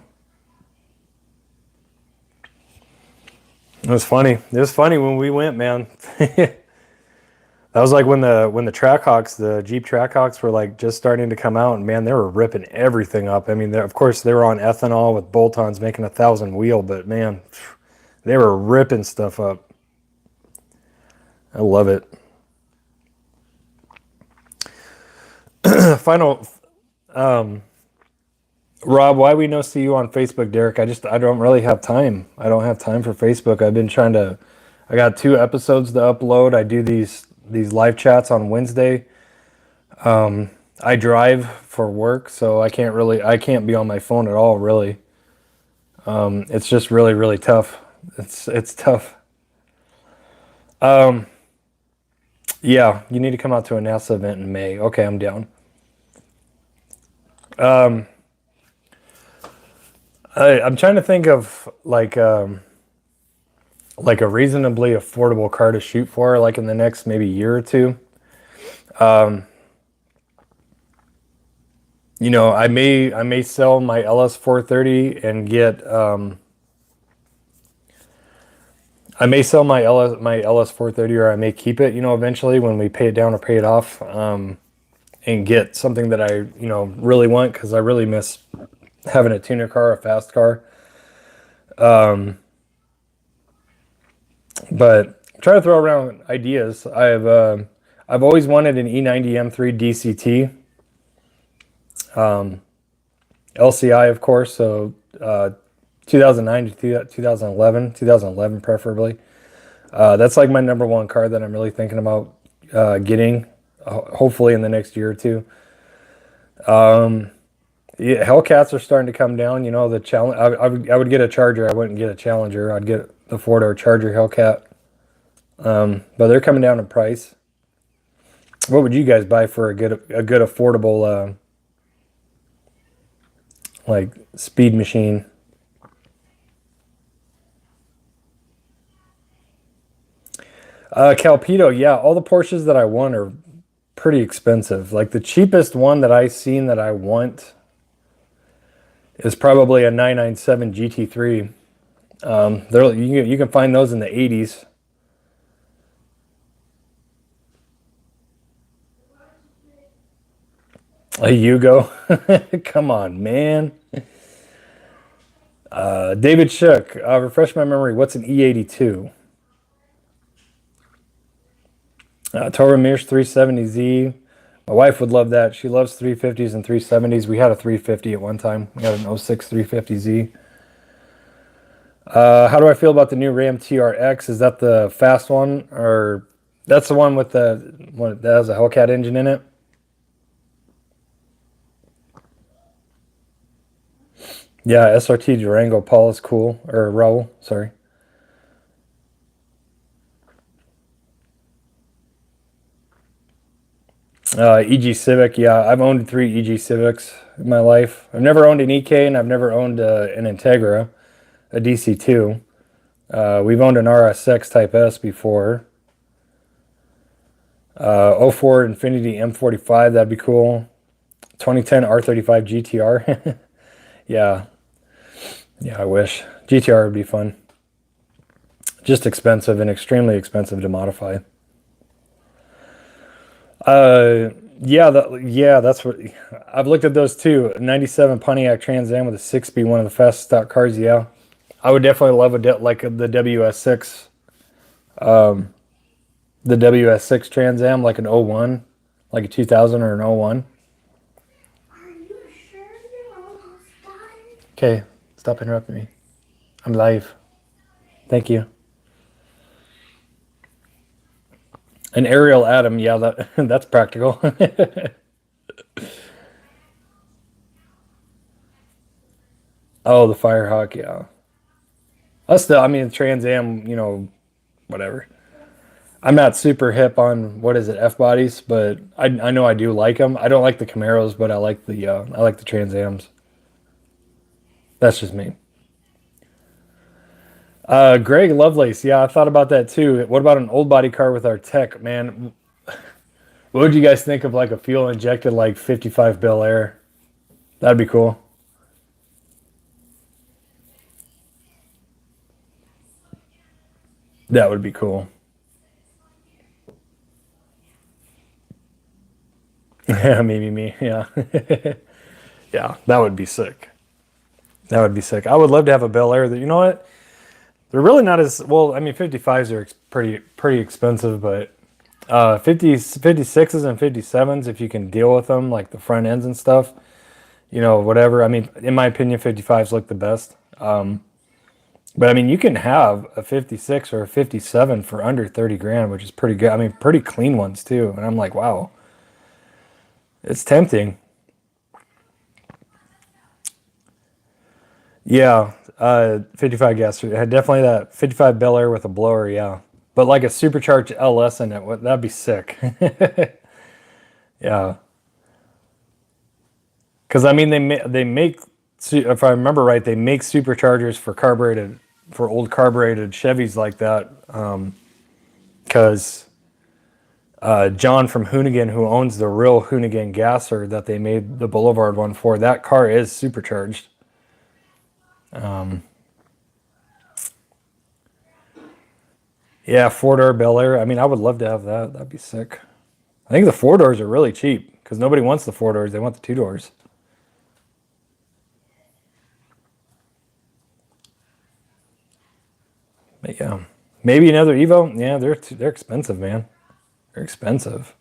It was funny. It was funny when we went, man. That was like when the Trackhawks, the Jeep Trackhawks were like just starting to come out, and man, they were ripping everything up. I mean, of course they were on ethanol with bolt-ons making 1,000 wheel, but man, they were ripping stuff up. I love it. Rob, why we no see you on Facebook, Derek? I don't really have time. I don't have time for Facebook. I've been trying to. I got 2 episodes to upload. I do these live chats on Wednesday. I drive for work, so I can't be on my phone at all, really. It's just really, really tough. It's tough. Yeah, you need to come out to a NASA event in May. Okay, I'm down. I'm trying to think of like a reasonably affordable car to shoot for, like in the next maybe year or two. You know, I may sell my LS430 and get I may sell my LS430, or I may keep it, you know, eventually when we pay it down or pay it off, and get something that I, you know, really want, because I really miss having a tuner car, a fast car. But try to throw around ideas. I've always wanted an E90 M3 DCT, LCI, of course. So 2009 to 2011 preferably. That's like my number 1 car that I'm really thinking about getting, hopefully in the next year or two. Yeah, Hellcats are starting to come down. You know, the challenge. I would get a Charger. I wouldn't get a Challenger. I'd get the 4-door Charger Hellcat. But they're coming down in price. What would you guys buy for a good affordable like speed machine? Calpedo, yeah, all the Porsches that I want are pretty expensive. Like the cheapest one that I've seen that I want is probably a 997 GT3. You can find those in the 80s. A Yugo. Come on, man. David Shook, refresh my memory. What's an E82? Toro Mirsch 370Z. My wife would love that. She loves 350s and 370s. We had a 350 at one time. We had an 06 350Z. How do I feel about the new Ram TRX? Is that the fast one, or that's the one with the one that has a Hellcat engine in it? Yeah, SRT Durango. Paul is cool, or Raul. Sorry. EG Civic, yeah, I've owned 3 EG Civics in my life. I've never owned an EK, and I've never owned an Integra, a DC2. We've owned an RSX Type S before. 04 Infiniti M45, that'd be cool. 2010 R35 GTR. Yeah, I wish. GTR would be fun. Just expensive, and extremely expensive to modify. Yeah, that's what I've looked at those too. 97 Pontiac Trans Am with a 6-speed, one of the fastest stock cars. Yeah, I would definitely love like the WS6, the WS6 Trans Am, like an 01, like a 2000 or an 01. Are you sure you're almost done? Okay, stop interrupting me. I'm live. Thank you. An Ariel Atom, yeah, that's practical. Oh, the Firehawk, yeah. I mean, Trans Am, you know, whatever. I'm not super hip on, what is it, F bodies, but I know I do like them. I don't like the Camaros, but I like the Trans Ams. That's just me. Greg Lovelace, yeah, I thought about that too. What about an old body car with our tech, man? What would you guys think of like a fuel injected like 55 Bel Air? That'd be cool. That would be cool. Yeah, maybe me. Yeah. Yeah, that would be sick. That would be sick. I would love to have a Bel Air that, you know what? They're really not as well. I mean, 55s are pretty expensive, but 50s, 56s and 57s, if you can deal with them, like the front ends and stuff, you know, whatever. I mean, in my opinion, 55s look the best. But I mean, you can have a 56 or a 57 for under 30 grand, which is pretty good. I mean, pretty clean ones too. And I'm like, wow, it's tempting. Yeah, 55 gas. It had definitely that 55 Bel Air with a blower, yeah. But like a supercharged LS in it, that'd be sick. Yeah. Because I mean, they make, if I remember right, they make superchargers for old carbureted Chevys like that. Because John from Hoonigan, who owns the real Hoonigan gasser that they made the Boulevard one for, that car is supercharged. Yeah, 4-door Bel Air. I mean, I would love to have that. That'd be sick. I think the 4-doors are really cheap because nobody wants the 4-doors. They want the 2-doors. But yeah, maybe another Evo. Yeah, they're expensive, man. They're expensive.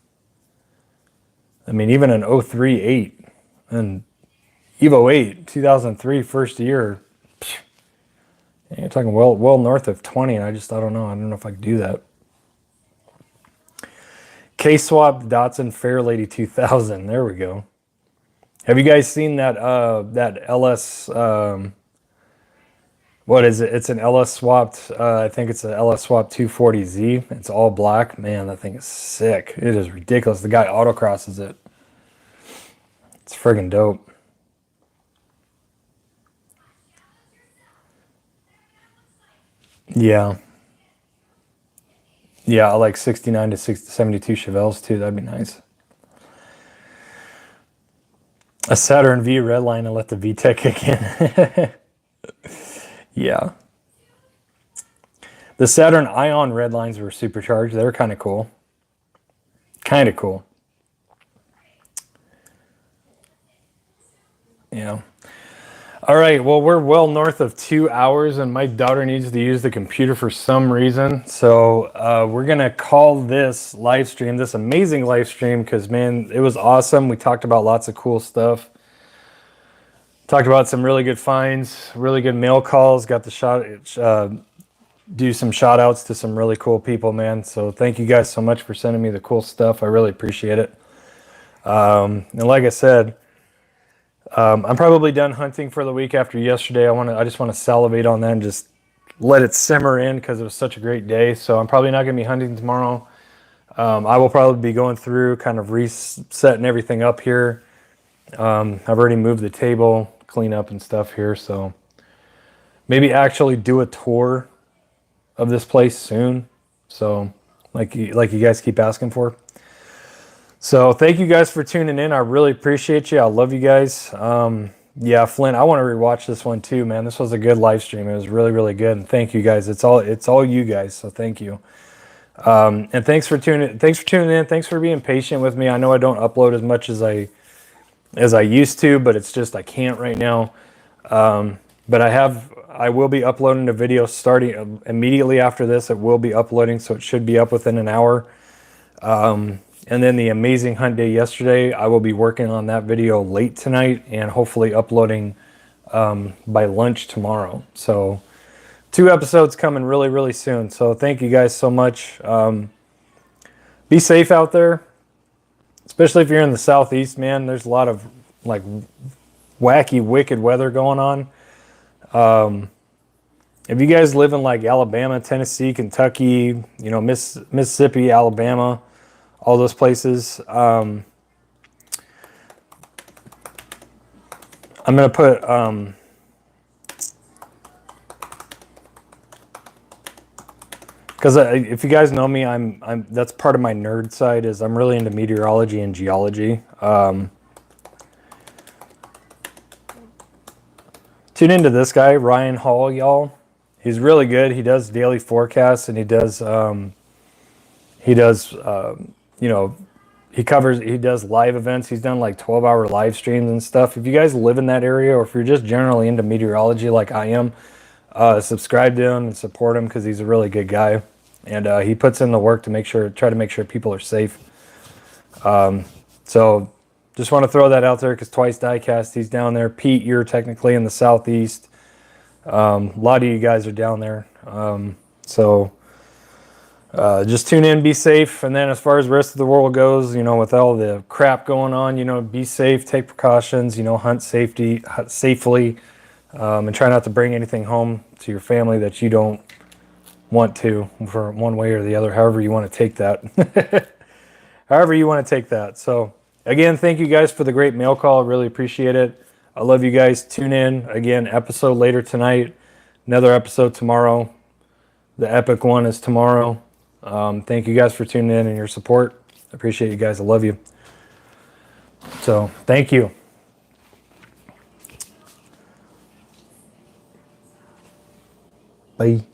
I mean, even an 03 8 and Evo 8 2003 first year. You're talking well north of 20, and I don't know. I don't know if I could do that. K-Swap Datsun Fairlady 2000. There we go. Have you guys seen that that LS? What is it? It's an LS swapped. I think it's an LS swapped 240Z. It's all black. Man, that thing is sick. It is ridiculous. The guy autocrosses it. It's friggin' dope. Yeah. Yeah, I like 69 to 72 Chevelles too. That'd be nice. A Saturn V redline and let the VTEC kick in. Yeah. The Saturn Ion redlines were supercharged. They were kind of cool. Kind of cool. Yeah. All right, well, we're well north of 2 hours, and my daughter needs to use the computer for some reason. So we're going to call this live stream, this amazing live stream, because, man, it was awesome. We talked about lots of cool stuff. Talked about some really good finds, really good mail calls. Got the do some shout outs to some really cool people, man. So thank you guys so much for sending me the cool stuff. I really appreciate it. And like I said, I'm probably done hunting for the week after yesterday. I just want to salivate on that and just let it simmer in because it was such a great day. So I'm probably not going to be hunting tomorrow. I will probably be going through, kind of resetting everything up here. I've already moved the table, clean up and stuff here. So maybe actually do a tour of this place soon. So like you guys keep asking for. So thank you guys for tuning in. I really appreciate you. I love you guys. Yeah, Flint, I want to rewatch this one too, man. This was a good live stream. It was really, really good. And thank you guys. It's all you guys. So thank you. And thanks for tuning in. Thanks for being patient with me. I know I don't upload as much as I used to, but it's just I can't right now. But I will be uploading a video starting immediately after this. It will be uploading, so it should be up within an hour. And then the amazing hunt day yesterday, I will be working on that video late tonight and hopefully uploading by lunch tomorrow. So 2 episodes coming really, really soon. So thank you guys so much. Be safe out there, especially if you're in the southeast, man. There's a lot of like wacky, wicked weather going on. If you guys live in like Alabama, Tennessee, Kentucky, Mississippi, Alabama, all those places. I'm gonna put because if you guys know me, I'm that's part of my nerd side is I'm really into meteorology and geology. Tune into this guy, Ryan Hall, y'all. He's really good. He does daily forecasts and he does he does live events. He's done like 12-hour live streams and stuff. If you guys live in that area or if you're just generally into meteorology like I am, subscribe to him and support him because he's a really good guy. And he puts in the work to try to make sure people are safe. So just want to throw that out there because Twice Diecast, he's down there. Pete, you're technically in the southeast. A lot of you guys are down there. So just tune in, be safe. And then as far as the rest of the world goes, you know, with all the crap going on, you know, be safe, take precautions, you know, hunt safely, and try not to bring anything home to your family that you don't want to, for one way or the other, however you want to take that. However you want to take that. So again, thank you guys for the great mail call. I really appreciate it. I love you guys. Tune in. Again, episode later tonight. Another episode tomorrow. The epic one is tomorrow. Thank you guys for tuning in and your support. I appreciate you guys. I love you. So thank you. Bye.